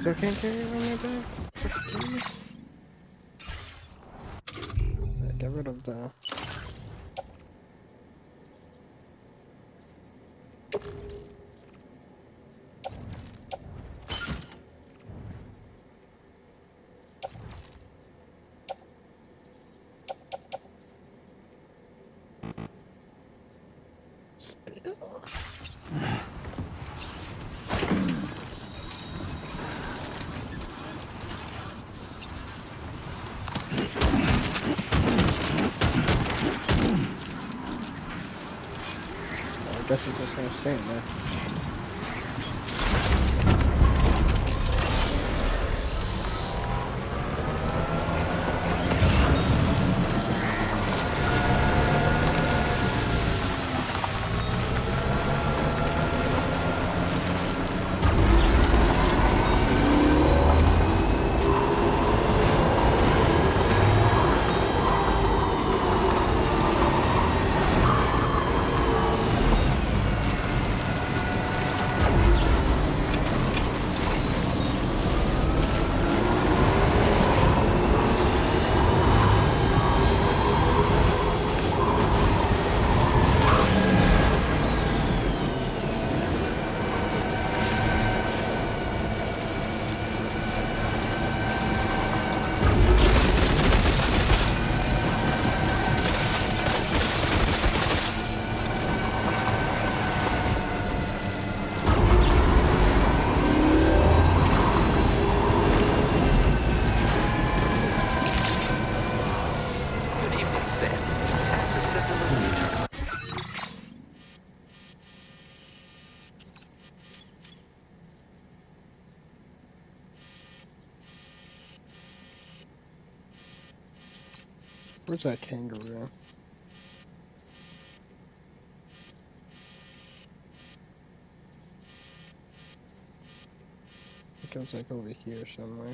Still can't carry it on my back? Alright, get rid of the... I guess he's just gonna stay in there. Where's that kangaroo? It goes like over here somewhere.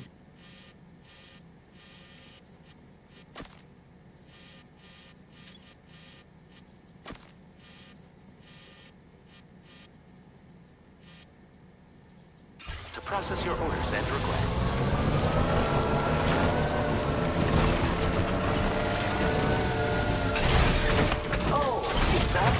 To process your orders and requests.
Oh, is that?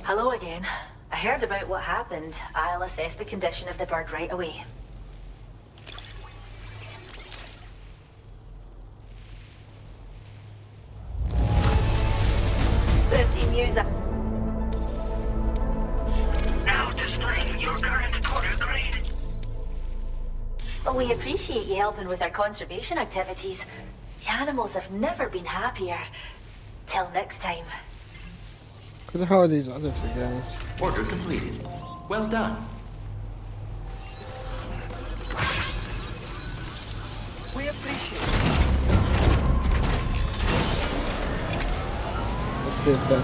Hello again. I heard about what happened. I'll assess the condition of the bird right away. The music.
Now displaying your current quarter grade.
Well, we appreciate you helping with our conservation activities. The animals have never been happier. Till next time.
Because how are these other two guys?
Order completed. Well done.
We appreciate it.
Let's see if that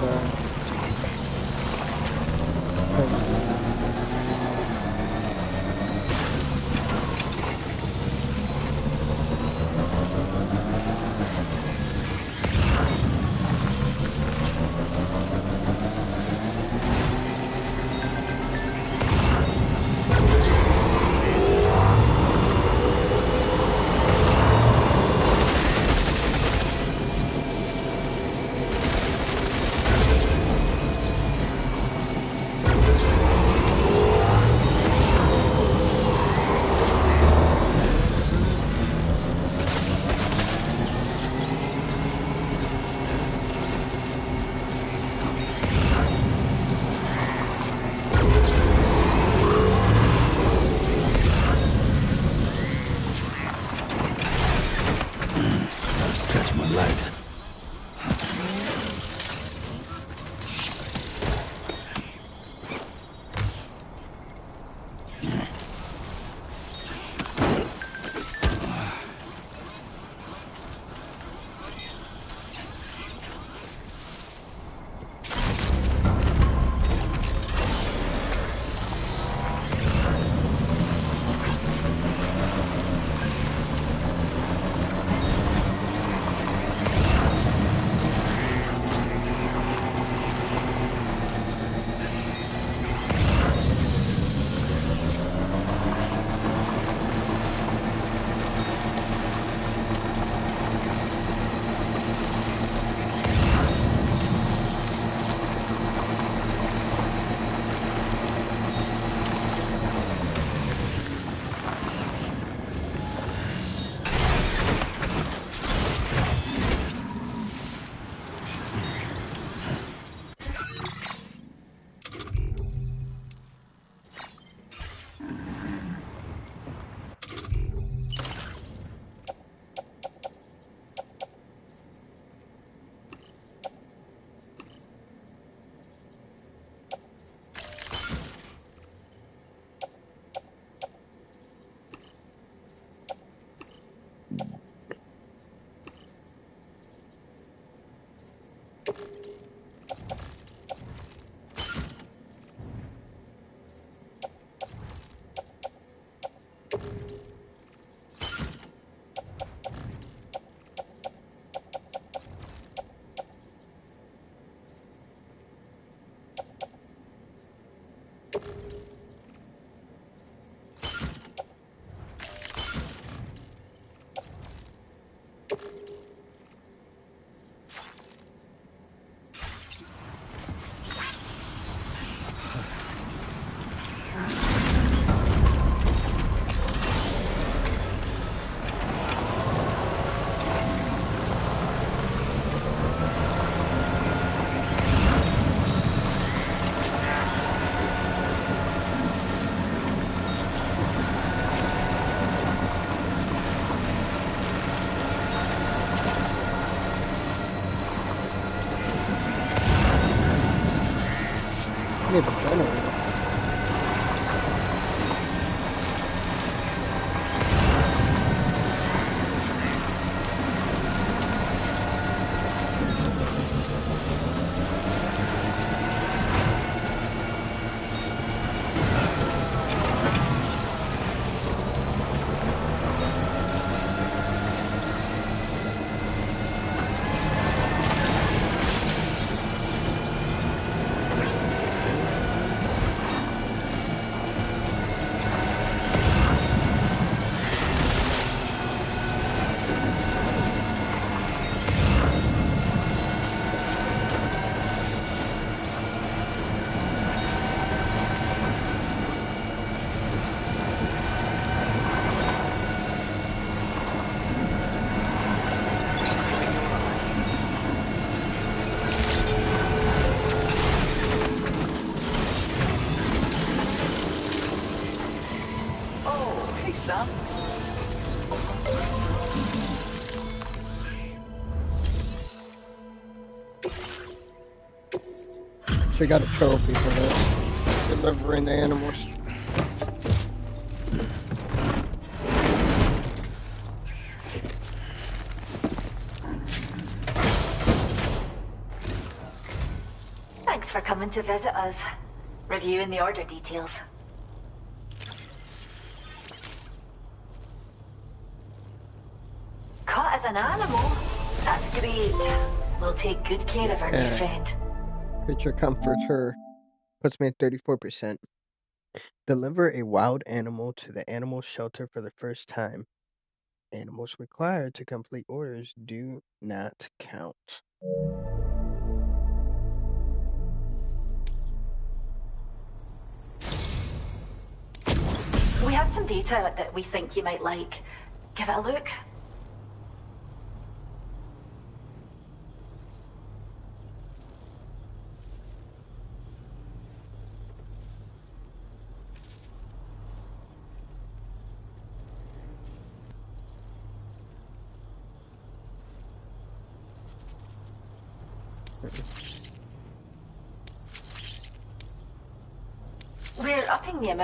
Stretch my legs.
She got a trophy for that. Delivering the animals.
Thanks for coming to visit us. Reviewing the order details. Caught as an animal? That's great. We'll take good care of her, new friend.
Creature comforts her. Puts me at 34%. Deliver a wild animal to the animal shelter for the first time. Animals required to complete orders do not count.
We have some data that we think you might like. Give it a look. We're upping the amount